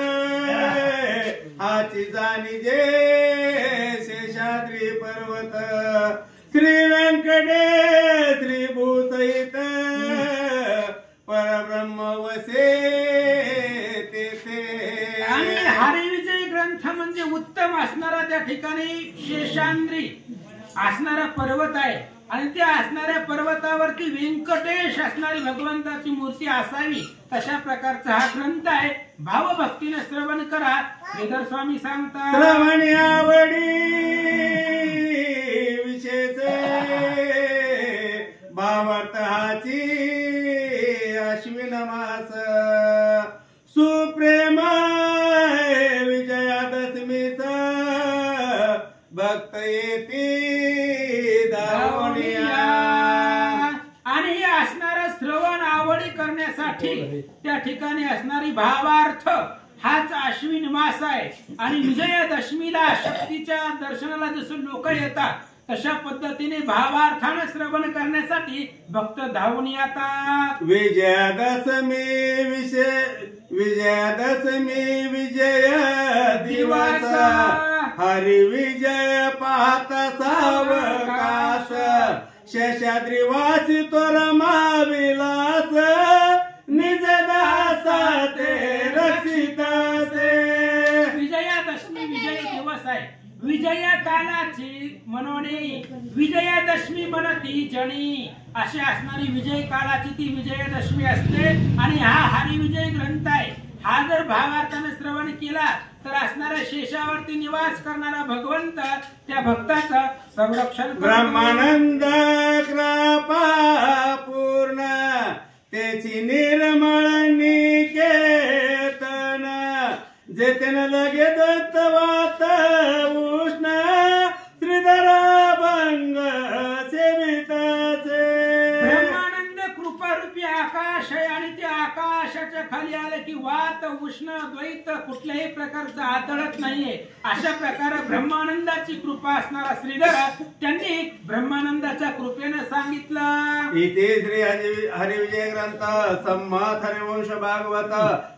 हाची जाणी जे शेषाद्री पर्वत श्री व्यंकटेश श्री भूसहित परब्रह्म वसे तेथे. आणि हरिविजय ग्रंथ म्हणजे उत्तम असणारा त्या ठिकाणी शेषाद्री असणारा पर्वत आहे आणि त्या असणाऱ्या पर्वतावरती व्यंकटेश असणारी भगवंताची मूर्ती असावी, तशा प्रकारचा हा ग्रंथ आहे. भावभक्तीने श्रवण करा. श्रीधर स्वामी सांगतात. श्रवणी आवडी विशेष भावार्थ हाची अश्विन मास सुप्रेम विजयादशमीच भक्त येती दावणिया. आणि हे असणारं श्रवण आवडी करण्यासाठी त्या ठिकाणी असणारी भावार्थ हाच अश्विन मास आहे. आणि विजयादशमीला शक्तीच्या दर्शनाला जसं लोक येतात तशा पद्धतीने भावार्थानं श्रवण करण्यासाठी भक्त धावून येतात. विजयादशमी विजय दिवस हरी विजय पाहत सावकाश शेषाद्रीवासी तो रमाविलास निज दासा ते रचित से. विजयादशमी विजय दिवस आहे. विजया कालाची मनोनी विजयादशमी म्हणती जणी अशी असणारी विजय कालाची ती विजयादशमी असते. आणि हा हरिविजय ग्रंथ आहे. हा जर भावार्थाने श्रवण केला तर असणाऱ्या शेषावरती निवास करणारा भगवंत त्या भक्ताचं संरक्षण करतो. ब्रह्मानंद कृपा पूर्ण त्याची निर्मळ निकेतन जेतेन लगे दत्तवात उष्ण श्रीधर भंग सेविताचे. ब्रह्मानंद कृपारूपी आकाश आहे आणि त्या आकाशाच्या खाली आले की वात उष्ण द्वैत कुठल्याही प्रकारचं आदळत नाहीये अशा प्रकारे ब्रह्मानंदाची कृपा असणारा श्रीधर त्यांनी ब्रह्मानंदाच्या कृपेनं सांगितलं. इथे श्री हरिविजय ग्रंथ सम्मत हरिवंश भागवत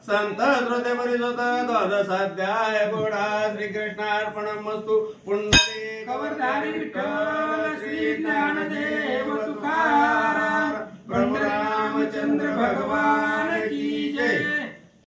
संत श्रोते परिसोत द्वादशाध्याय गोडा श्रीकृष्णार्पणमस्तु. पुंडलिक कवरधारी विठ्ठल श्री ज्ञानदेव तुकाराम प्रभु रामचंद्र भगवान की जय.